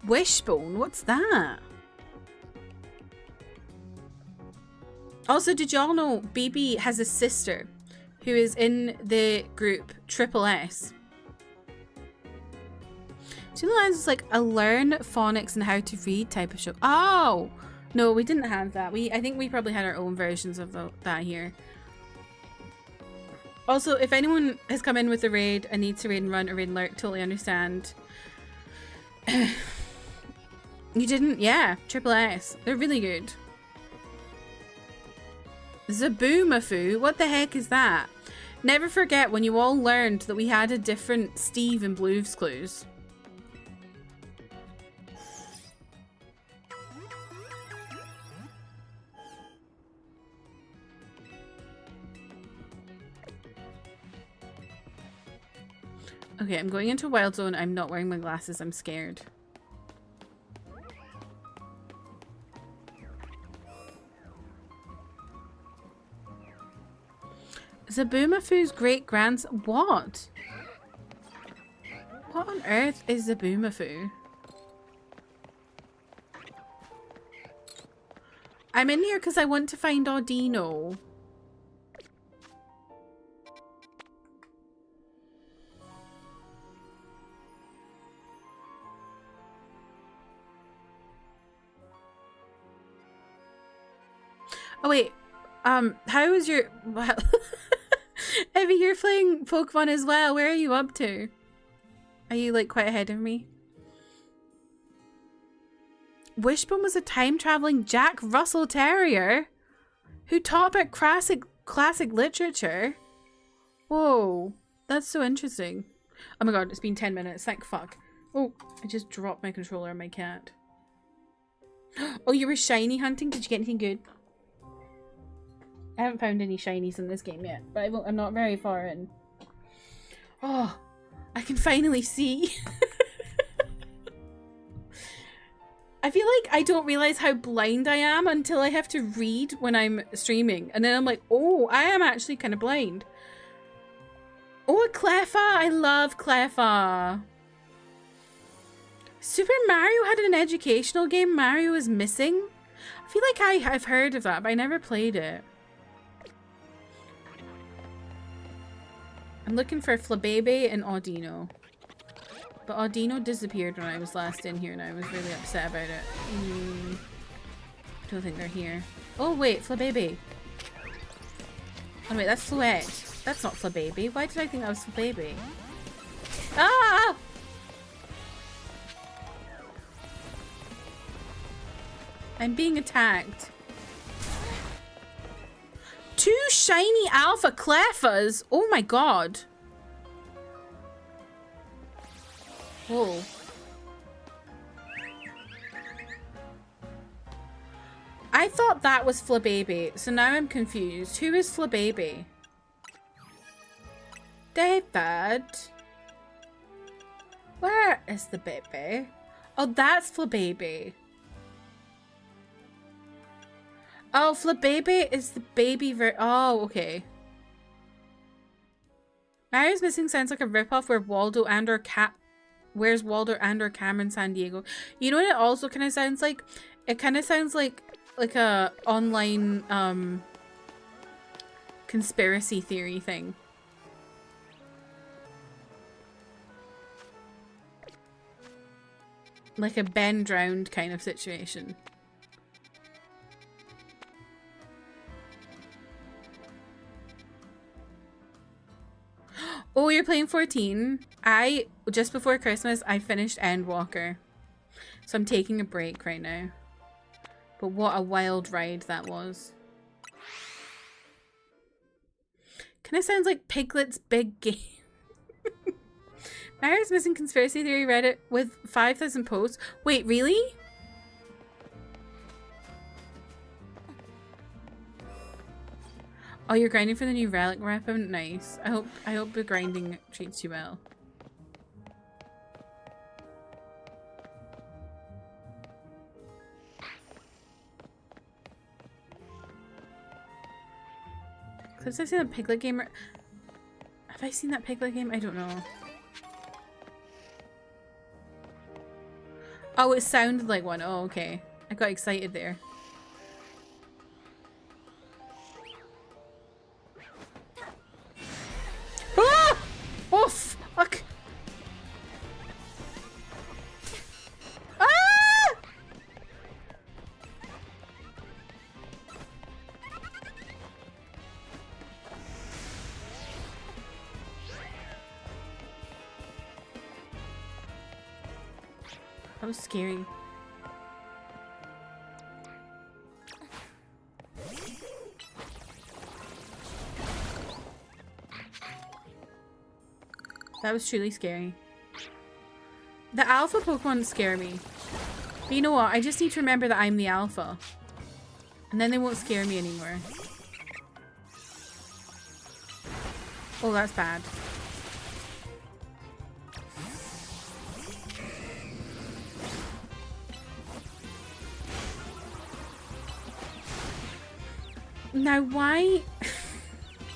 Wishbone, what's that? Also, did y'all know BB has a sister who is in the group Triple S? Between the Lines is like a learn phonics and how to read type of show. Oh, No, we didn't have that. I think we probably had our own versions of that here. Also, if anyone has come in with a raid and needs to raid and run or raid and lurk, totally understand. You didn't? Yeah, triple S. They're really good. Zaboomafu? What the heck is that? Never forget when you all learned that we had a different Steve in Blue's Clues. Okay, I'm going into Wild Zone. I'm not wearing my glasses. I'm scared. Zaboomafu's great-grandson... What? What on earth is Zaboomafu? I'm in here because I want to find Audino. Oh wait, how is your... Evie, you're playing Pokemon as well. Where are you up to? Are you like quite ahead of me? Wishbone was a time-traveling Jack Russell Terrier who taught about classic literature. Whoa, that's so interesting. Oh my god, it's been 10 minutes. Thank fuck. Oh, I just dropped my controller on my cat. Oh, you were shiny hunting? Did you get anything good? I haven't found any shinies in this game yet, but I'm not very far in. Oh, I can finally see. I feel like I don't realize how blind I am until I have to read when I'm streaming. And then I'm like, oh, I am actually kind of blind. Oh, a Cleffa! I love Cleffa. Super Mario had an educational game Mario is missing. I feel like I've heard of that, but I never played it. I'm looking for Flabébé and Audino. But Audino disappeared when I was last in here and I was really upset about it. Don't think they're here. Oh wait, Flabébé. Oh wait, that's Fluette. That's not Flabébé. Why did I think that was Flabébé? Ah! I'm being attacked. 2 shiny alpha Cleffas! Oh my god. Whoa. I thought that was Flabébé, so now I'm confused. Who is Flabébé? David? Where is the baby? Oh, that's Flabébé. Oh, Flabébé is the baby oh, okay. Mario's Missing sounds like a ripoff where Waldo and or Where's Waldo and or Cameron San Diego? You know what it also kind of sounds like? It kind of sounds like a online conspiracy theory thing. Like a Ben drowned kind of situation. Oh, you're playing 14? Just before Christmas, I finished Endwalker. So I'm taking a break right now. But what a wild ride that was. Kind of sounds like Piglet's Big Game. Mario's Missing Conspiracy Theory Reddit with 5,000 posts. Wait, really? Oh, you're grinding for the new relic weapon? Nice. I hope the grinding treats you well. Have I seen that Piglet game? Have I seen that Piglet game? I don't know. Oh, it sounded like one. Oh, okay. I got excited there. Ah! Oh, fuck! Ah! That was scary. That was truly scary. The alpha Pokemon scare me. But you know what? I just need to remember that I'm the alpha. And then they won't scare me anymore. Oh, that's bad. Now, why...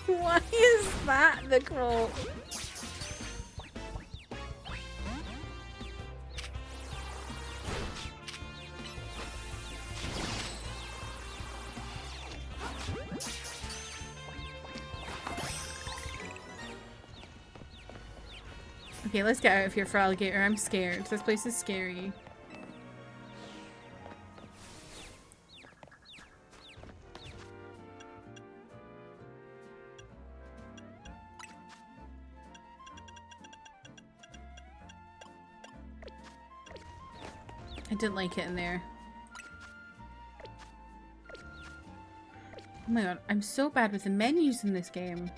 why is that the quote? Okay, let's get out of here for alligator. I'm scared. This place is scary. I didn't like it in there. Oh my god, I'm so bad with the menus in this game.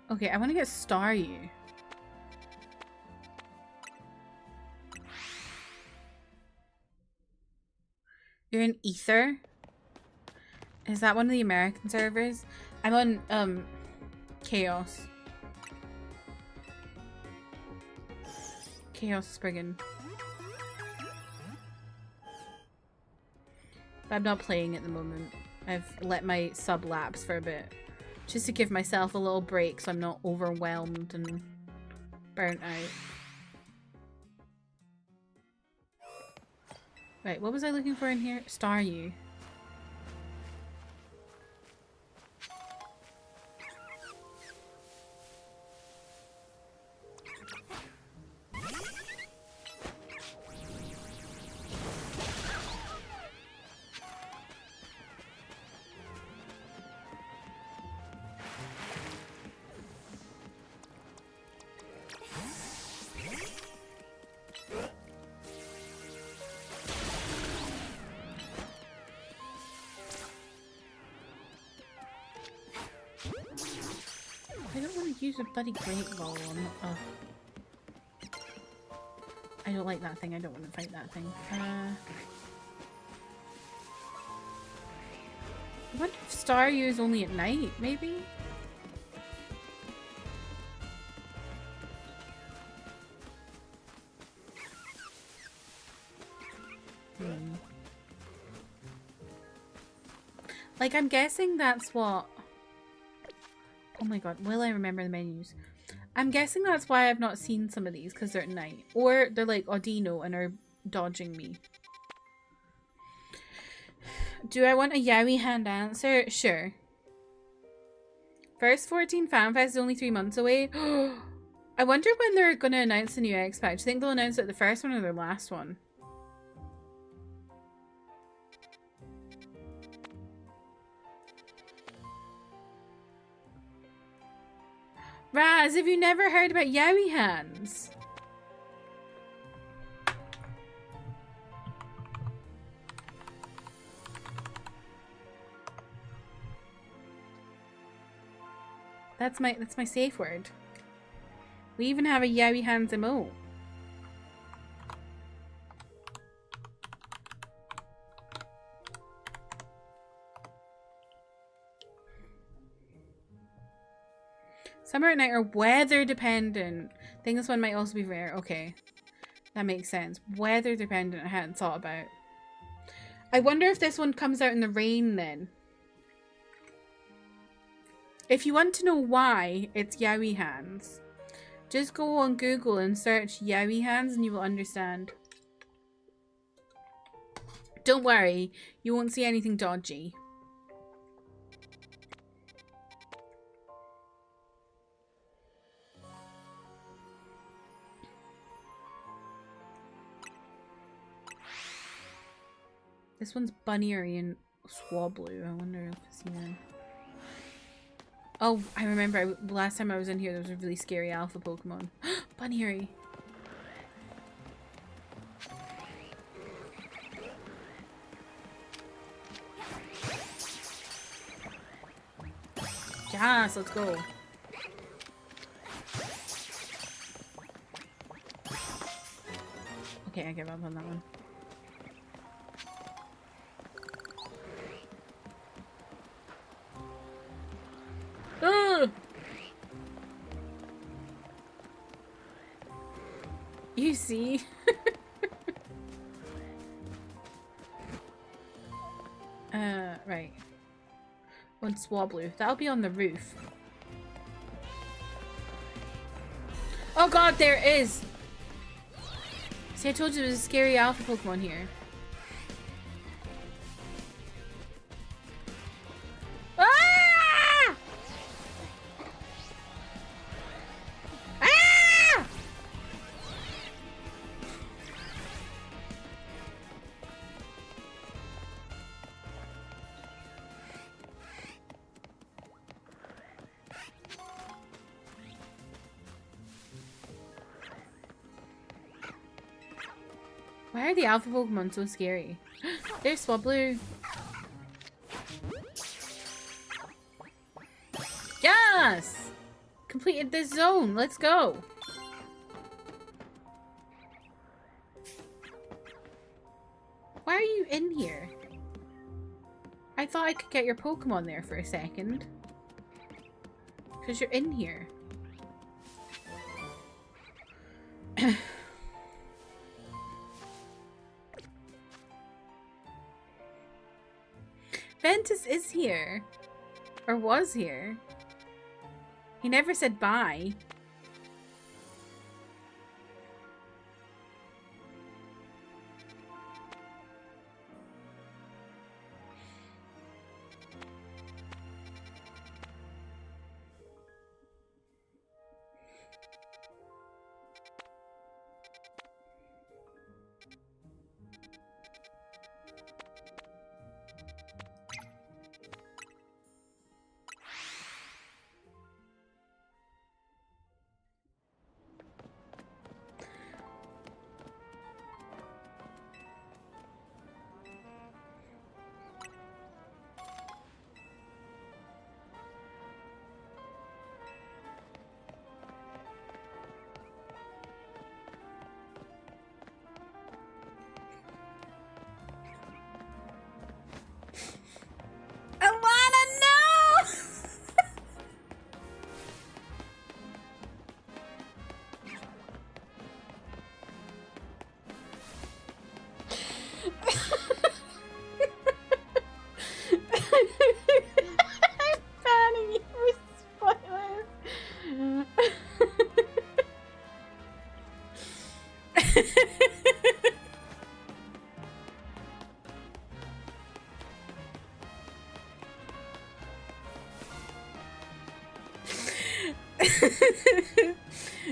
Okay, I want to get Staryu. You're in Ether? Is that one of the American servers? I'm on, Chaos. Chaos Spriggan. But I'm not playing at the moment. I've let my sub lapse for a bit. Just to give myself a little break so I'm not overwhelmed and burnt out. Right, what was I looking for in here? Staryu. Use a bloody great ball on. I don't like that thing. I don't want to fight that thing. I wonder if Staryu is only at night, maybe? Like, I'm guessing that's what... Oh my god, will I remember the menus? I'm guessing that's why I've not seen some of these, because they're at night. Or they're like Audino and are dodging me. Do I want a Yowie hand answer? Sure. First 14 FanFest is only 3 months away. I wonder when they're going to announce the new X Pack. Do you think they'll announce it the first one or the last one? Raz, have you never heard about Yowie hands? That's my safe word. We even have a Yowie hands emote. Summer at night are weather dependent. I think this one might also be rare. Okay. That makes sense. Weather dependent, I hadn't thought about. I wonder if this one comes out in the rain then. If you want to know why it's Yowie hands, just go on Google and search Yowie hands and you will understand. Don't worry, you won't see anything dodgy. This one's bunnier and Swablu. I wonder if it's here. Oh, I remember the last time I was in here there was a really scary alpha Pokemon. Bunny. Yes, let's go. Okay, I give up on that one. You see? Right. One Swablu. That'll be on the roof. Oh god, there is! See, I told you there was a scary alpha Pokemon here. Ah! Ah! Why are the alpha Pokemon so scary? There's Swablu. Yes! Completed this zone. Let's go. Why are you in here? I thought I could get your Pokemon there for a second. Because you're in here. Ventus is here. Or was here. He never said bye.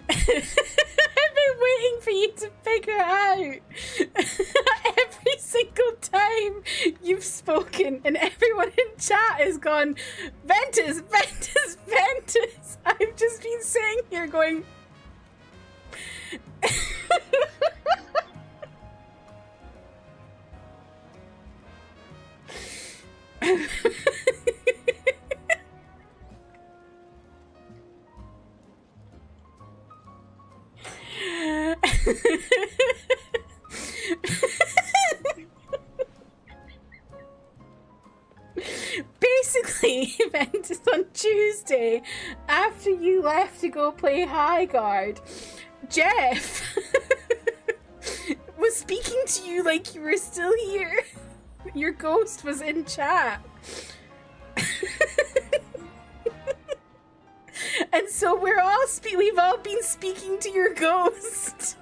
I've been waiting for you to figure out. Every single time you've spoken and everyone in chat has gone, Ventus, Ventus, Ventus. I've just been sitting here going... Basically, Ventus, on Tuesday, after you left to go play High Guard, Jeff was speaking to you like you were still here. Your ghost was in chat. And so we've all been speaking to your ghost.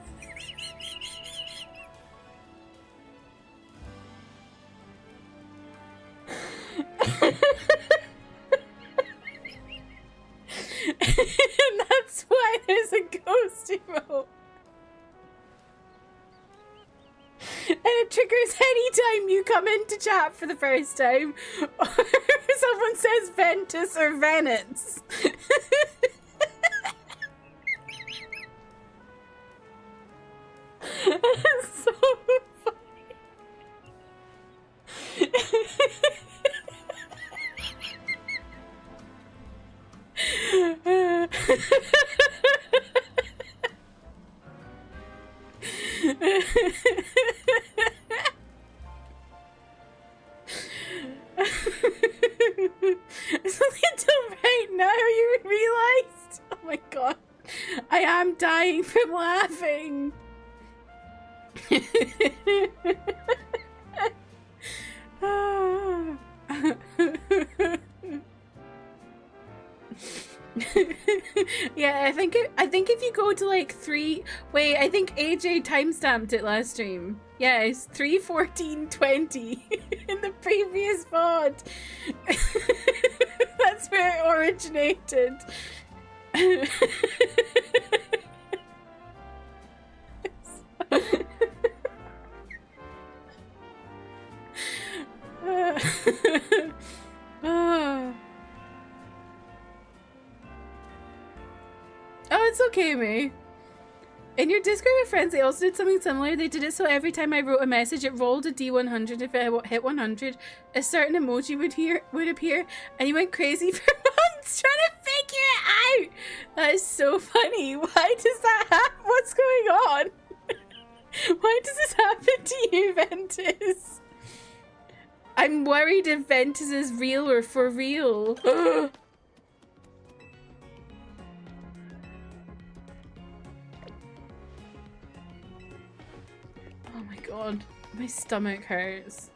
And that's why there's a ghost emote. And it triggers anytime you come into chat for the first time, or someone says Ventus or Venets. It's so funny. It's only until right now you realized. Oh my god. I am dying from laughing. Yeah, I think if you go to like 3, wait, I think AJ timestamped it last stream. Yeah, it's 3:14:20 in the previous VOD. That's where it originated. Oh, it's okay, May. In your Discord with friends, they also did something similar. They did it so every time I wrote a message, it rolled a D100. If it hit 100, a certain emoji would appear, and you went crazy for months trying to figure it out. That is so funny. Why does that happen? What's going on? Why does this happen to you, Ventus? I'm worried if Ventus is real or for real. Oh my god, my stomach hurts.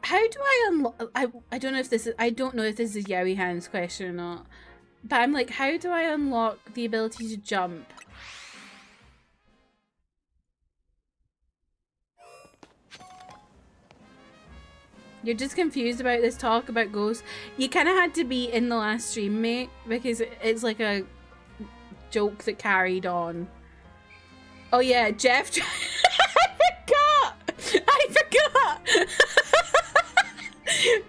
How do I unlock? I don't know if this is. I don't know if this is Yowie Hand's question or not. But I'm like, how do I unlock the ability to jump? You're just confused about this talk about ghosts. You kind of had to be in the last stream, mate, because it's like a joke that carried on. Oh yeah, Jeff. I forgot.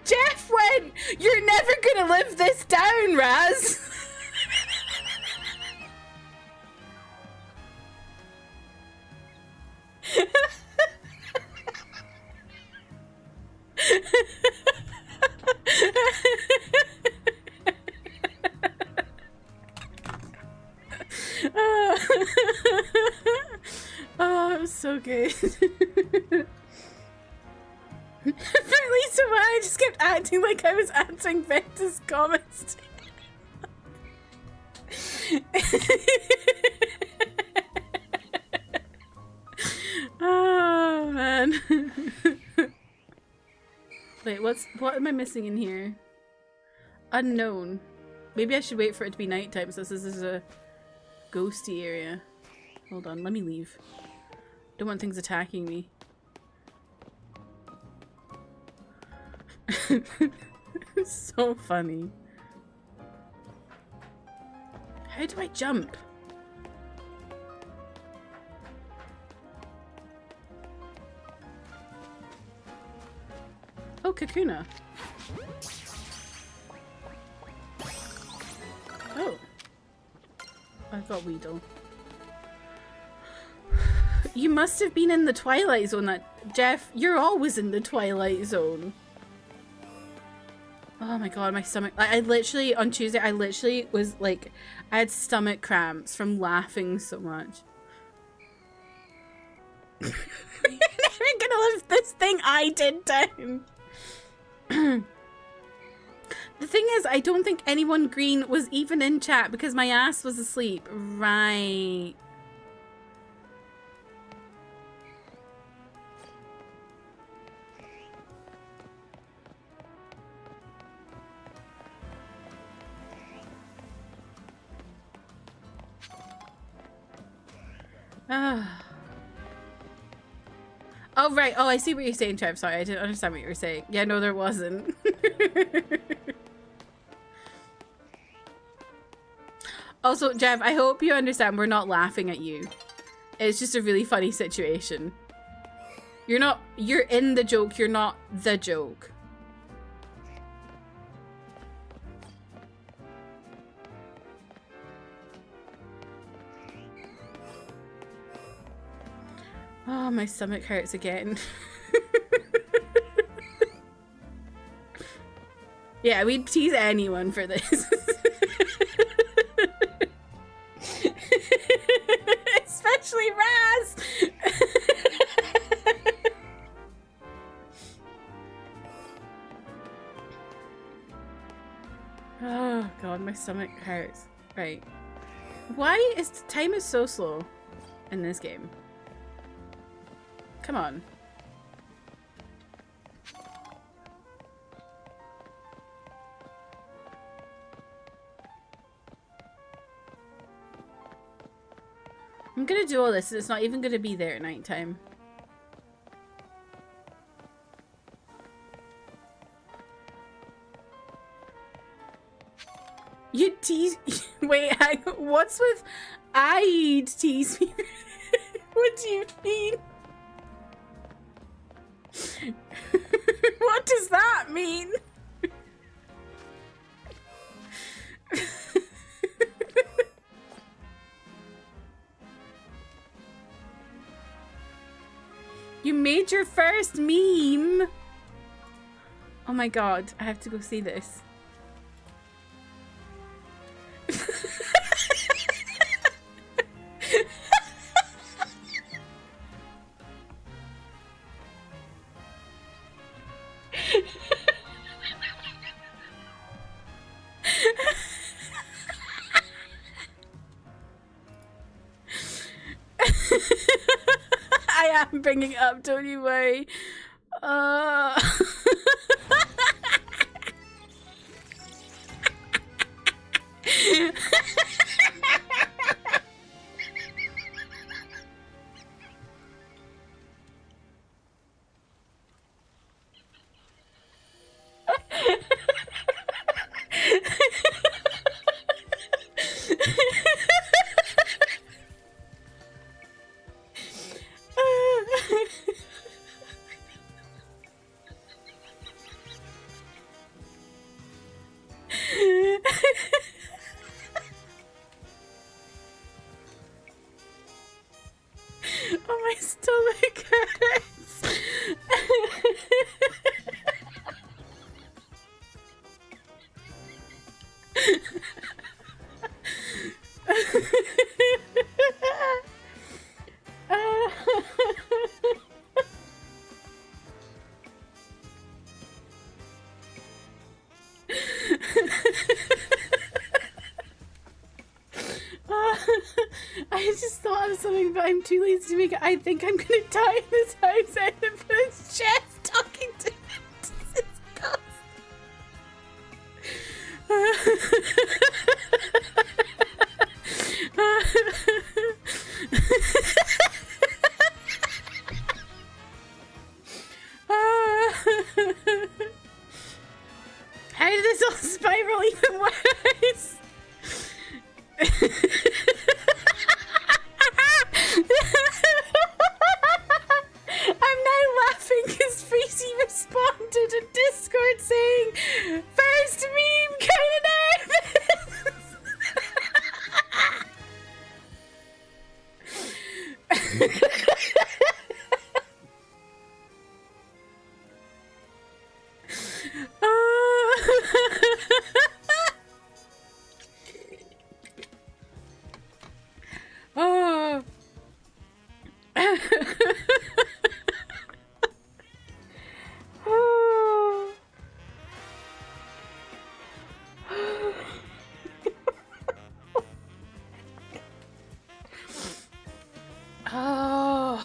Jeff went, "You're never gonna live this down, Raz." Oh, it was so good. For at least a while, I just kept acting like I was answering Ventus' comments. Oh man. Wait, what am I missing in here? Unknown. Maybe I should wait for it to be nighttime since this is a ghosty area. Hold on, let me leave. Don't want things attacking me. It's so funny. How do I jump? Oh, Kakuna. Oh. I've got Weedle. You must have been in the Twilight Zone. Jeff, you're always in the Twilight Zone. Oh my god, my stomach. I literally, on Tuesday, I literally was like, I had stomach cramps from laughing so much. You're never gonna live this thing I did down. The thing is, I don't think anyone green was even in chat because my ass was asleep. Right. Oh, right. Oh, I see what you're saying, Trev. Sorry, I didn't understand what you were saying. Yeah, no, there wasn't. Also, Jeff, I hope you understand we're not laughing at you. It's just a really funny situation. You're in the joke, you're not the joke. Oh, my stomach hurts again. Yeah, we'd tease anyone for this. Especially Raz! Oh god, my stomach hurts. Right. Why is time is so slow in this game? Come on. I'm gonna do all this and it's not even gonna be there at night time. You tease. Wait, what's with I'd tease me? What do you mean? What does that mean? You made your first meme. Oh my god, I have to go see this. I am bringing it up, don't you worry. Oh, my stomach hurts. I just thought of something, but I'm too lazy to make it. I think I'm gonna die in this house edit, but it's Jeff talking to me. How did this all spiral even worse? I'm now laughing because Freezy responded in Discord saying, "First meme, kinda nervous." Oh. Oh. Oh.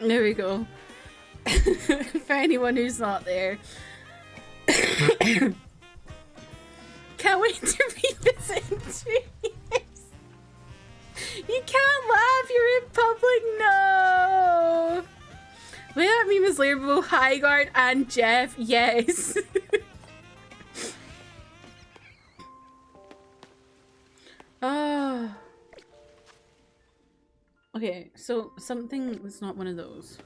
There we go. For anyone who's not there. Can't wait to revisit in 2 years. You can't laugh, you're in public, no! is Lerbo, Highguard, and Jeff. Yes. Oh. Okay, so something that's not one of those.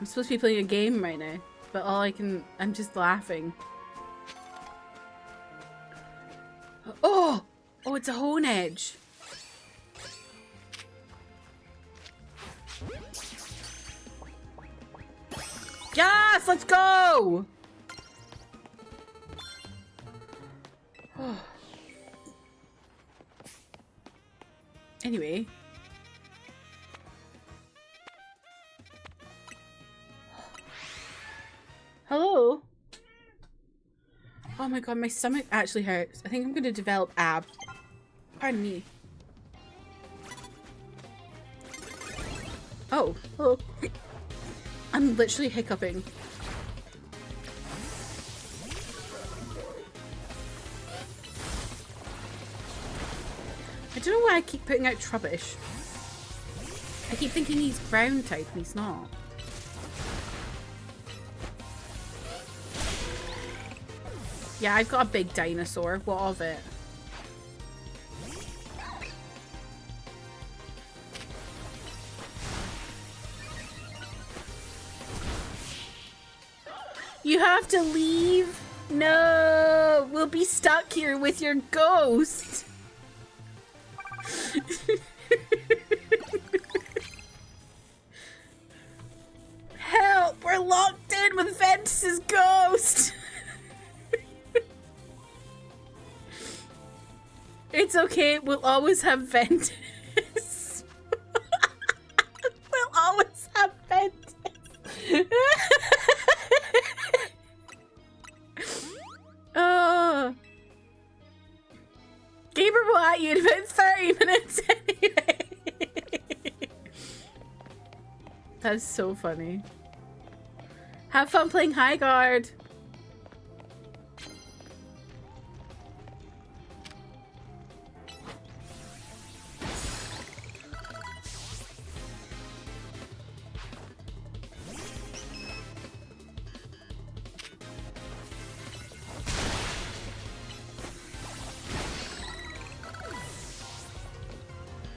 I'm supposed to be playing a game right now, but I'm just laughing. Oh! Oh, it's a hone edge. Yes, let's go! Anyway. Hello? Oh my god, my stomach actually hurts. I think I'm gonna develop ab. Pardon me. Oh, hello. I'm literally hiccuping. I don't know why I keep putting out Trubbish. I keep thinking he's ground type and he's not. Yeah, I've got a big dinosaur. What of it? You have to leave? No! We'll be stuck here with your ghost! Help! We're locked in with Ventus's ghost! It's okay, we'll always have Ventus. We'll always have Ventus. Oh. Gamer will at you in about 30 minutes anyway. That's so funny. Have fun playing Highguard.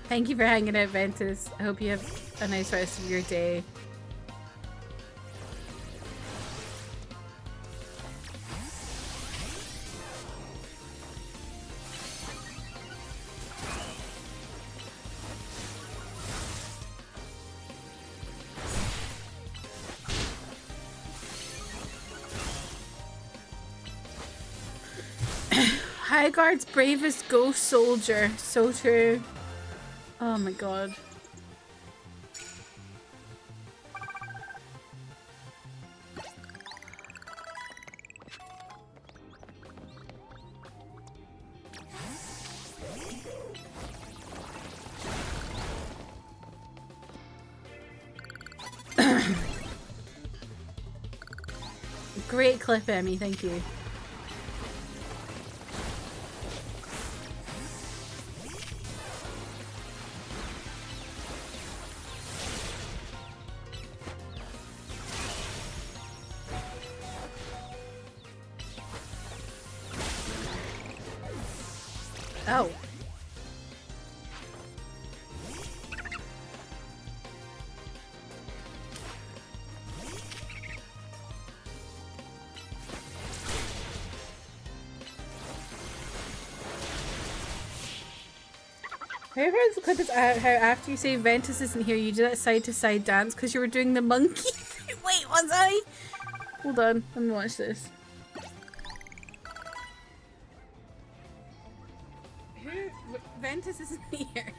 Thank you for hanging out, Ventus. I hope you have a nice rest of your day. Highguard's bravest ghost soldier. So true. Oh my god. Great clip, Emmy. Thank you. Oh. Whoever has the clip is out how after you say Ventus isn't here, you do that side to side dance because you were doing the monkey. Wait, was I? Hold on, let me watch this. Ventus isn't here.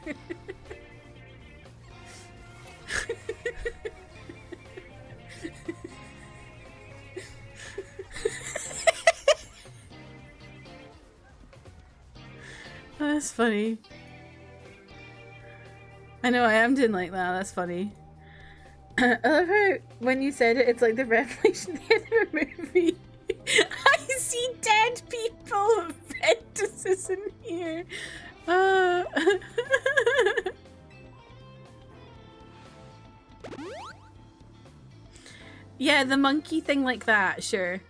Oh, that's funny. I know, I am doing like that. That's funny. I love how when you said it, it's like the revelation at the end of a movie. I see dead people. Ventus isn't here. here. Yeah, the monkey thing like that, sure.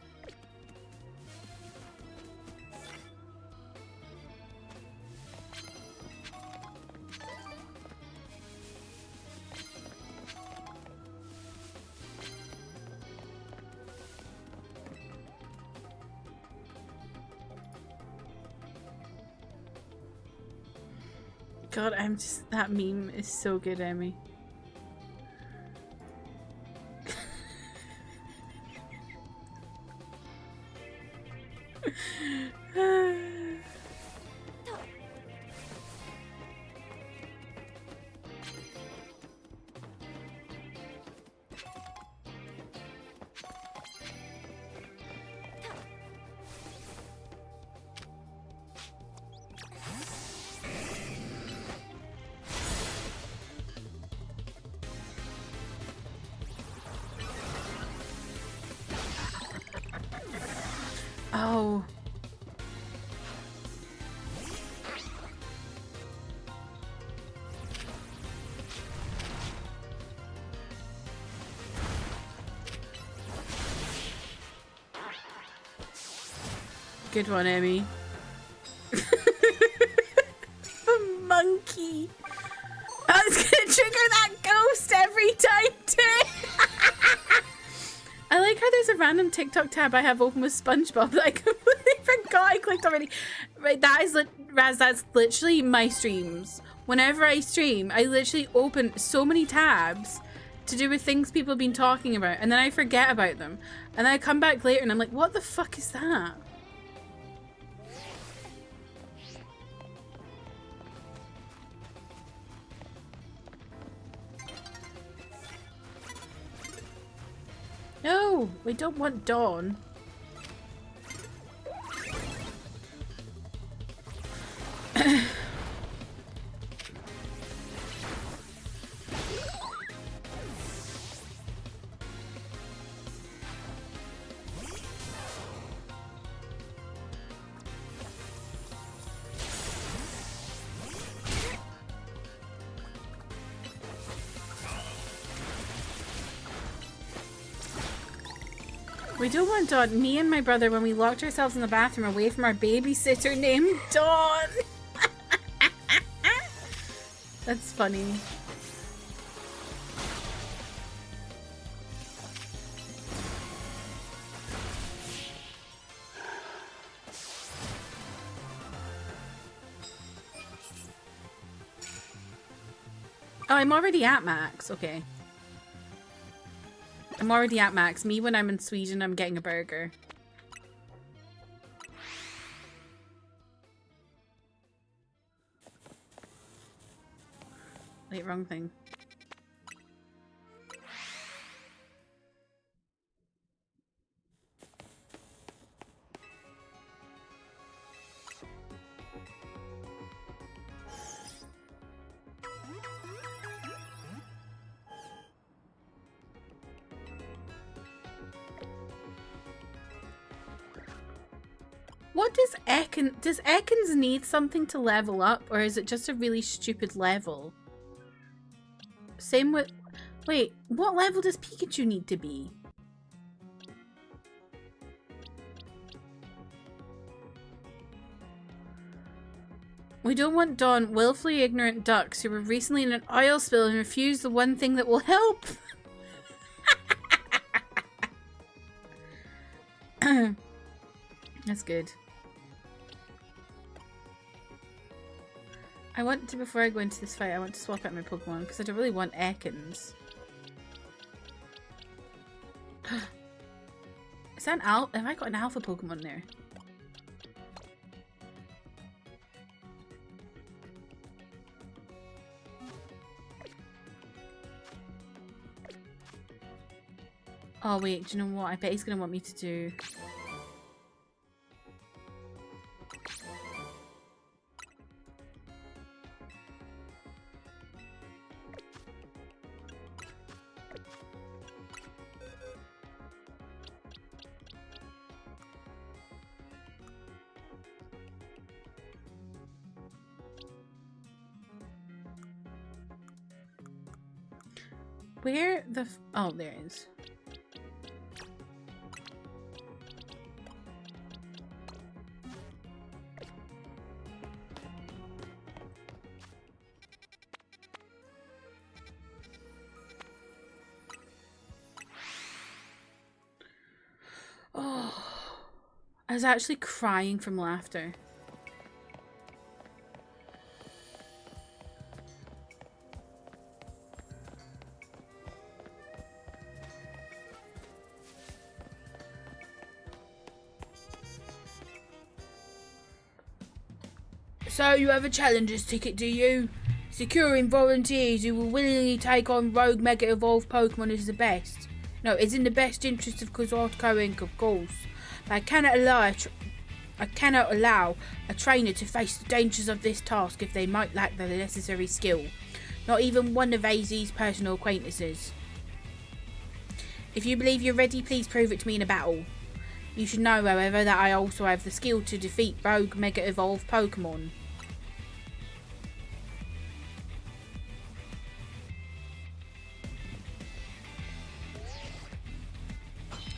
God, I'm just, that meme is so good, Emmy. Oh. Good one, Emmy. The monkey. I was gonna trigger that ghost every time too. I like how there's a random TikTok tab I have open with SpongeBob that I completely forgot I clicked already. Right, that is Raz, that's literally my streams. Whenever I stream, I literally open so many tabs to do with things people have been talking about, and then I forget about them. And then I come back later and I'm like, what the fuck is that? No, we don't want Dawn. We don't want Dawn. Me and my brother, when we locked ourselves in the bathroom away from our babysitter named Dawn. That's funny. Oh, I'm already at max. Okay. I'm already at max. Me, when I'm in Sweden, I'm getting a burger. Wait, wrong thing. What does Ekans... Does Ekans need something to level up, or is it just a really stupid level? Same with... Wait, what level does Pikachu need to be? We don't want Dawn, willfully ignorant ducks who were recently in an oil spill and refused the one thing that will help. That's good. I want to, before I go into this fight, I want to swap out my Pokemon because I don't really want Ekans. Is that an alpha? Have I got an alpha Pokemon there? Oh wait, do you know what? I bet he's gonna want me to do... Where the... oh, there it is. Oh, I was actually crying from laughter. So you have a challenger's ticket, do you? Securing volunteers who will willingly take on rogue Mega Evolved Pokemon is the best. No, it's in the best interest of Kozarko Inc., of course. But I cannot allow a trainer to face the dangers of this task if they might lack the necessary skill. Not even one of AZ's personal acquaintances. If you believe you're ready, please prove it to me in a battle. You should know, however, that I also have the skill to defeat rogue Mega Evolved Pokemon.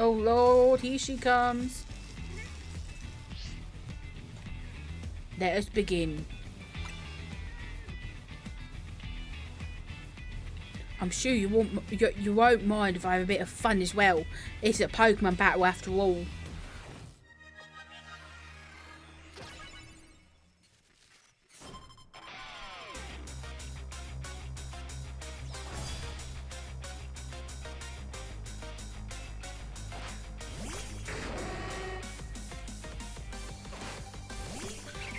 Oh Lord, here she comes. Let us begin. I'm sure you won't mind if I have a bit of fun as well. It's a Pokemon battle after all.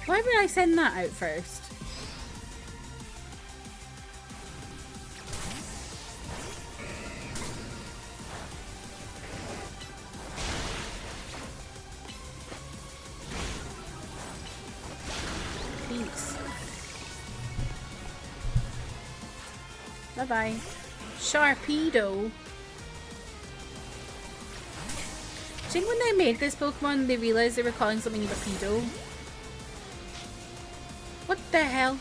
Why would I send that out first? Peace. Bye-bye. Sharpedo. I think when they made this Pokemon, they realized they were calling something a pedo. What the hell?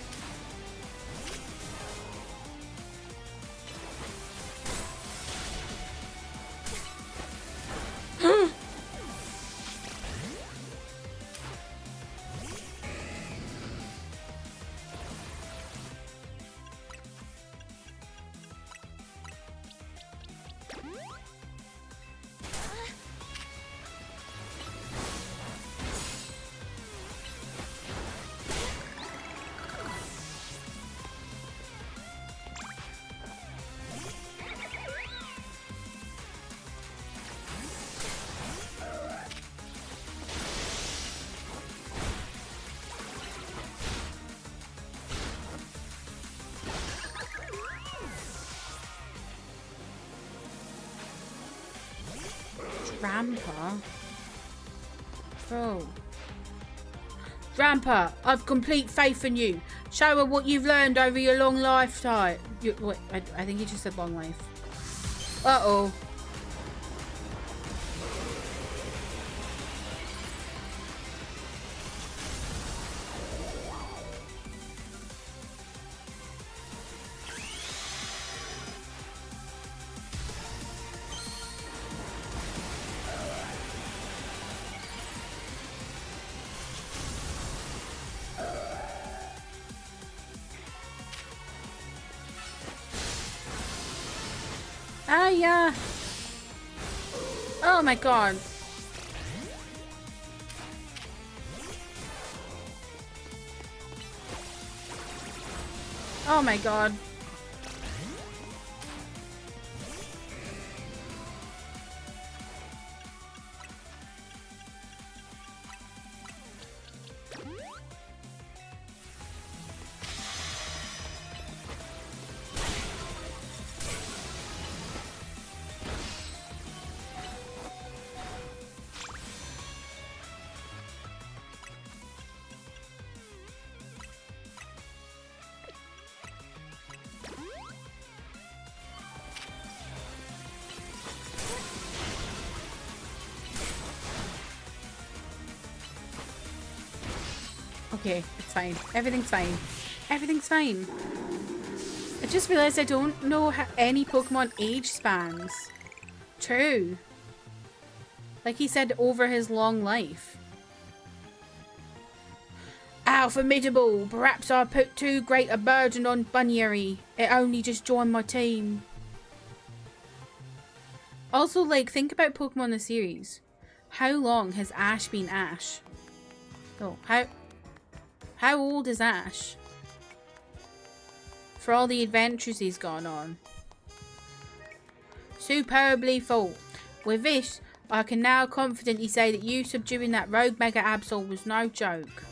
Grandpa? Bro. Grandpa, I've complete faith in you. Show her what you've learned over your long lifetime. Wait, I think you just said long life. Uh-oh. Ah, yeah. Oh my god. Oh my god. Okay, it's fine. Everything's fine. Everything's fine. I just realised I don't know how any Pokemon age spans. True. Like he said, over his long life. How formidable! Perhaps I put too great a burden on Bunyary. It only just joined my team. Also, like, think about Pokemon the series. How long has Ash been Ash? Oh, how old is Ash? For all the adventures he's gone on. Superbly full. With this, I can now confidently say that you subduing that rogue Mega Absol was no joke.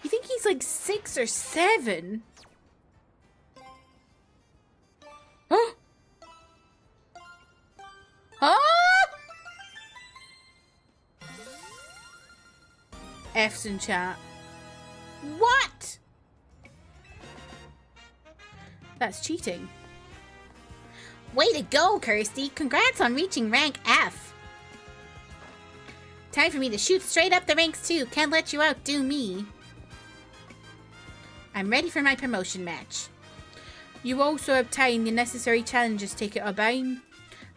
You think he's like 6 or 7? Huh? Huh? F's in chat. What? That's cheating. Way to go, Kirsty. Congrats on reaching rank F. Time for me to shoot straight up the ranks too. Can't let you outdo me. I'm ready for my promotion match. You also obtain the necessary challenges ticket, Urbane.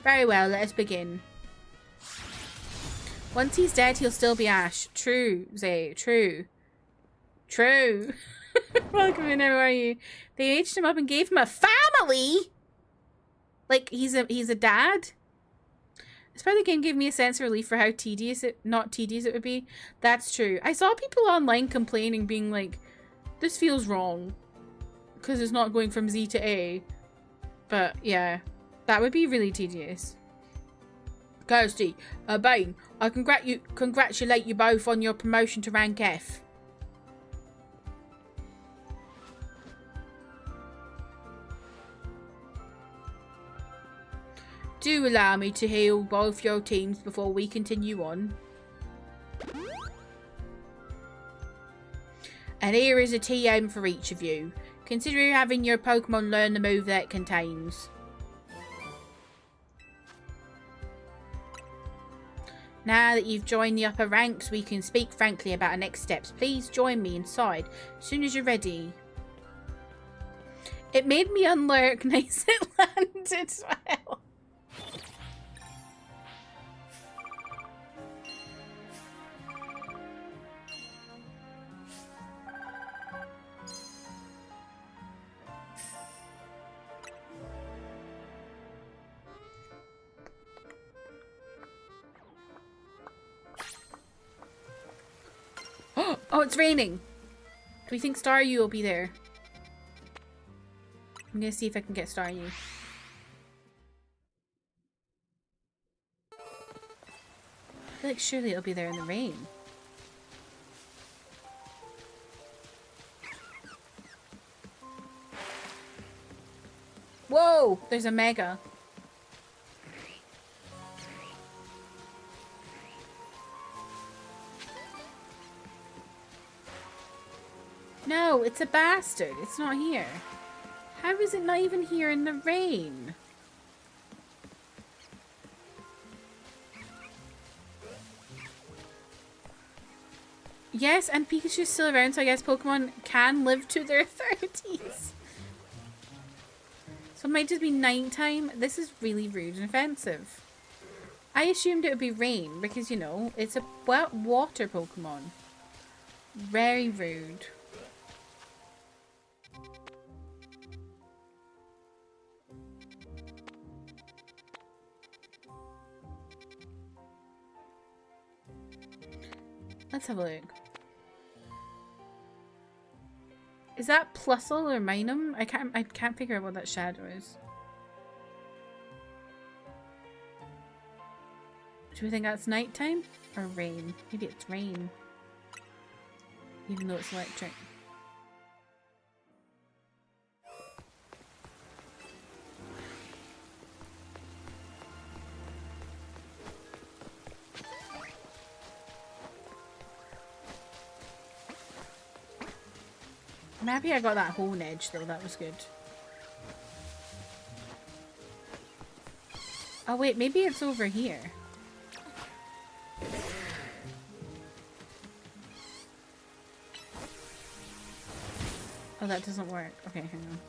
Very well, let us begin. Once he's dead, he'll still be Ash. True, Zay. True. True. Welcome in, how are you? They aged him up and gave him a family? Like, he's a dad? This part of the game gave me a sense of relief for how not tedious it would be. That's true. I saw people online complaining, being like, this feels wrong. Because it's not going from Z to A. But, yeah. That would be really tedious. Kirsty, Urbane, I congratulate you both on your promotion to rank F. Do allow me to heal both your teams before we continue on. And here is a TM for each of you. Consider having your Pokemon learn the move that it contains. Now that you've joined the upper ranks, we can speak frankly about our next steps. Please join me inside as soon as you're ready. It made me unlurk. Nice it landed well. Oh, it's raining. Do we think Staryu will be there? I'm gonna see if I can get Staryu. I feel like surely it'll be there in the rain. Whoa! There's a Mega. No, it's a bastard. It's not here. How is it not even here in the rain? Yes, and Pikachu's still around, so I guess Pokemon can live to their 30s. So it might just be nighttime. This is really rude and offensive. I assumed it would be rain because, you know, it's a wet water Pokemon. Very rude. Let's have a look. Is that Plusle or Minum? I can't figure out what that shadow is. Do we think that's nighttime or rain? Maybe it's rain. Even though it's electric. I'm happy I got that hone edge though, that was good. Oh wait, maybe it's over here. Oh, that doesn't work. Okay, hang on.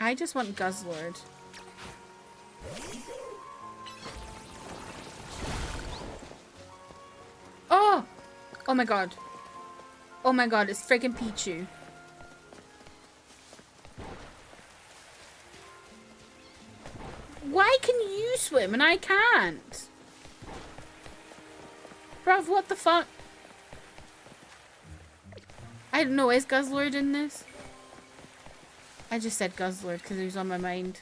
I just want Guzzlord. Oh! Oh my god. Oh my god, it's freaking Pichu. Why can you swim and I can't? Bruv, what the fuck? I don't know, is Guzzlord in this? I just said Guzzlord because he was on my mind.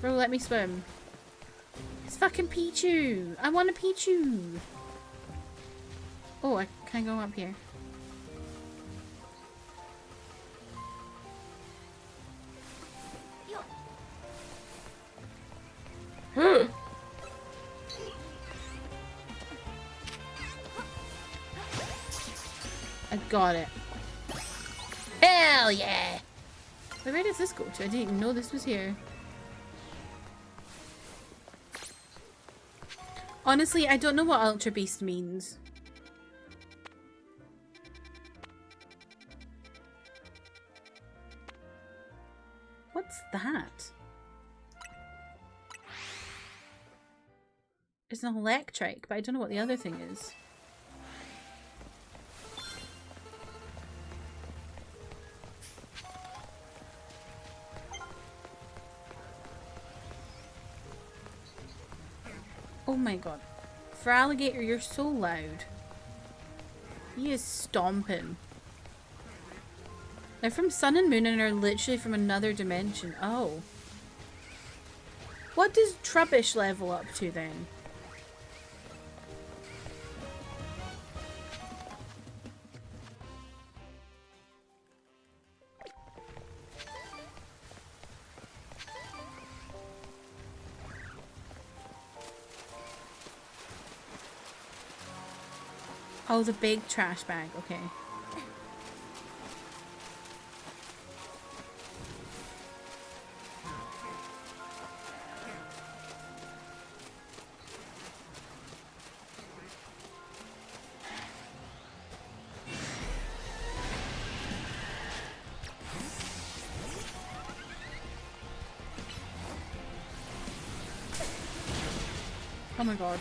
Bro, let me swim. It's fucking Pichu. I want a Pichu. Oh, can I go up here? I got it. Hell yeah! Wait, where does this go to? I didn't even know this was here. Honestly, I don't know what Ultra Beast means. What's that? It's an electric, but I don't know what the other thing is. Oh my god. For Alligator, you're so loud. He is stomping. They're from Sun and Moon and are literally from another dimension. Oh. What does Trubbish level up to then? Oh, the big trash bag. Okay. Oh my god.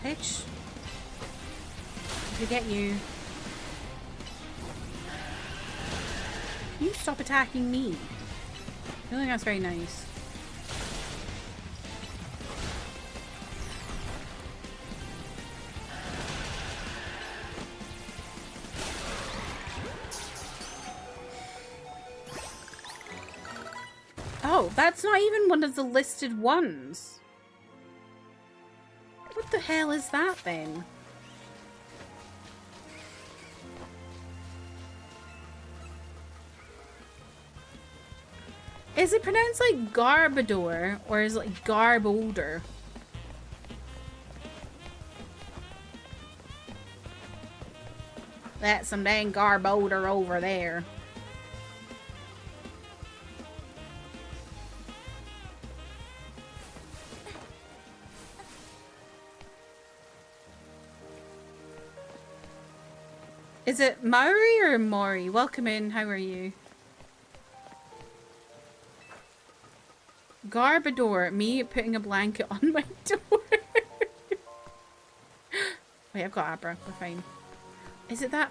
Bitch. Forget you. You stop attacking me. I don't think that's very nice. Oh, that's not even one of the listed ones. What the hell is that then? Is it pronounced like Garbodor or is it like Garbodor? That's some dang Garbodor over there. Is it Maori or Mori? Welcome in, how are you? Garbodor, me putting a blanket on my door. Wait, I've got Abra, we're fine. Is it that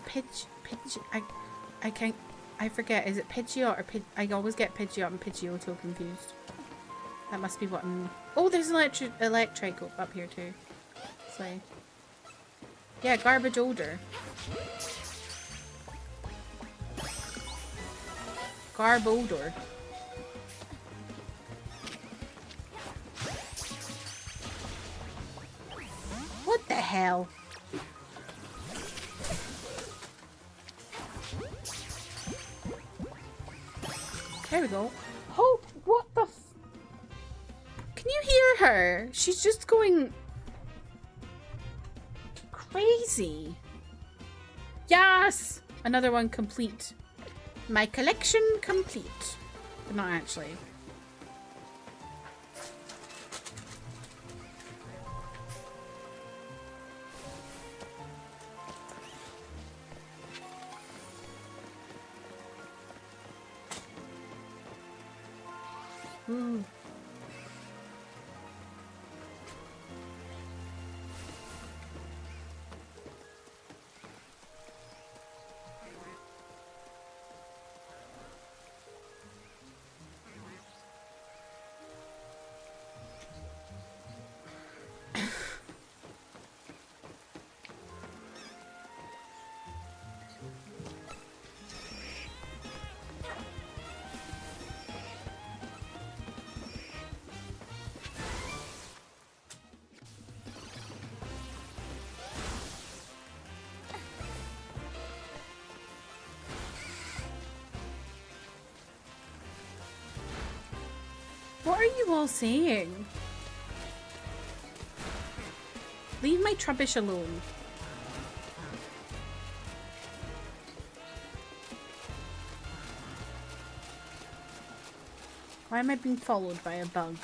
I can't. I forget. Is it Pidgeot or I always get Pidgeot and Pidgeotto confused. That must be what I'm... Oh, there's an electric up here too. So... Yeah, garbage odor. Garb odor. What the hell? There we go. Hope, what the f... Can you hear her? She's just going... crazy. Yes! Another one complete. My collection complete. But not actually. Ooh. What are you all saying? Leave my Trubbish alone. Why am I being followed by a bug?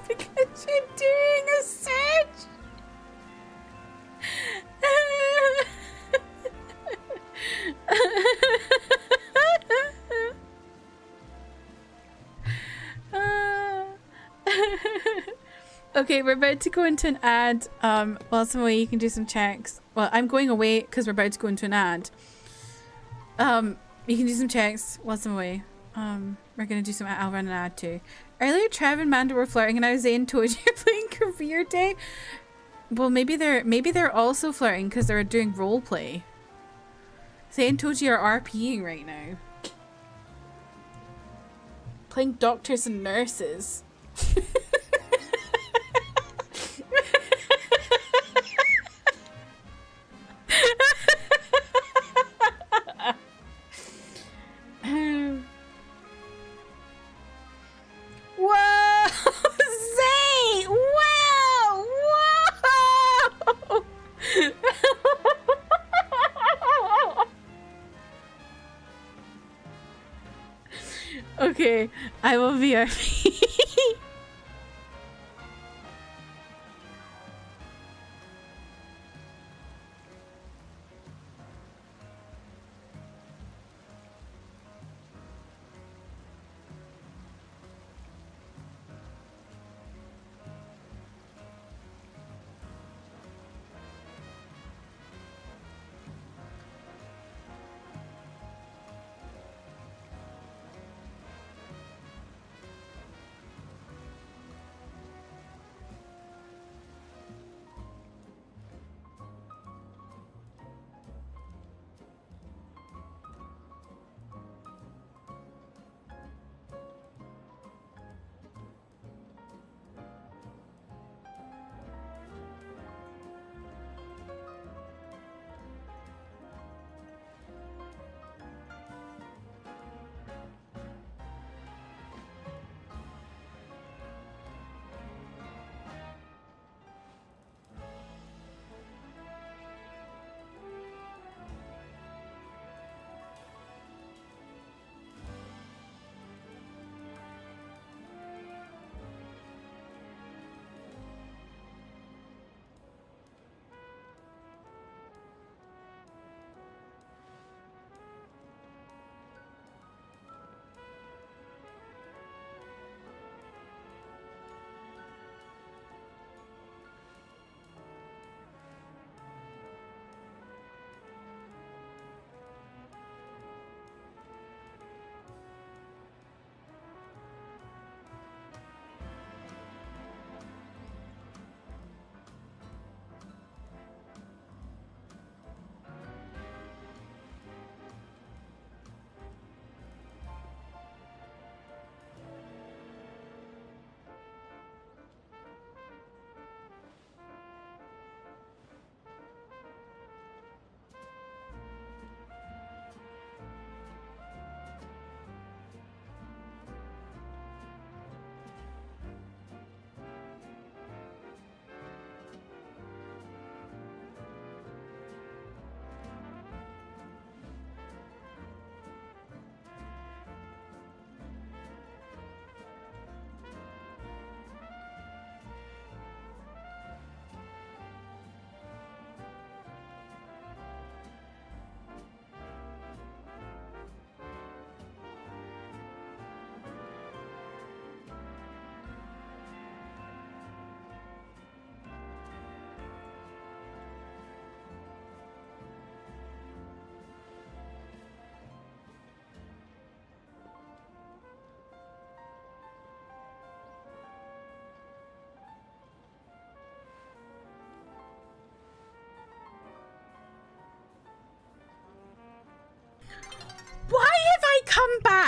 Because you're doing a search. Okay, we're about to go into an ad. While I'm away, you can do some checks. Well, I'm going away because we're about to go into an ad. You can do some checks while I'm away. We're gonna do some. I'll run an ad too. Earlier, Trev and Manda were flirting, and I was saying, "Told you you're playing Career Day." Well, maybe they're also flirting because they're doing role play. Saying Toji are RPing right now. Playing doctors and nurses. Whoa! Zay! Wow! Whoa! Okay, I will be RP.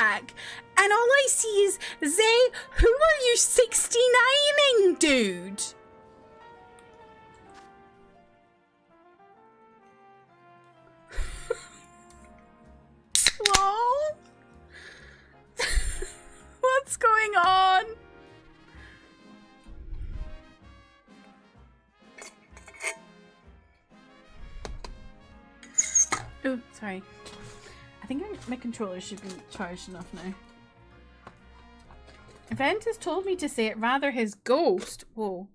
back, and all I see is Zay, who are you 69ing, dude? Lol. What's going on? Oh, sorry. I think my controller should be charged enough now. Ventus told me to say it rather his ghost. Whoa.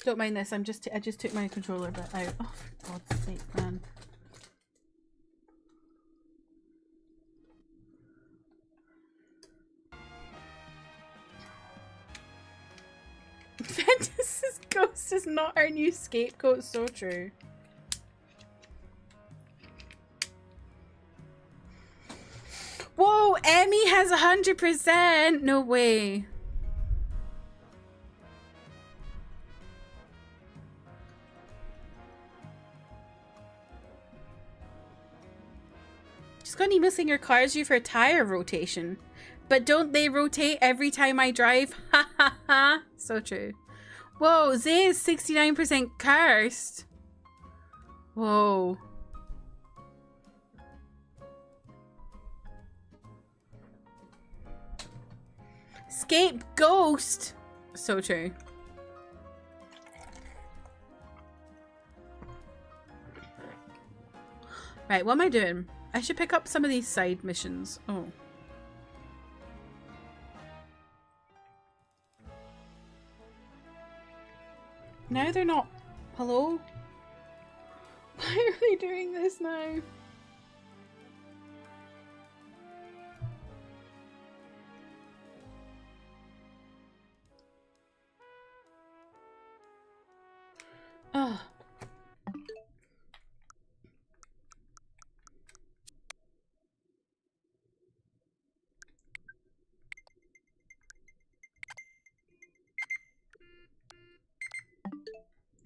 Don't mind this. I just took my controller bit out. Oh, for God's sake, man. Ventus's ghost is not our new scapegoat. So true. Whoa, Emmy has 100%. No way. Just got an email saying your car is due for a tire rotation. But don't they rotate every time I drive? Ha ha ha. So true. Whoa, Zay is 69% cursed. Whoa. Escape ghost. So true. Right, what am I doing? I should pick up some of these side missions. Oh. Now they're not. Hello? Why are they doing this now? Oh.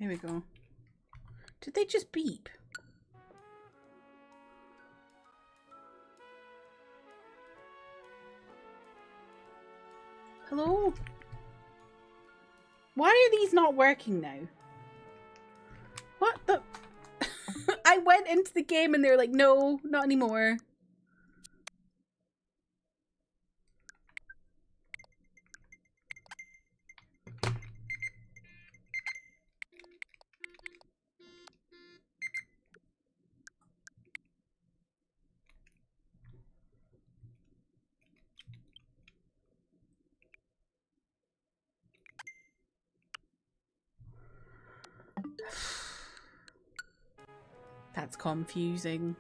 There we go. Did they just beep? Hello? Why are these not working now? What the? I went into the game and they were like, no, not anymore. That's confusing.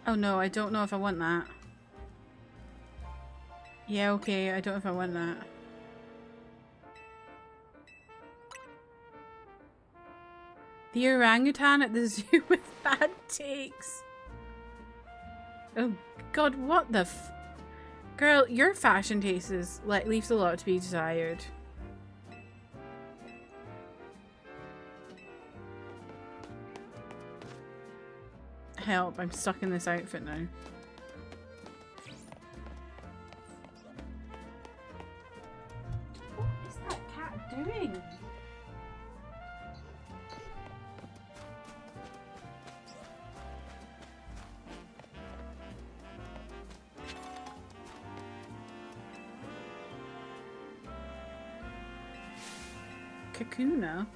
Oh no, I don't know if I want that. Yeah, okay, I don't know if I want that. The orangutan at the zoo with bad takes. Oh god, what the f- Girl, your fashion taste is, like, leaves a lot to be desired. Help, I'm stuck in this outfit now. What is that cat doing? Kakuna?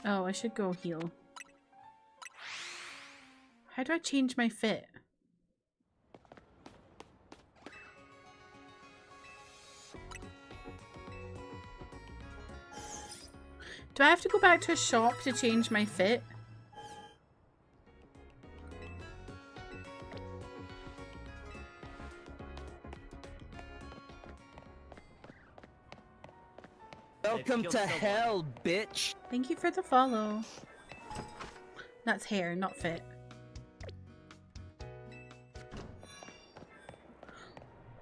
Oh, I should go heal. How do I change my fit? Do I have to go back to a shop to change my fit? Welcome to hell, bitch. Thank you for the follow. That's hair, not fit.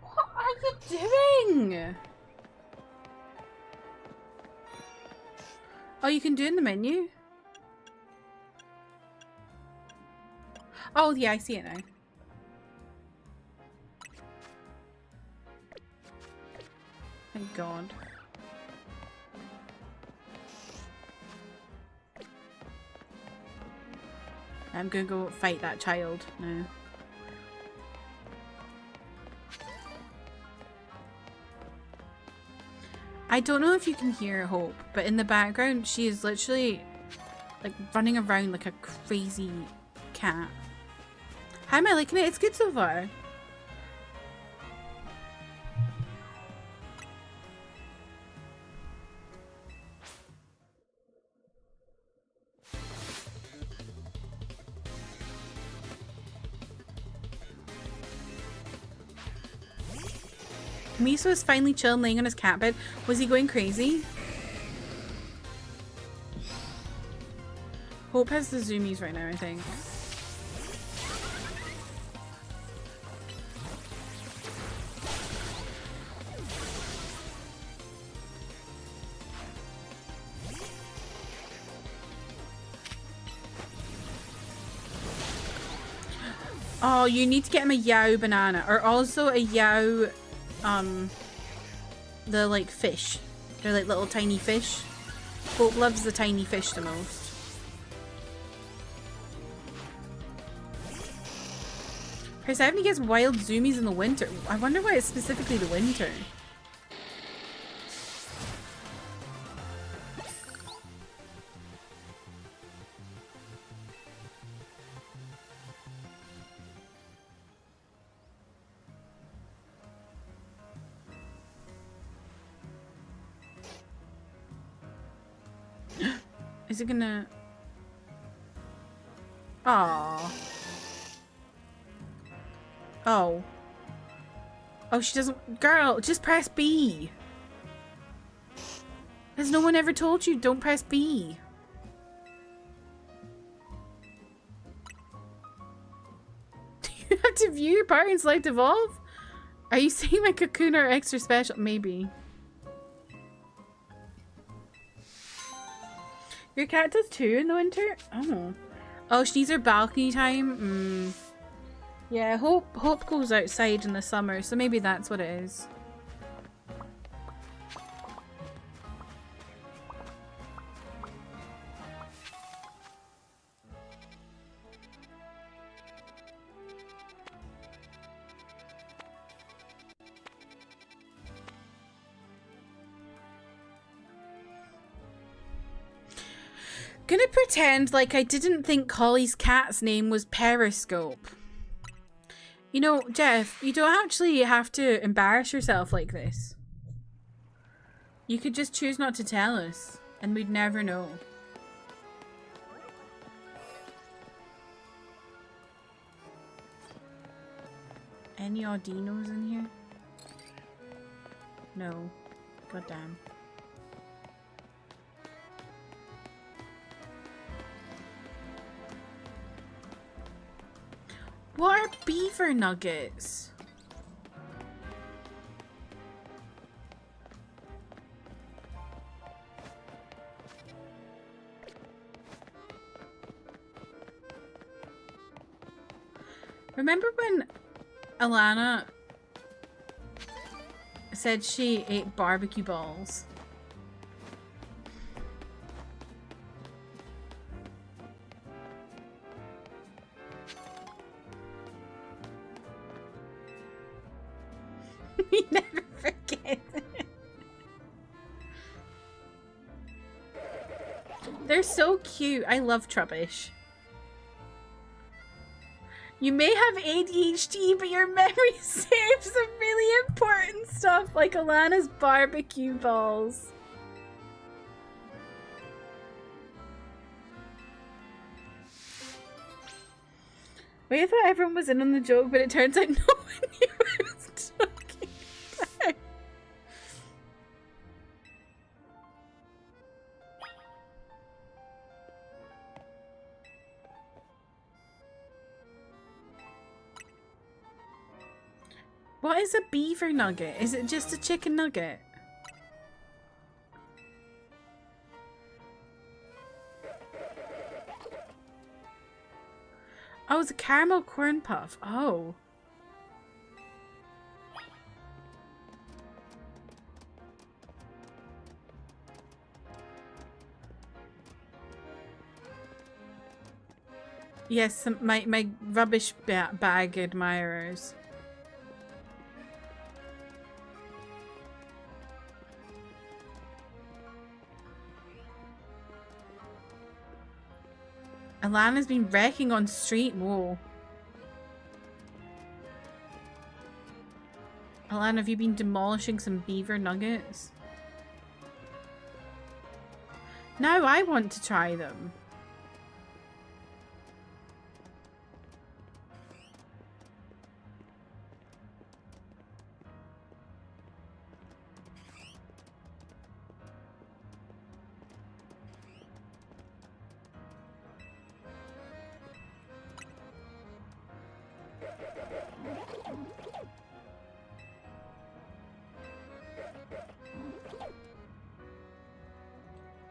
What are you doing? Oh, you can do it in the menu? Oh, yeah, I see it now. Thank God. I'm gonna go fight that child now. I don't know if you can hear Hope, but in the background she is literally like running around like a crazy cat. How am I liking it? It's good so far. Miso is finally chilling, laying on his cat bed. Was he going crazy? Hope has the zoomies right now, I think. Oh, you need to get him a Yao banana, or also a Yao, the like fish. They're like little tiny fish. Hope loves the tiny fish the most. Persephone gets wild zoomies in the winter. I wonder why it's specifically the winter. Is it gonna... Aww. Oh. Oh, she doesn't... Girl, just press B. Has no one ever told you don't press B? Do you have to view your party and select evolve? Are you saying my cocoon are extra special? Maybe. Your cat does too in the winter? Oh. Oh, she needs her balcony time? Yeah, Hope goes outside in the summer, so maybe that's what it is. Gonna pretend like I didn't think Collie's cat's name was Periscope. You know, Jeff, you don't actually have to embarrass yourself like this. You could just choose not to tell us, and we'd never know. Any Audinos in here? No. Goddamn. What are beaver nuggets? Remember when Alana said she ate barbecue balls? We never forget. They're so cute. I love Trubbish. You may have ADHD, but your memory saves some really important stuff like Alana's barbecue balls. Wait, I thought everyone was in on the joke, but it turns out no one knew I was talking about. What is a beaver nugget? Is it just a chicken nugget? Oh, it's a caramel corn puff. Oh. Yes, my rubbish bag admirers. Alana's been wrecking on street. Whoa. Alana, have you been demolishing some beaver nuggets? Now I want to try them.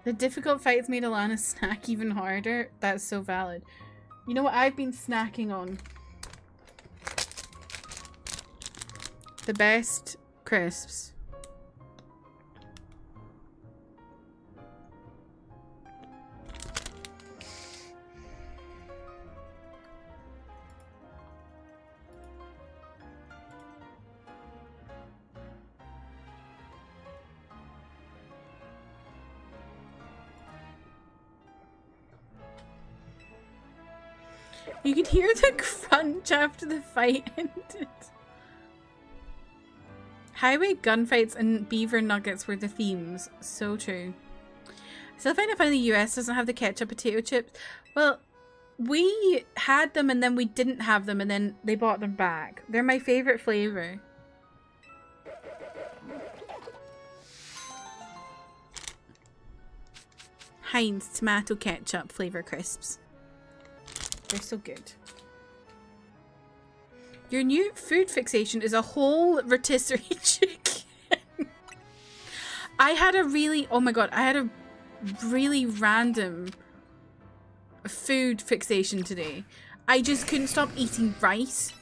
The difficult fights made Alana snack even harder. That's so valid. You know what I've been snacking on? The best crisps. You can hear the crunch after the fight ended. Highway gunfights and beaver nuggets were the themes. So true. I still find it funny the US doesn't have the ketchup potato chips. Well, we had them and then we didn't have them and then they brought them back. They're my favorite flavor. Heinz tomato ketchup flavor crisps. They're so good. Your new food fixation is a whole rotisserie chicken. I had a really, oh my god, I had a really random food fixation today. I just couldn't stop eating rice.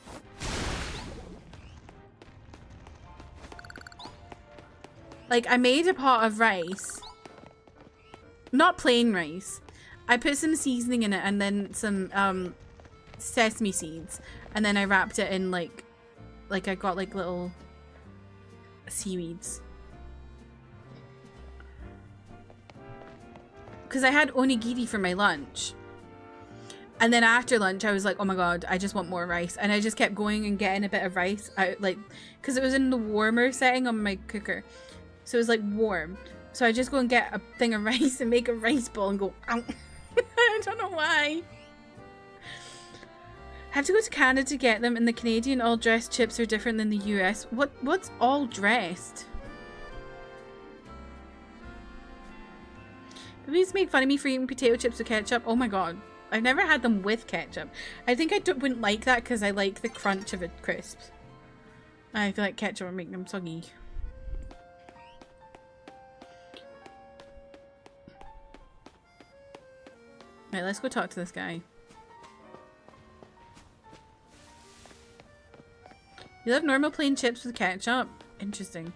Like, I made a pot of rice. Not plain rice. I put some seasoning in it and then some sesame seeds, and then I wrapped it in like I got like little seaweeds. Because I had onigiri for my lunch. And then after lunch I was like, oh my god, I just want more rice. And I just kept going and getting a bit of rice out, like, because it was in the warmer setting on my cooker. So it was like warm. So I just go and get a thing of rice and make a rice ball and go, ow. I don't know why. I have to go to Canada to get them, and the Canadian all dressed chips are different than the US. What's all dressed? Please make fun of me for eating potato chips with ketchup. Oh my god. I've never had them with ketchup. I think I wouldn't like that because I like the crunch of a crisp. I feel like ketchup would make them soggy. Right, let's go talk to this guy. You love normal plain chips with ketchup? Interesting.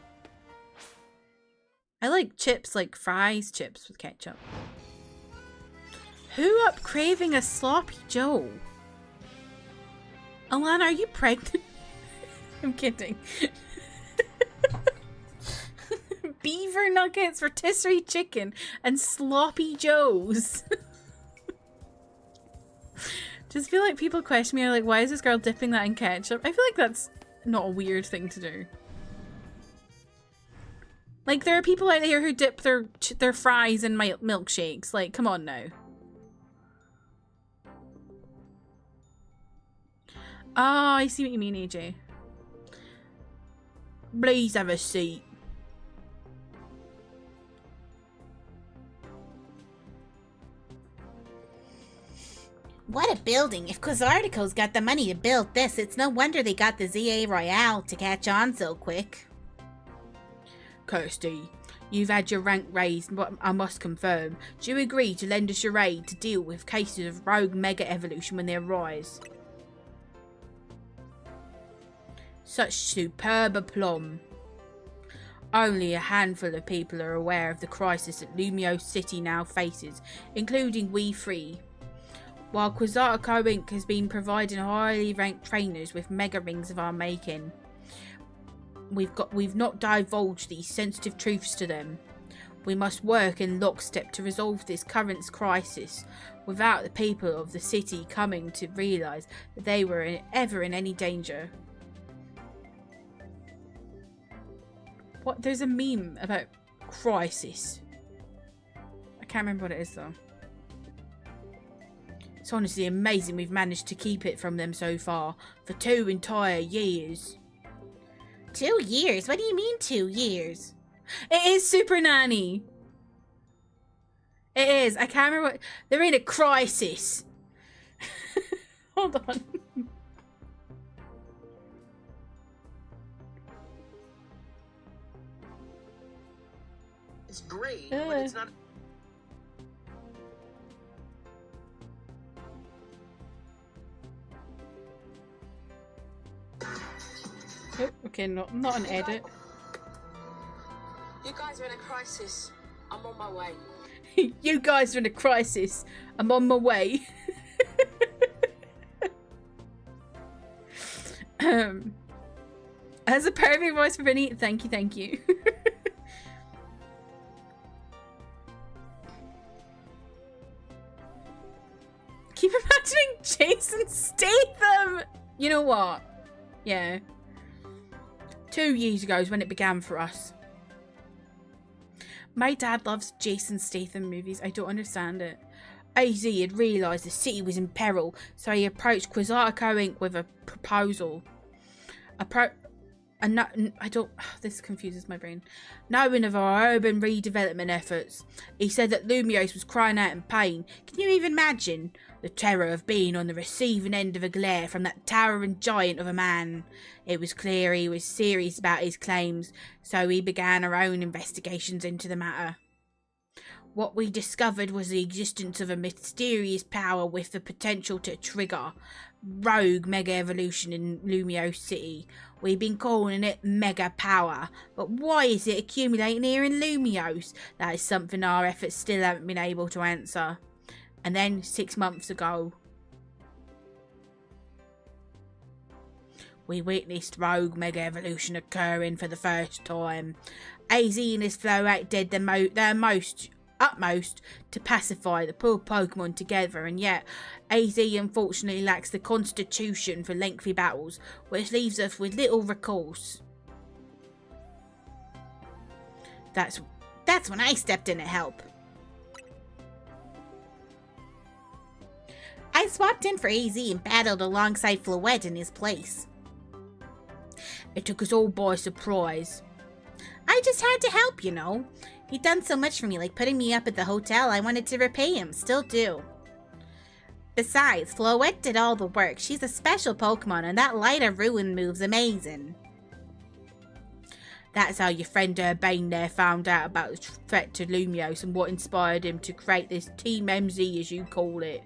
I like chips like fries chips with ketchup. Who up craving a sloppy Joe? Alana, are you pregnant? I'm kidding. Beaver nuggets, rotisserie chicken, and sloppy Joes. Just feel like people question me, are like, why is this girl dipping that in ketchup? I feel like that's not a weird thing to do. Like, there are people out there who dip their fries in my milkshakes. Like, come on now. Oh, I see what you mean, AJ. Please have a seat. What a building. If Quasartico's got the money to build this, it's no wonder they got the ZA Royale to catch on so quick. Kirsty, you've had your rank raised, but I must confirm. Do you agree to lend us your aid to deal with cases of rogue mega evolution when they arise? Such superb aplomb. Only a handful of people are aware of the crisis that Lumio City now faces, including we three. While Quasartico Inc. has been providing highly ranked trainers with mega rings of our making, we've not divulged these sensitive truths to them. We must work in lockstep to resolve this current crisis without the people of the city coming to realise that they were ever in any danger. What? There's a meme about crisis. I can't remember what it is though. It's honestly amazing we've managed to keep it from them so far for 2 entire years. 2 years? What do you mean 2 years? It is Super Nanny. It is. I can't remember what... They're in a crisis. Hold on. It's great, but it's not... Oh, okay, not an edit. You guys are in a crisis. I'm on my way. You guys are in a crisis. I'm on my way. As a perfect voice for Vinny, thank you, thank you. Keep imagining Jason Statham. You know what? Yeah. 2 years ago is when it began for us. My dad loves Jason Statham movies. I don't understand it. AZ had realised the city was in peril, so he approached Quasartico Inc. with a proposal. This confuses my brain. Knowing of our urban redevelopment efforts, he said that Lumios was crying out in pain. Can you even imagine the terror of being on the receiving end of a glare from that towering giant of a man? It was clear he was serious about his claims, so we began our own investigations into the matter. What we discovered was the existence of a mysterious power with the potential to trigger rogue mega evolution in Lumio City. We've been calling it mega power, but why is it accumulating here in Lumios? That is something our efforts still haven't been able to answer. And then 6 months ago, we witnessed rogue mega evolution occurring for the first time. AZ and his flowite did their utmost to pacify the poor Pokemon together, and yet AZ unfortunately lacks the constitution for lengthy battles, which leaves us with little recourse. That's when I stepped in to help. I swapped in for AZ and battled alongside Floette in his place. It took us all by surprise. I just had to help, you know. He'd done so much for me, like putting me up at the hotel. I wanted to repay him, still do. Besides, Floette did all the work. She's a special Pokemon, and that Light of Ruin move's amazing. That's how your friend Urbane there found out about the threat to Lumios and what inspired him to create this Team MZ, as you call it.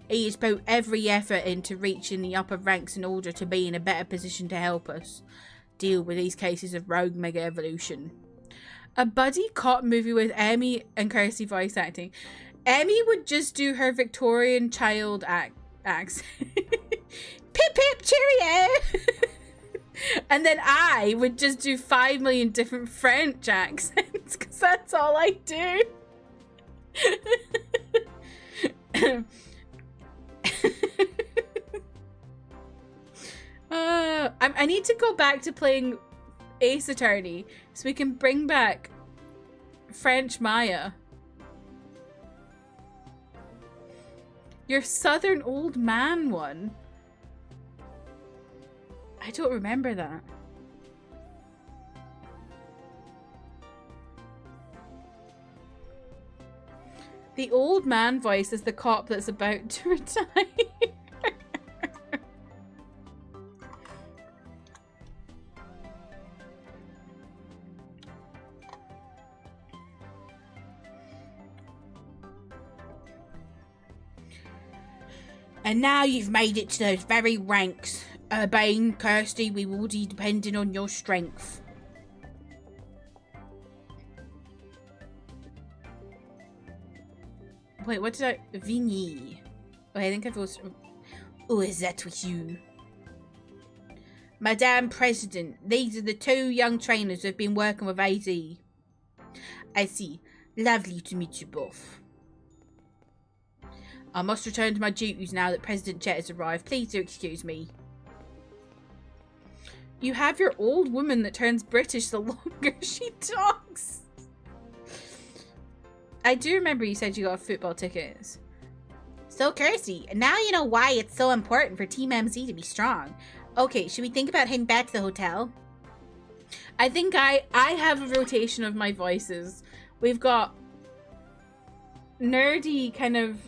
He has put every effort into reaching the upper ranks in order to be in a better position to help us deal with these cases of rogue mega evolution. A buddy cop movie with Emmy and Kirsty voice acting. Emmy would just do her Victorian child accent. Pip pip cheerio. And then I would just do 5 million different French accents because that's all I do. I need to go back to playing Ace Attorney so we can bring back French Maya. Your Southern Old Man one. I don't remember that. The old man voice is the cop that's about to retire. And now you've made it to those very ranks. Urbane, Kirsty, we will be depending on your strength. Wait, what did I... Vigny. Oh, I think I was... Oh, is that with you? Madame President, these are the 2 young trainers who have been working with AZ. I see. Lovely to meet you both. I must return to my duties now that President Jet has arrived. Please do excuse me. You have your old woman that turns British the longer she talks. I do remember you said you got football tickets. So, Kirsty, now you know why it's so important for Team MC to be strong. Okay, should we think about heading back to the hotel? I think I have a rotation of my voices. We've got nerdy, kind of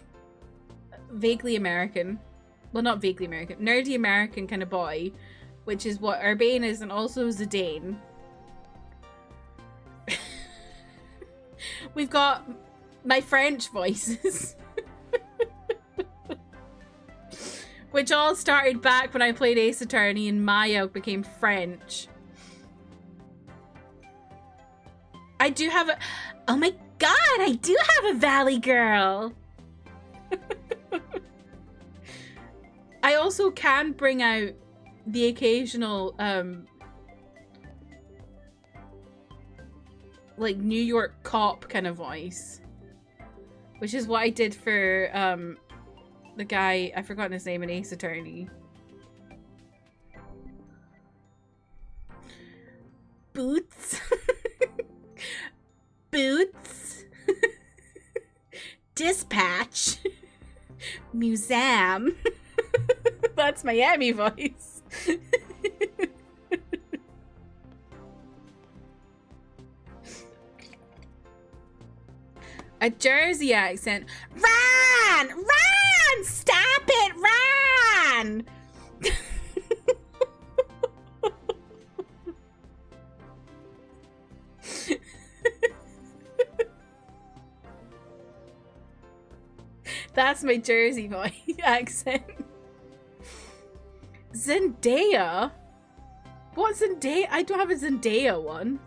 vaguely American. Well, not vaguely American. Nerdy American kind of boy, which is what Urbane is, and also Zidane. We've got my French voices. Which all started back when I played Ace Attorney and Maya became French. I do have a... Oh my god, I do have a Valley Girl! I also can bring out the occasional, like, New York cop kind of voice. Which is what I did for, the guy, I've forgotten his name in Ace Attorney. Boots. Boots. Dispatch. Museum. That's Miami voice. A Jersey accent. Run! Run! Stop it! Run! That's my Jersey voice accent. Zendaya? What Zendaya? I don't have a Zendaya one.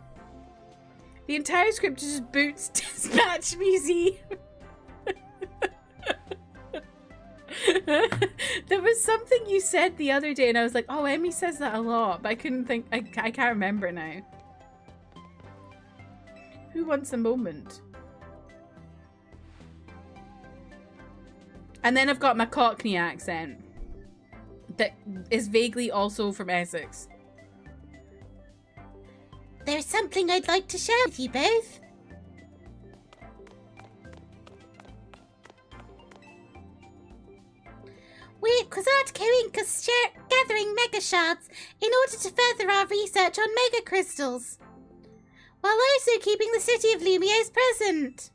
The entire script is just Boots Dispatch Museum. There was something you said the other day and I was like, oh, Emmy says that a lot, but I couldn't think, I can't remember now. Who wants a moment? And then I've got my Cockney accent that is vaguely also from Essex. There's something I'd like to share with you both. We're at Quasartico Inc. gathering mega shards in order to further our research on mega crystals, while also keeping the city of Lumio's present.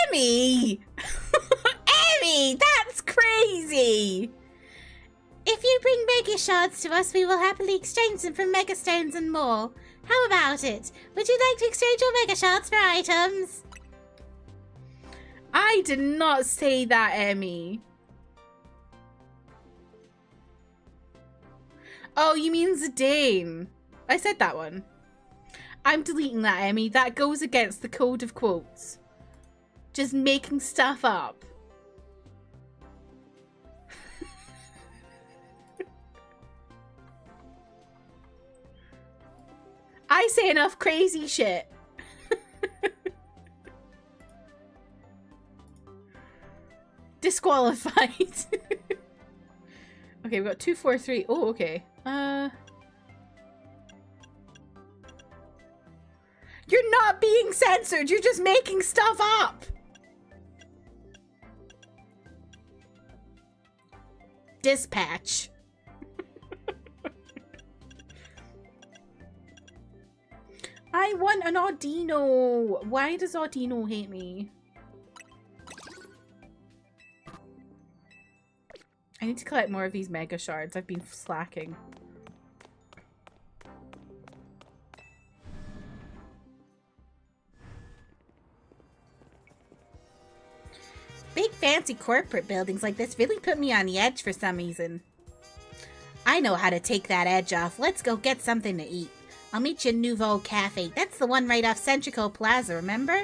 Emmy! Emmy, that's crazy! If you bring mega shards to us, we will happily exchange them for mega stones and more. How about it? Would you like to exchange your mega shards for items? I did not say that, Emmy. Oh, you mean Zidane. I said that one. I'm deleting that, Emmy. That goes against the code of quotes. Just making stuff up. I say enough crazy shit. Disqualified. Okay, we've got 2, 4, 3. Oh, okay. You're not being censored. You're just making stuff up. Dispatch. I want an Audino. Why does Audino hate me? I need to collect more of these mega shards. I've been slacking. Big fancy corporate buildings like this really put me on the edge for some reason. I know how to take that edge off. Let's go get something to eat. I'll meet you in Nouveau Cafe. That's the one right off Centrico Plaza, remember?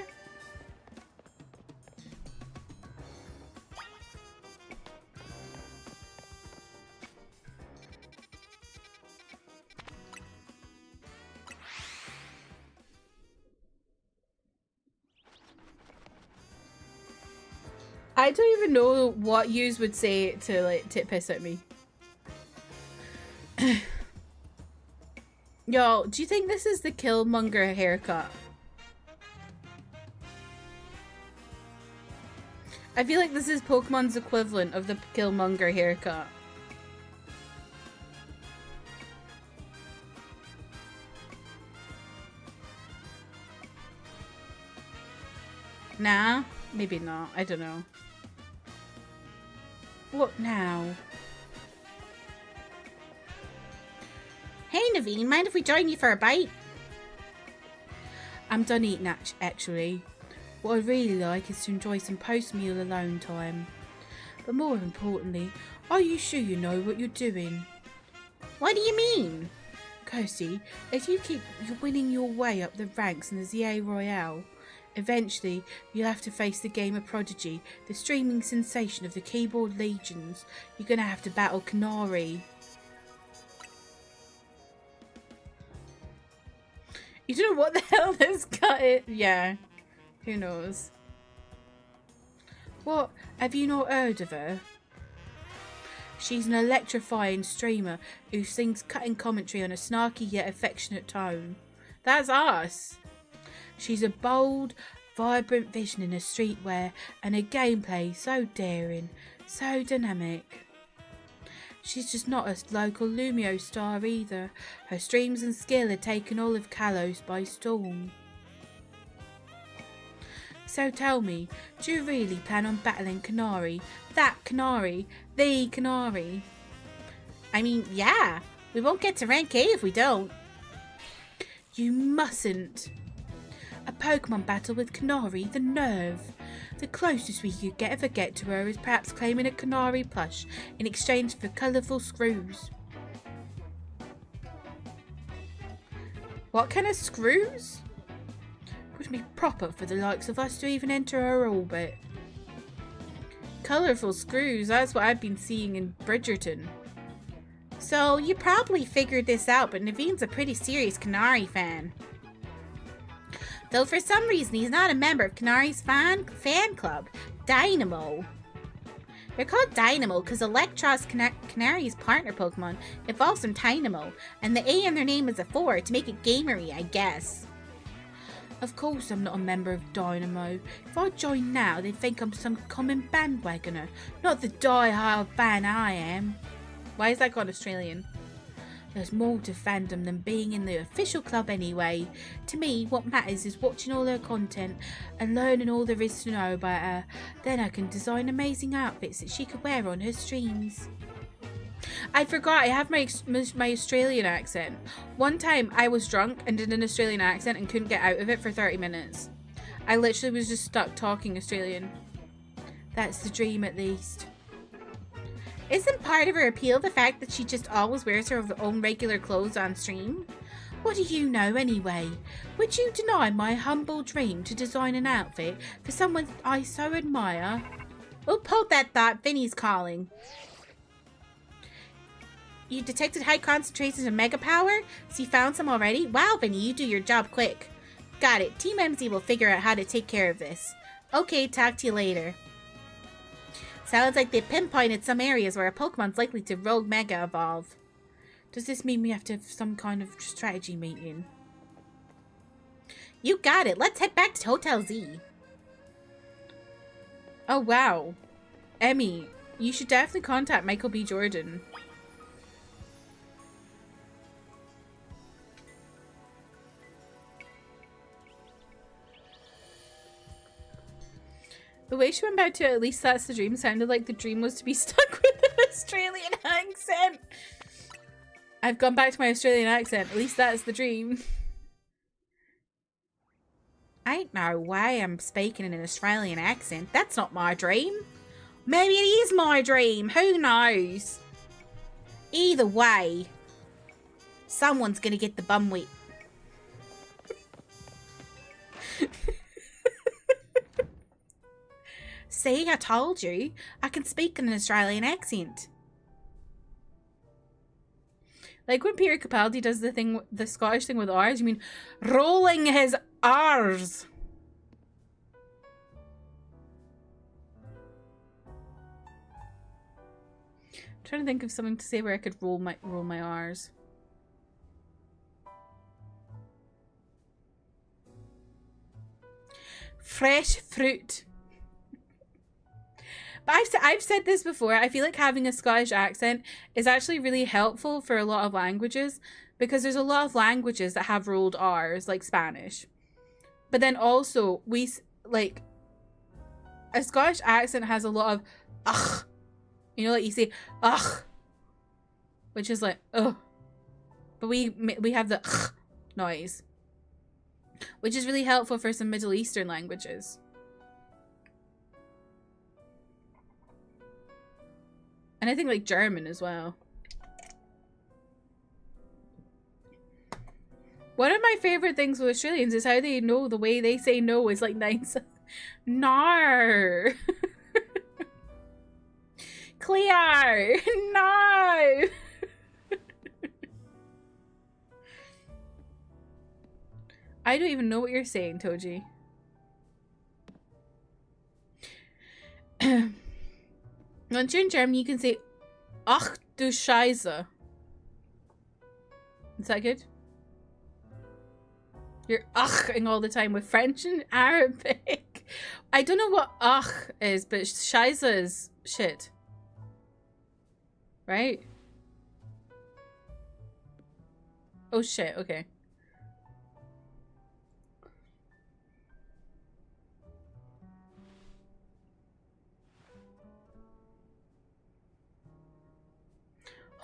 I don't even know what yous would say to like tit piss at me. Yo, do you think this is the Killmonger haircut? I feel like this is Pokemon's equivalent of the Killmonger haircut. Nah, maybe not. I don't know. What now? Hey Naveen, mind if we join you for a bite? I'm done eating actually. What I'd really like is to enjoy some post-meal alone time. But more importantly, are you sure you know what you're doing? What do you mean? Kosi, if you keep winning your way up the ranks in the ZA Royale, eventually you'll have to face the gamer prodigy, the streaming sensation of the keyboard legions. You're gonna have to battle Canary. You don't know what the hell this cut is? Yeah, who knows? What, have you not heard of her? She's an electrifying streamer who sings cutting commentary on a snarky yet affectionate tone. That's us! She's a bold, vibrant vision in her streetwear and her gameplay so daring, so dynamic. She's just not a local Lumio star either. Her streams and skill had taken all of Kalos by storm. So tell me, do you really plan on battling Canary? That Canary? The Canary? I mean, yeah. We won't get to rank A if we don't. You mustn't. A Pokemon battle with Canary, the nerve. The closest we could ever get to her is perhaps claiming a Canary plush in exchange for colourful screws. What kind of screws? Would be proper for the likes of us to even enter her orbit. Colourful screws, that's what I've been seeing in Bridgerton. So, you probably figured this out, but Naveen's a pretty serious Canary fan. Though for some reason he's not a member of Canary's fan club, Dynamo. They're called Dynamo because Electros, Canary's partner Pokemon, evolves from Dynamo, and the A in their name is a 4 to make it gamery, I guess. Of course I'm not a member of Dynamo. If I join now, they'd think I'm some common bandwagoner, not the die-hard fan I am. Why is that gone Australian? There's more to fandom than being in the official club anyway. To me, what matters is watching all her content and learning all there is to know about her. Then I can design amazing outfits that she could wear on her streams. I forgot I have my Australian accent. One time I was drunk and did an Australian accent and couldn't get out of it for 30 minutes. I literally was just stuck talking Australian. That's the dream at least. Isn't part of her appeal the fact that she just always wears her own regular clothes on stream? What do you know anyway? Would you deny my humble dream to design an outfit for someone I so admire? We'll hold that thought, Vinny's calling. You detected high concentrations of mega power? So you found some already? Wow, Vinny, you do your job quick. Got it. Team MZ will figure out how to take care of this. Okay, talk to you later. Sounds like they pinpointed some areas where a Pokemon's likely to rogue mega evolve. Does this mean we have to have some kind of strategy meeting? You got it. Let's head back to Hotel Z. Oh, wow. Emmy, you should definitely contact Michael B. Jordan. The way she went back to At Least That's the Dream sounded like the dream was to be stuck with an Australian accent. I've gone back to my Australian accent. At least that's the dream. Ain't no way I'm speaking in an Australian accent. That's not my dream. Maybe it is my dream. Who knows? Either way, someone's gonna get the bum whip. See, I told you. I can speak in an Australian accent. Like when Peter Capaldi does the thing, the Scottish thing with R's, you mean rolling his R's. I'm trying to think of something to say where I could roll my R's. Fresh fruit. But I've said this before. I feel like having a Scottish accent is actually really helpful for a lot of languages because there's a lot of languages that have rolled R's, like Spanish. But then also, like, a Scottish accent has a lot of ugh. You know, like you say ugh, which is like ugh. But we have the ugh noise, which is really helpful for some Middle Eastern languages. And I think like German as well. One of my favorite things with Australians is how they know the way they say no is like nice. No. Cleo. No. I don't even know what you're saying, Toji. Once you're in Germany, you can say, ach du Scheiße. Is that good? You're aching all the time with French and Arabic. I don't know what ach is, but Scheiße is shit. Right? Oh shit, okay.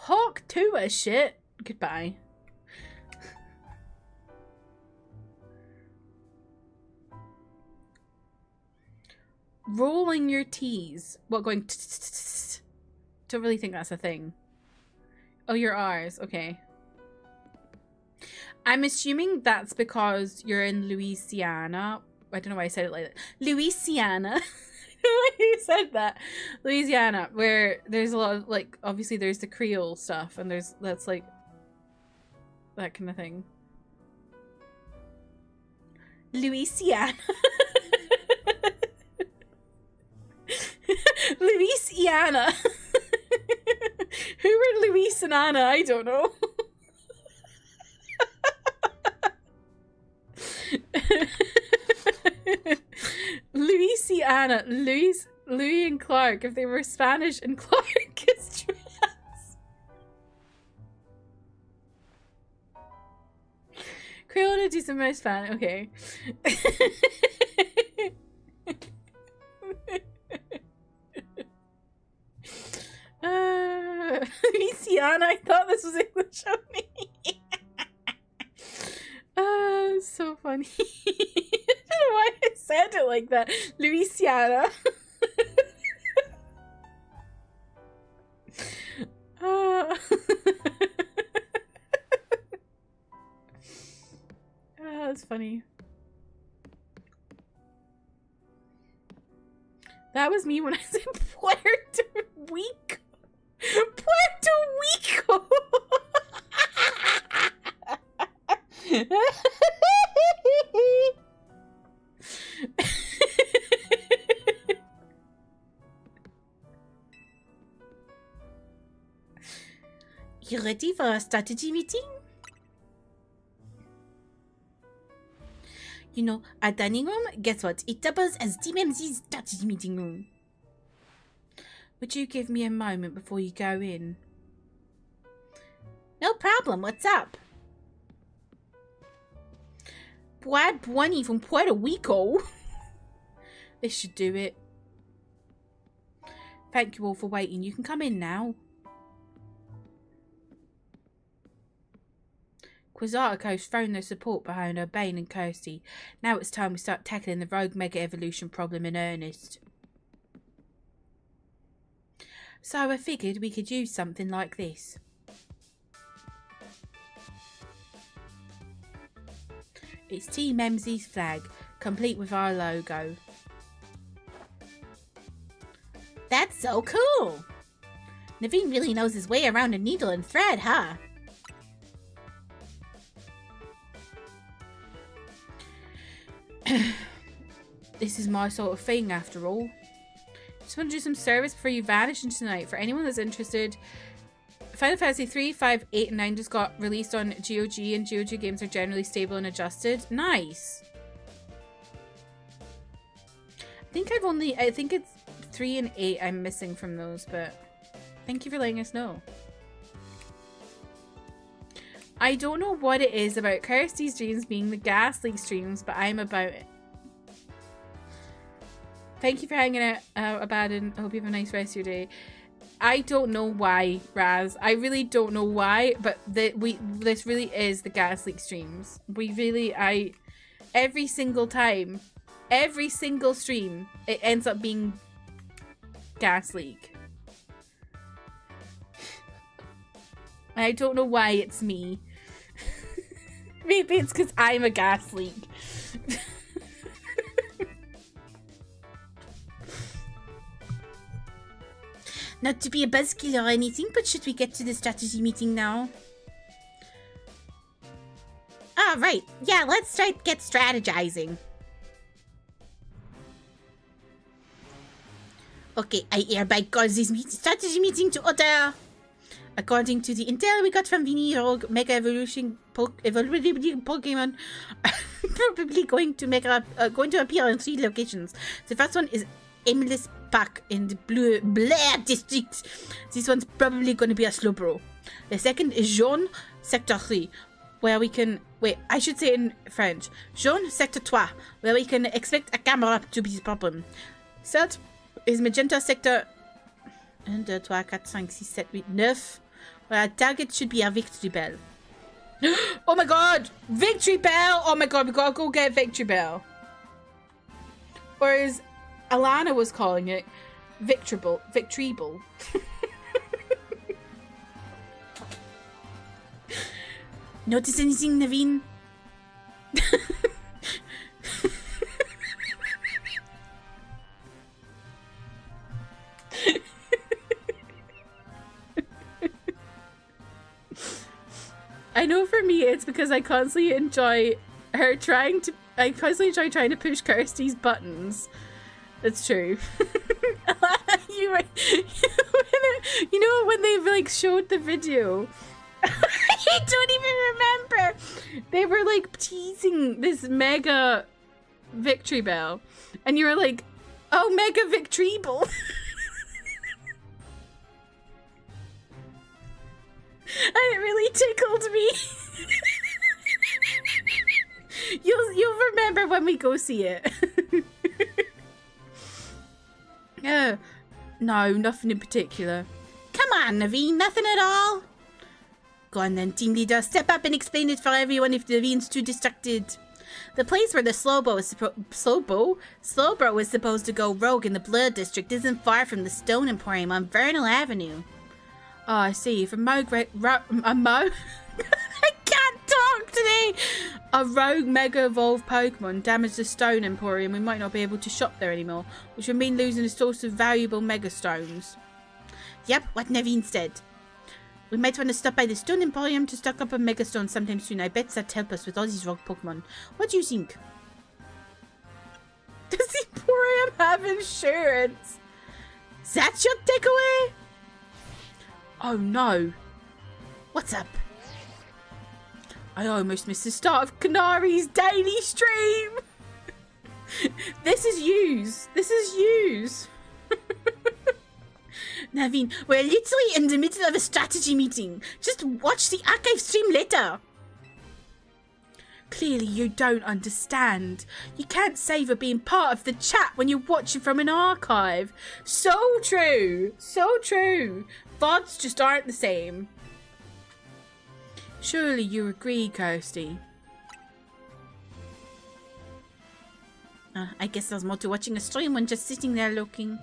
Hawk to a shit. Goodbye. Rolling your T's. What, going don't really think that's a thing. Oh, your R's. Okay. I'm assuming that's because you're in Louisiana. I don't know why I said it like that. Louisiana. You said that. Louisiana, where there's a lot of, like, obviously there's the Creole stuff and that's like that kind of thing. Louisiana. Louisiana. Who were Luis and Anna? I don't know. Louisiana, Louis and Clark, if they were Spanish and Clark is trans. Creole to do some more Spanish, okay. Louisiana, I thought this was English only. So funny. I don't know why I said it like that. Louisiana. That's funny. That was me when I said Puerto Rico. Puerto Rico. You ready for a strategy meeting? You know, a dining room, guess what? It doubles as DMZ's strategy meeting room. Would you give me a moment before you go in? No problem, what's up? Bad Bunny from Puerto Rico. This should do it. Thank you all for waiting. You can come in now. Quasartico's thrown their support behind Urbane and Kirsty. Now it's time we start tackling the rogue mega evolution problem in earnest. So I figured we could use something like this. It's Team MZ's flag, complete with our logo. That's so cool! Naveen really knows his way around a needle and thread, huh? This is my sort of thing, after all. Just want to do some service before you vanish into tonight. For anyone that's interested, Final Fantasy 3, 5, 8, and 9 just got released on GOG, and GOG games are generally stable and adjusted. Nice! I think it's 3 and 8 I'm missing from those, but thank you for letting us know. I don't know what it is about Kirsty's streams being the gas leak streams, but I'm about it. Thank you for hanging out, Abaddon. I hope you have a nice rest of your day. I don't know why, Raz. I really don't know why, but this really is the gas leak streams. Every single time, every single stream, it ends up being gas leak. I don't know why it's me. Maybe it's because I'm a gas leak. Not to be a buzzkill or anything, but should we get to the strategy meeting now? Ah, right. Yeah, let's get strategizing. Okay, I hereby call this strategy meeting to order. According to the intel we got from Vinny, Rogue Mega Evolution Pokemon probably going to appear in 3 locations. The first one is Aimless Park in the Blair district. This one's probably going to be a Slowbro. The second is Jaune Sector 3, where we can... Wait, I should say in French. Jaune Sector 3, where we can expect a camera to be the problem. Third is Magenta Sector 1, 2, 3, 4, 5, 6, 7, 8, 9, where our target should be our Victory Bell. Oh my god! Victory Bell! Oh my god, we gotta go get Victory Bell. Or as Alana was calling it, Victribble. Notice anything, Naveen? I know for me it's because I constantly enjoy trying to push Kirsty's buttons. That's true. You know when they like showed the video? I don't even remember. They were like teasing this mega Victory Bell, and you were like, "Oh, mega Victreeble." And it really tickled me. You'll remember when we go see it. No, nothing in particular. Come on, Naveen, nothing at all? Go on then, team leader, step up and explain it for everyone if Naveen's too distracted. The place where the Slowbro was supposed to go rogue in the Blood District isn't far from the Stone Emporium on Vernal Avenue. Oh, I see. If I can't talk today! A rogue Mega Evolved Pokemon damaged the Stone Emporium, we might not be able to shop there anymore, which would mean losing a source of valuable Mega Stones. Yep, what Naveen said. We might want to stop by the Stone Emporium to stock up on Mega Stones sometime soon. I bet that'd help us with all these rogue Pokemon. What do you think? Does the Emporium have insurance? That's your takeaway? Oh no. What's up? I almost missed the start of Canari's daily stream. This is use. Naveen, we're literally in the middle of a strategy meeting. Just watch the archive stream later. Clearly you don't understand. You can't savor being part of the chat when you're watching from an archive. So true. So true. VODs just aren't the same. Surely you agree, Kirsty. I guess there's more to watching a stream than just sitting there looking.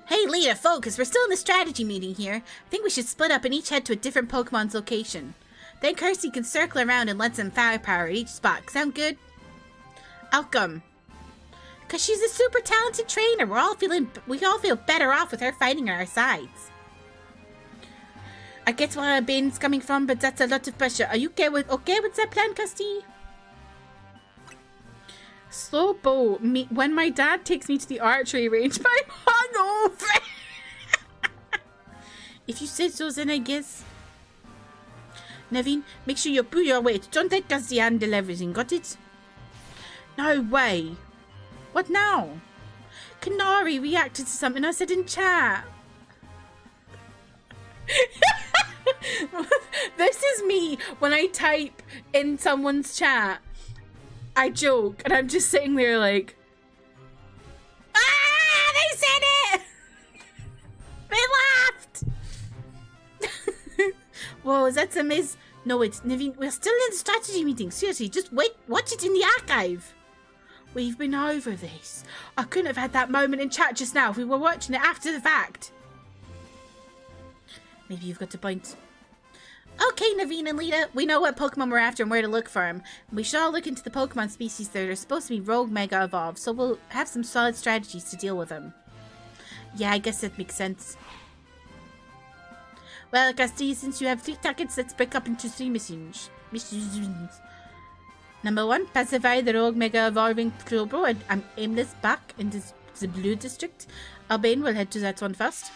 Hey, leader, focus. We're still in the strategy meeting here. I think we should split up and each head to a different Pokemon's location. Then Kirsty can circle around and let some firepower at each spot. Sound good? Outcome. Because she's a super talented trainer. We all feel better off with her fighting at our sides. I get where Bane's coming from, but that's a lot of pressure. Are you okay with that plan, Kirsty? Slow boat. When my dad takes me to the archery range, I'm hungover. If you say so, then I guess. Naveen, make sure you pull your weight. Don't let Kirsty handle everything. Got it? No way. What now? Kanari reacted to something I said in chat. This is me when I type in someone's chat. I joke and I'm just sitting there like, ah, they said it. They laughed. Whoa, is that some miss? No, it's Naveen. We're still in the strategy meeting. Seriously, just wait. Watch it in the archive. we've been over this. I couldn't have had that moment in chat just now if we were watching it after the fact. Maybe you've got a point. Okay, Naveen and Lita, we know what Pokemon we're after and where to look for them. We should all look into the Pokemon species that are supposed to be rogue mega evolved, so we'll have some solid strategies to deal with them. Yeah, I guess that makes sense. Well, Casti, since you have 3 targets, let's break up into 3 missions. Number 1, pacify the rogue mega evolving Clobo and aimless back in the blue district. Albane will head to that one first.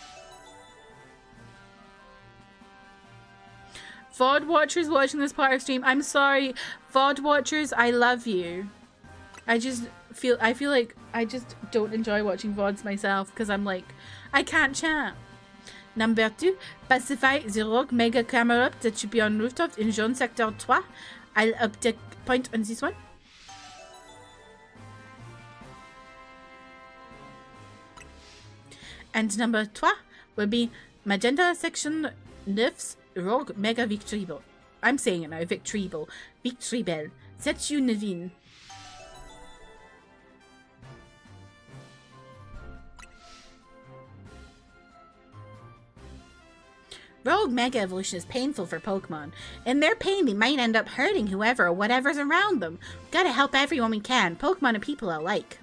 VOD watchers watching this part of stream, I'm sorry. VOD watchers, I love you. I feel like I just don't enjoy watching VODs myself because I'm like, I can't chat. Number 2, pacify the rogue mega camera that should be on rooftop in Jaune Sector 3. I'll update point on this one. And number 3 will be Magenta Section 9's Rogue Mega Victreebel. I'm saying it now, Victreebel. Victreebel. That's you, Naveen. Rogue Mega Evolution is painful for Pokemon. In their pain, they might end up hurting whoever or whatever's around them. We've gotta help everyone we can, Pokemon and people alike.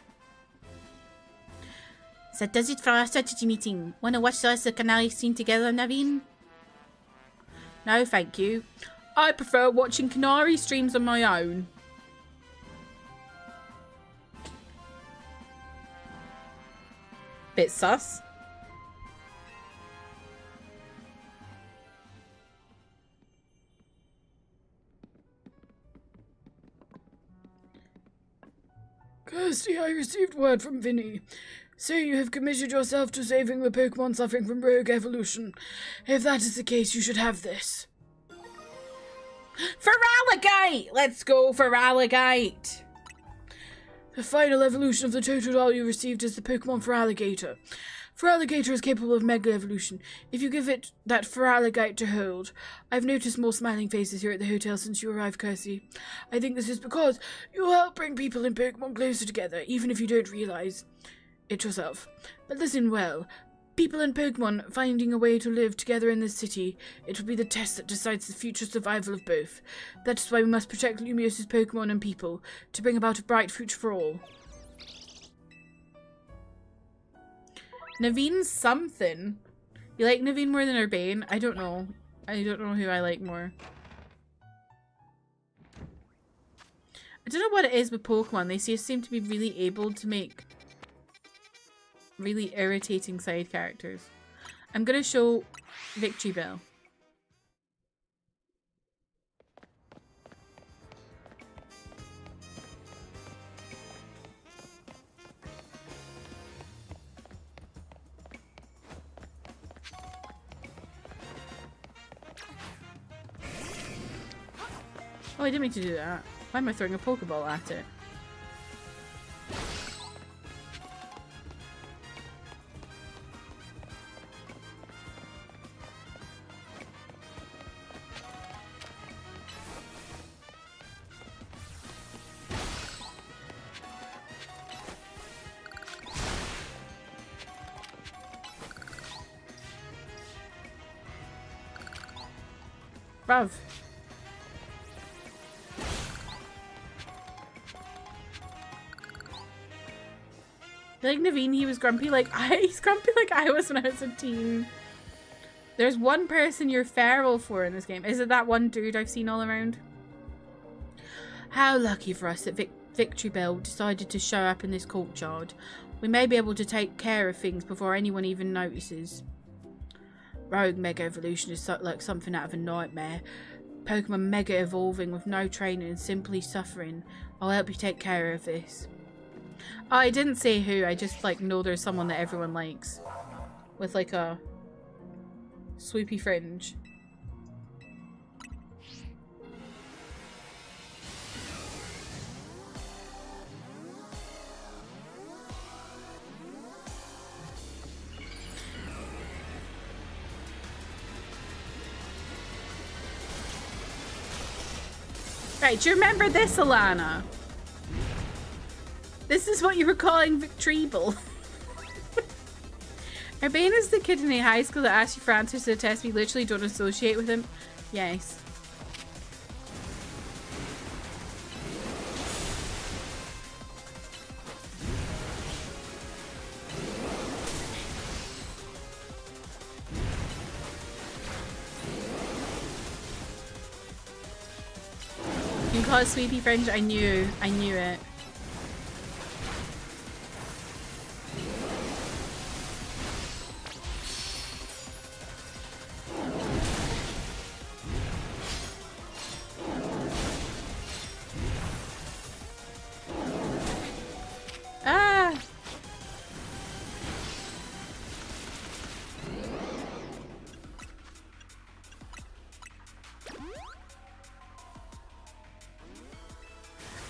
So that does it for our strategy meeting. Wanna watch the rest of the Canary scene together, Naveen? No, thank you. I prefer watching Canary streams on my own. Bit sus. Kirsty, I received word from Vinny. Say you have committed yourself to saving the Pokemon suffering from rogue evolution. If that is the case, you should have this. Feraligatr! Let's go, Feraligatr! The final evolution of the total doll you received is the Pokemon Feraligatr. Feraligatr is capable of Mega Evolution. If you give it that Feraligatr to hold. I've noticed more smiling faces here at the hotel since you arrived, Kirsty. I think this is because you help bring people and Pokemon closer together, even if you don't realize it yourself. But listen well. People and Pokemon finding a way to live together in this city. It will be the test that decides the future survival of both. That is why we must protect Lumios's Pokemon and people, to bring about a bright future for all. Naveen's something. You like Naveen more than Urbane? I don't know. I don't know who I like more. I don't know what it is with Pokemon. They just seem to be really able to make really irritating side characters. I'm gonna show Victreebel. Oh, I didn't mean to do that. Why am I throwing a Pokeball at it? Bruv. Like Naveen, he was grumpy like he's grumpy like I was when I was a teen. There's one person you're feral for in this game. Is it that one dude I've seen all around? How lucky for us that Victory Bell decided to show up in this courtyard. We may be able to take care of things before anyone even notices. Rogue Mega Evolution is like something out of a nightmare. Pokemon Mega Evolving with no training and simply suffering. I'll help you take care of this. Oh, I didn't say who, I just like know there's someone that everyone likes. With like a swoopy fringe. Right, do you remember this, Alana? This is what you were calling Victreeble. Urbane is the kid in a high school that asks you for answers to a test we literally don't associate with him. Yes. You can call it Sweepy Fringe. I knew it. Ah!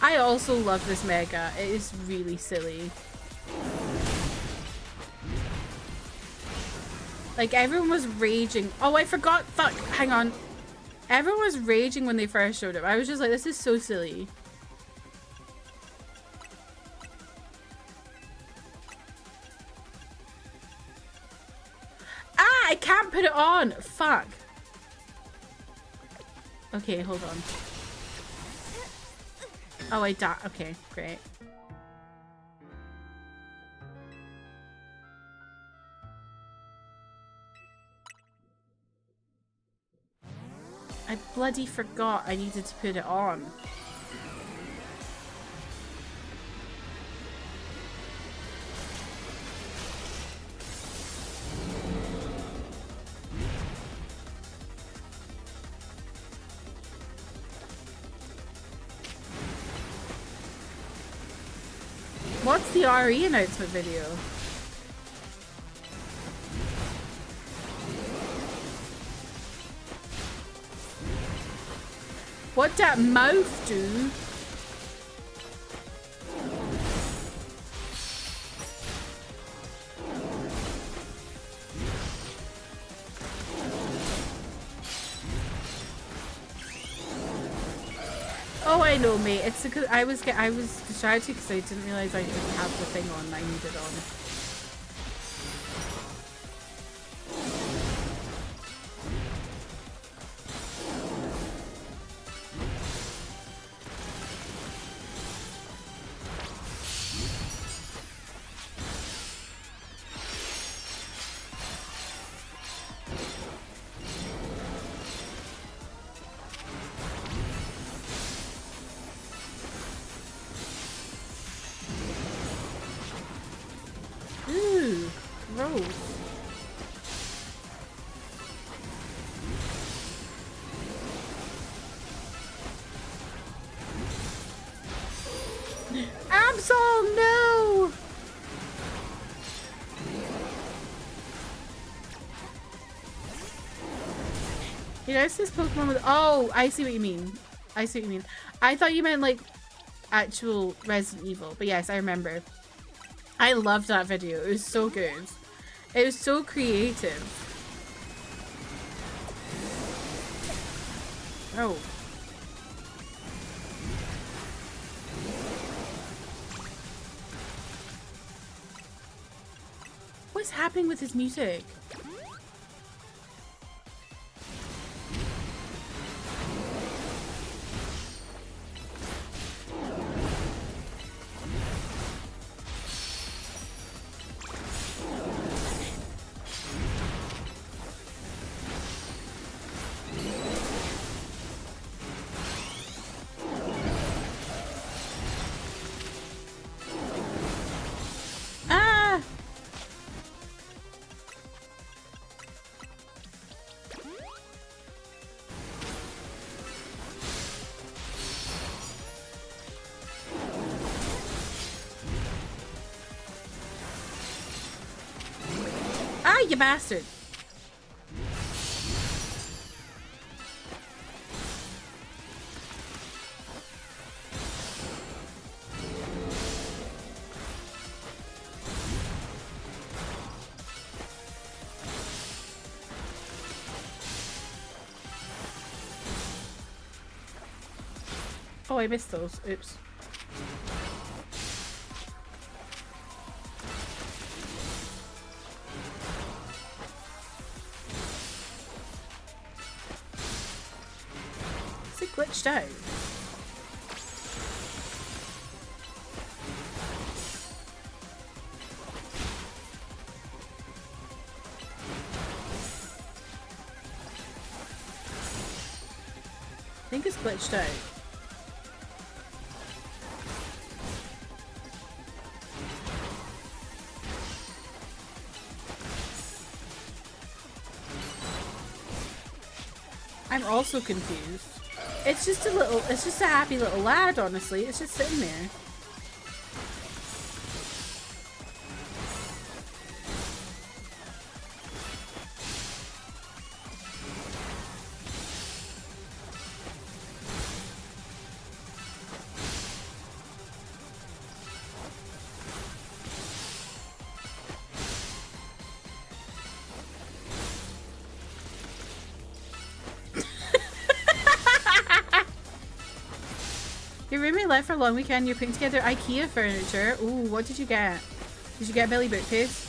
I also love this Mega. It is really silly. Like, everyone was raging. Oh, I forgot. Fuck. Hang on. Everyone was raging when they first showed up. I was just like, this is so silly. Ah, I can't put it on. Fuck. Okay, hold on. Oh, I died. Okay, great. I bloody forgot I needed to put it on. What's the RE announcement video? What that mouth do? Oh, I know, mate. It's because I was distracted because I didn't realize I didn't have the thing on. I needed on. Ooh, gross. Absol, no! You know, it's this Pokemon with— oh, I see what you mean. I see what you mean. I thought you meant like actual Resident Evil, but yes, I remember. I loved that video. It was so good. It was so creative. Oh. What's happening with his music? You bastard. Oh, I missed those. Oops. Glitched out. I think it's glitched out. I'm also confused. It's just a happy little lad, honestly. It's just sitting there. Your roommate left for a long weekend. You're putting together IKEA furniture. Ooh, what did you get? Did you get Billy Bookcase?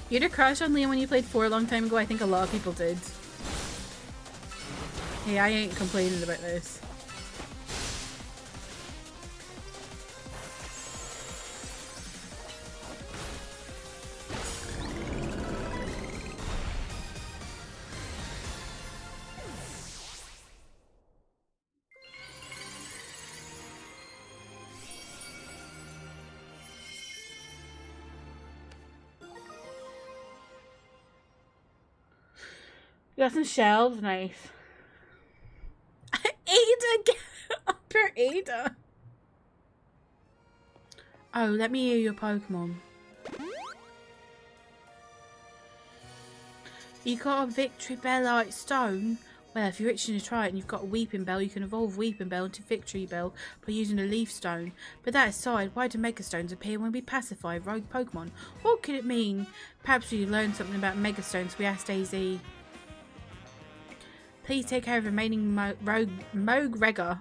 You had a crush on Liam when you played 4 a long time ago. I think a lot of people did. Hey, I ain't complaining about this. You got some shelves, nice. Ada, get up here, Ada. Oh, let me hear your Pokemon. You got a Victory Bellite Stone? Well, if you're itching to try it and you've got a Weeping Bell, you can evolve Weeping Bell into Victory Bell by using a Leaf Stone. But that aside, why do Mega Stones appear when we pacify rogue Pokemon? What could it mean? Perhaps we learned something about Mega Stones, we asked Daisy. Please take care of remaining Mogregor.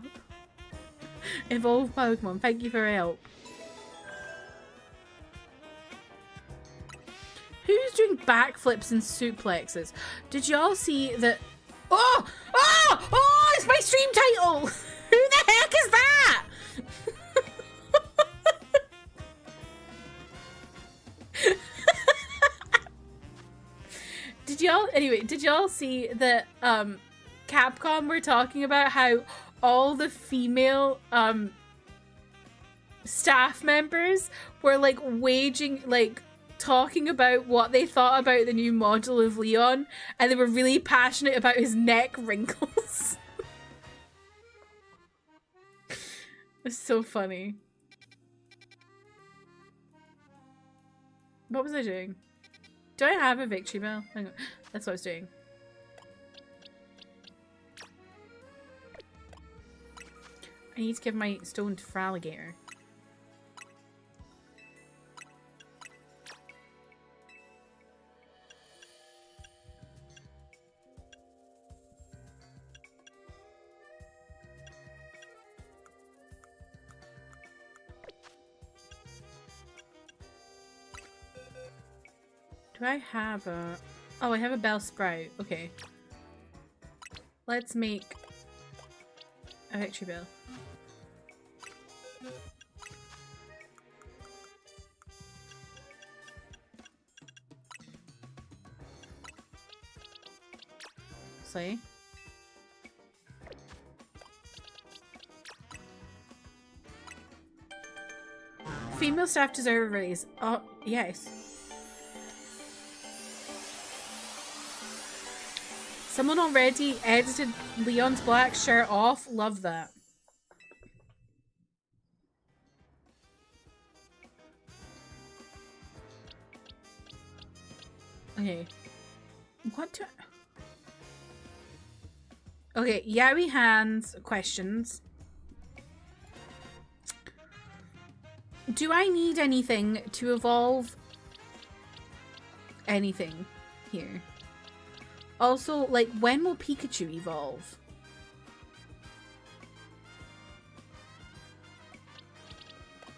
Evolved Pokemon. Thank you for your help. Who's doing backflips and suplexes? Did y'all see that? Oh! Oh! Oh! It's my stream title! Who the heck is that? Did y'all see that Capcom were talking about how all the female staff members were like talking about what they thought about the new model of Leon, and they were really passionate about his neck wrinkles. It's so funny. What was I doing? Do I have a Victory Bell? Hang on. That's what I was doing. I need to give my stone to Fralligator. Do I have a... Oh, I have a bell sprout. Okay. Let's make a victory bell. Slay. Female staff deserve a raise. Oh, yes. Someone already edited Leon's black shirt off. Love that. Okay. What do... Okay, Yowie hands questions. Do I need anything to evolve anything here? Also, like, when will Pikachu evolve?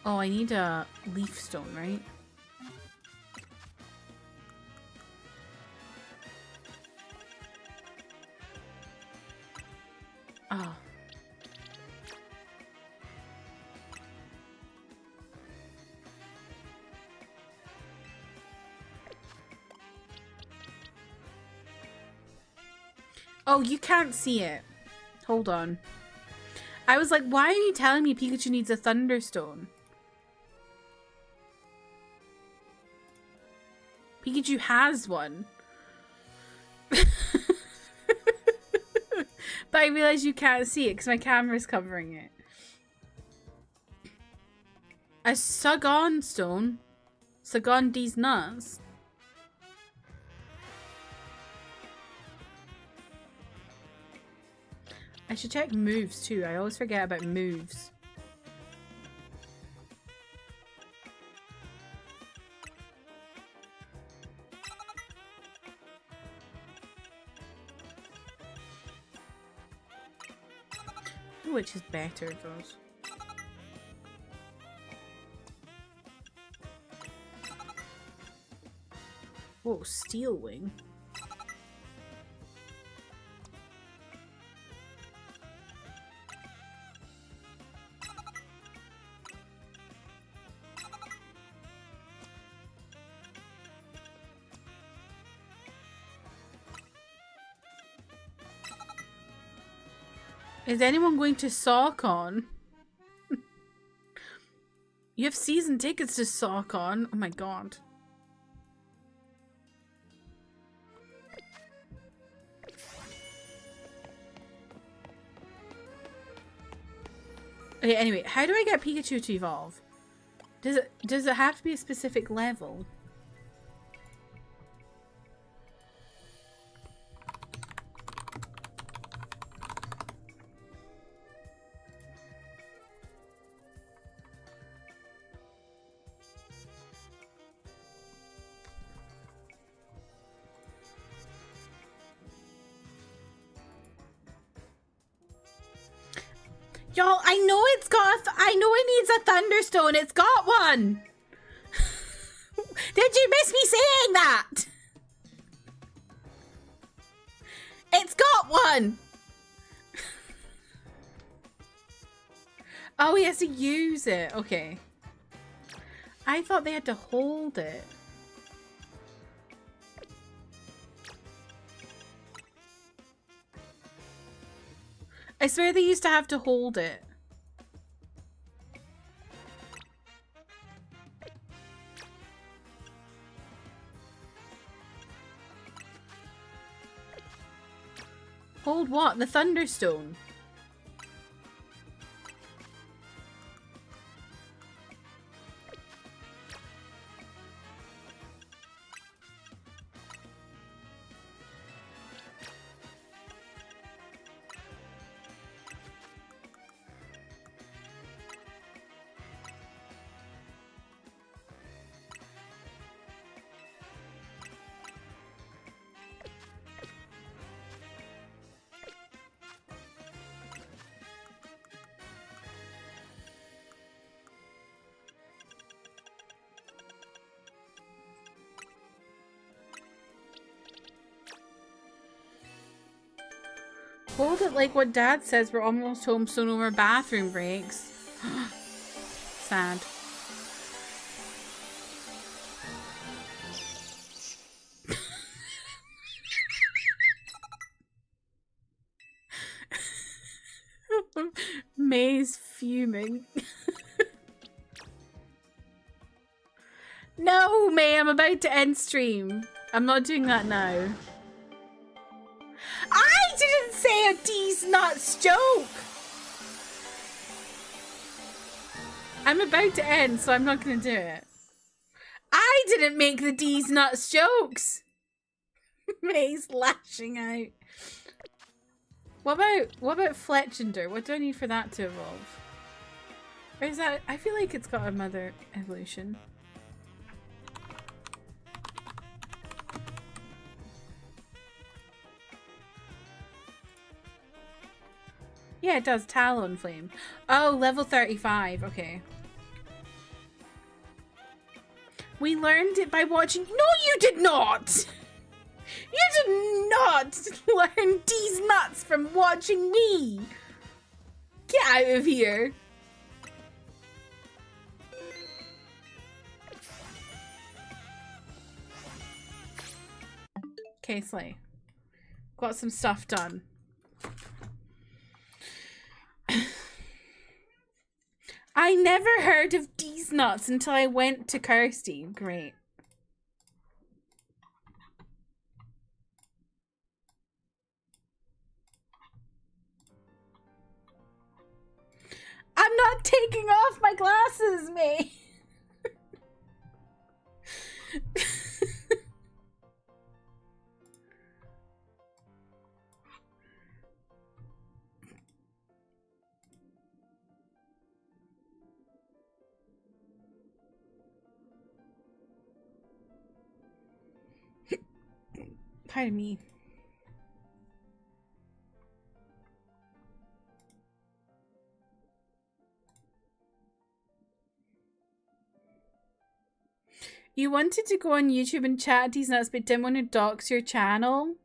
Oh, I need a leaf stone, right? Oh. Oh, you can't see it. Hold on. I was like, why are you telling me Pikachu needs a Thunderstone? Pikachu has one. But I realize you can't see it because my camera's covering it. A Sugon stone? Sugon these nuts? I should check moves too. I always forget about moves. Which is better of those? Whoa, Steel Wing. Is anyone going to SawCon? You have season tickets to SawCon? Oh my god. Okay, anyway, how do I get Pikachu to evolve? Does it have to be a specific level? Y'all, I know it's got I know it needs a Thunderstone. It's got one. Did you miss me saying that? It's got one. Oh, he has to use it. Okay. I thought they had to hold it. I swear they used to have to hold it. Hold what? The Thunderstone. Hold it like what Dad says. We're almost home, so no more bathroom breaks. Sad. May's fuming. No, May, I'm about to end stream. I'm not doing that now. I didn't say a D's nuts joke. I'm about to end, so I'm not going to do it. I didn't make the D's nuts jokes. May's lashing out. What about Fletchender? What do I need for that to evolve? Or is that? I feel like it's got a mother evolution. Yeah, it does. Talonflame. Oh, level 35. Okay. We learned it by watching. No, you did not! You did not learn these nuts from watching me! Get out of here! Okay, Slay. Got some stuff done. I never heard of these nuts until I went to Kirsty. Great. I'm not taking off my glasses, May. Pardon me. You wanted to go on YouTube and chat at these nuts, but didn't want to dox your channel?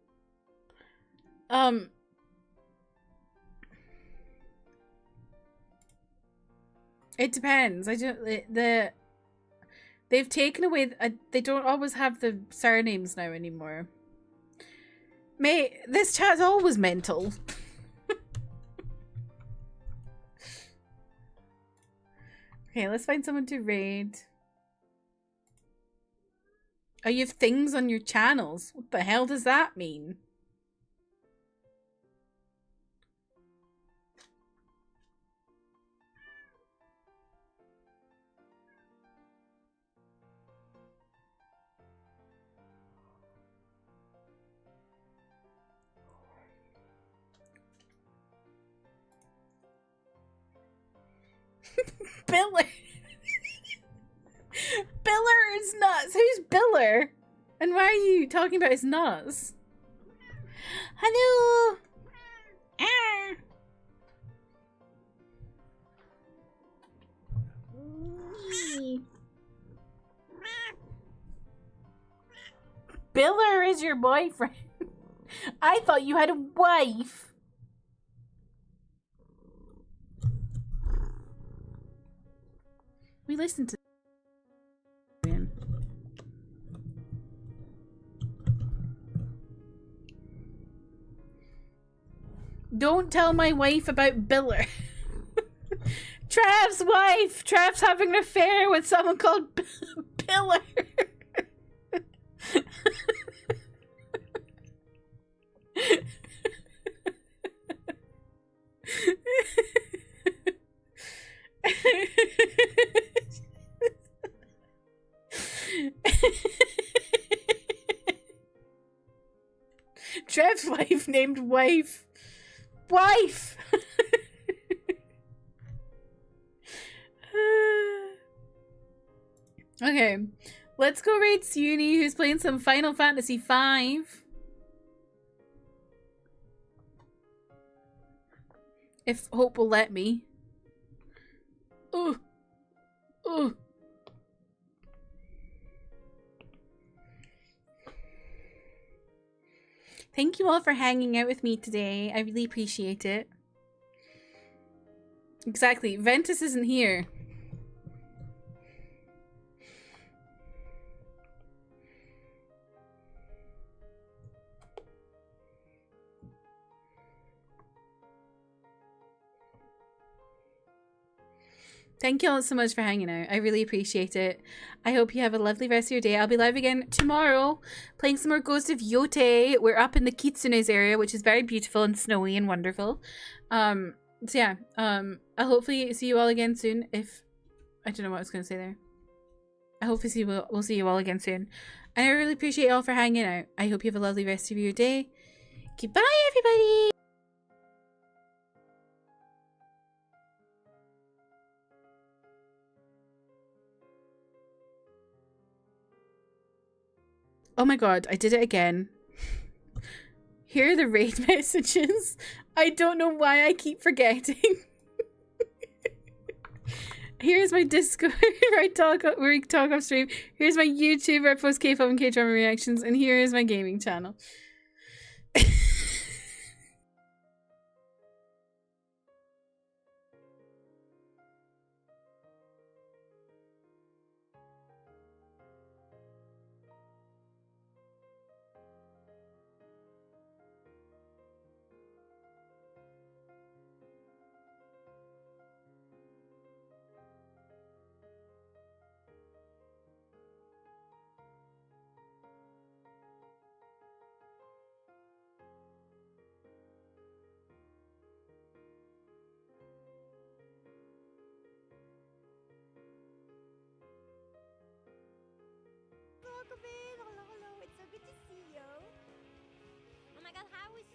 It depends. They've taken away. They don't always have the surnames now anymore. Mate, this chat's always mental. Okay, let's find someone to raid. Oh, you have things on your channels? What the hell does that mean? Biller. Biller is nuts. Who's Biller? And why are you talking about his nuts? Hello. Ah. Biller is your boyfriend. I thought you had a wife. We listened to. Don't tell my wife about Biller. Trav's wife. Trav's having an affair with someone called Biller. Trev's wife named Wife. Wife! Okay, let's go raid Suni, who's playing some Final Fantasy V. If Hope will let me. Oh. Oh. Thank you all for hanging out with me today. I really appreciate it. Exactly. Ventus isn't here. Thank you all so much for hanging out. I really appreciate it. I hope you have a lovely rest of your day. I'll be live again tomorrow playing some more Ghost of Yote. We're up in the Kitsune's area, which is very beautiful and snowy and wonderful. So yeah, I'll hopefully see you all again soon. If I don't know what I was going to say there. I hope we'll see you all again soon. And I really appreciate you all for hanging out. I hope you have a lovely rest of your day. Goodbye, everybody! Oh my god, I did it again. Here are the raid messages. I don't know why I keep forgetting. Here's my Discord where we talk off stream. Here's my YouTube where I post K-pop and K-drama reactions. And here is my gaming channel. Hello, hello, it's so good to see you. Oh my god, how is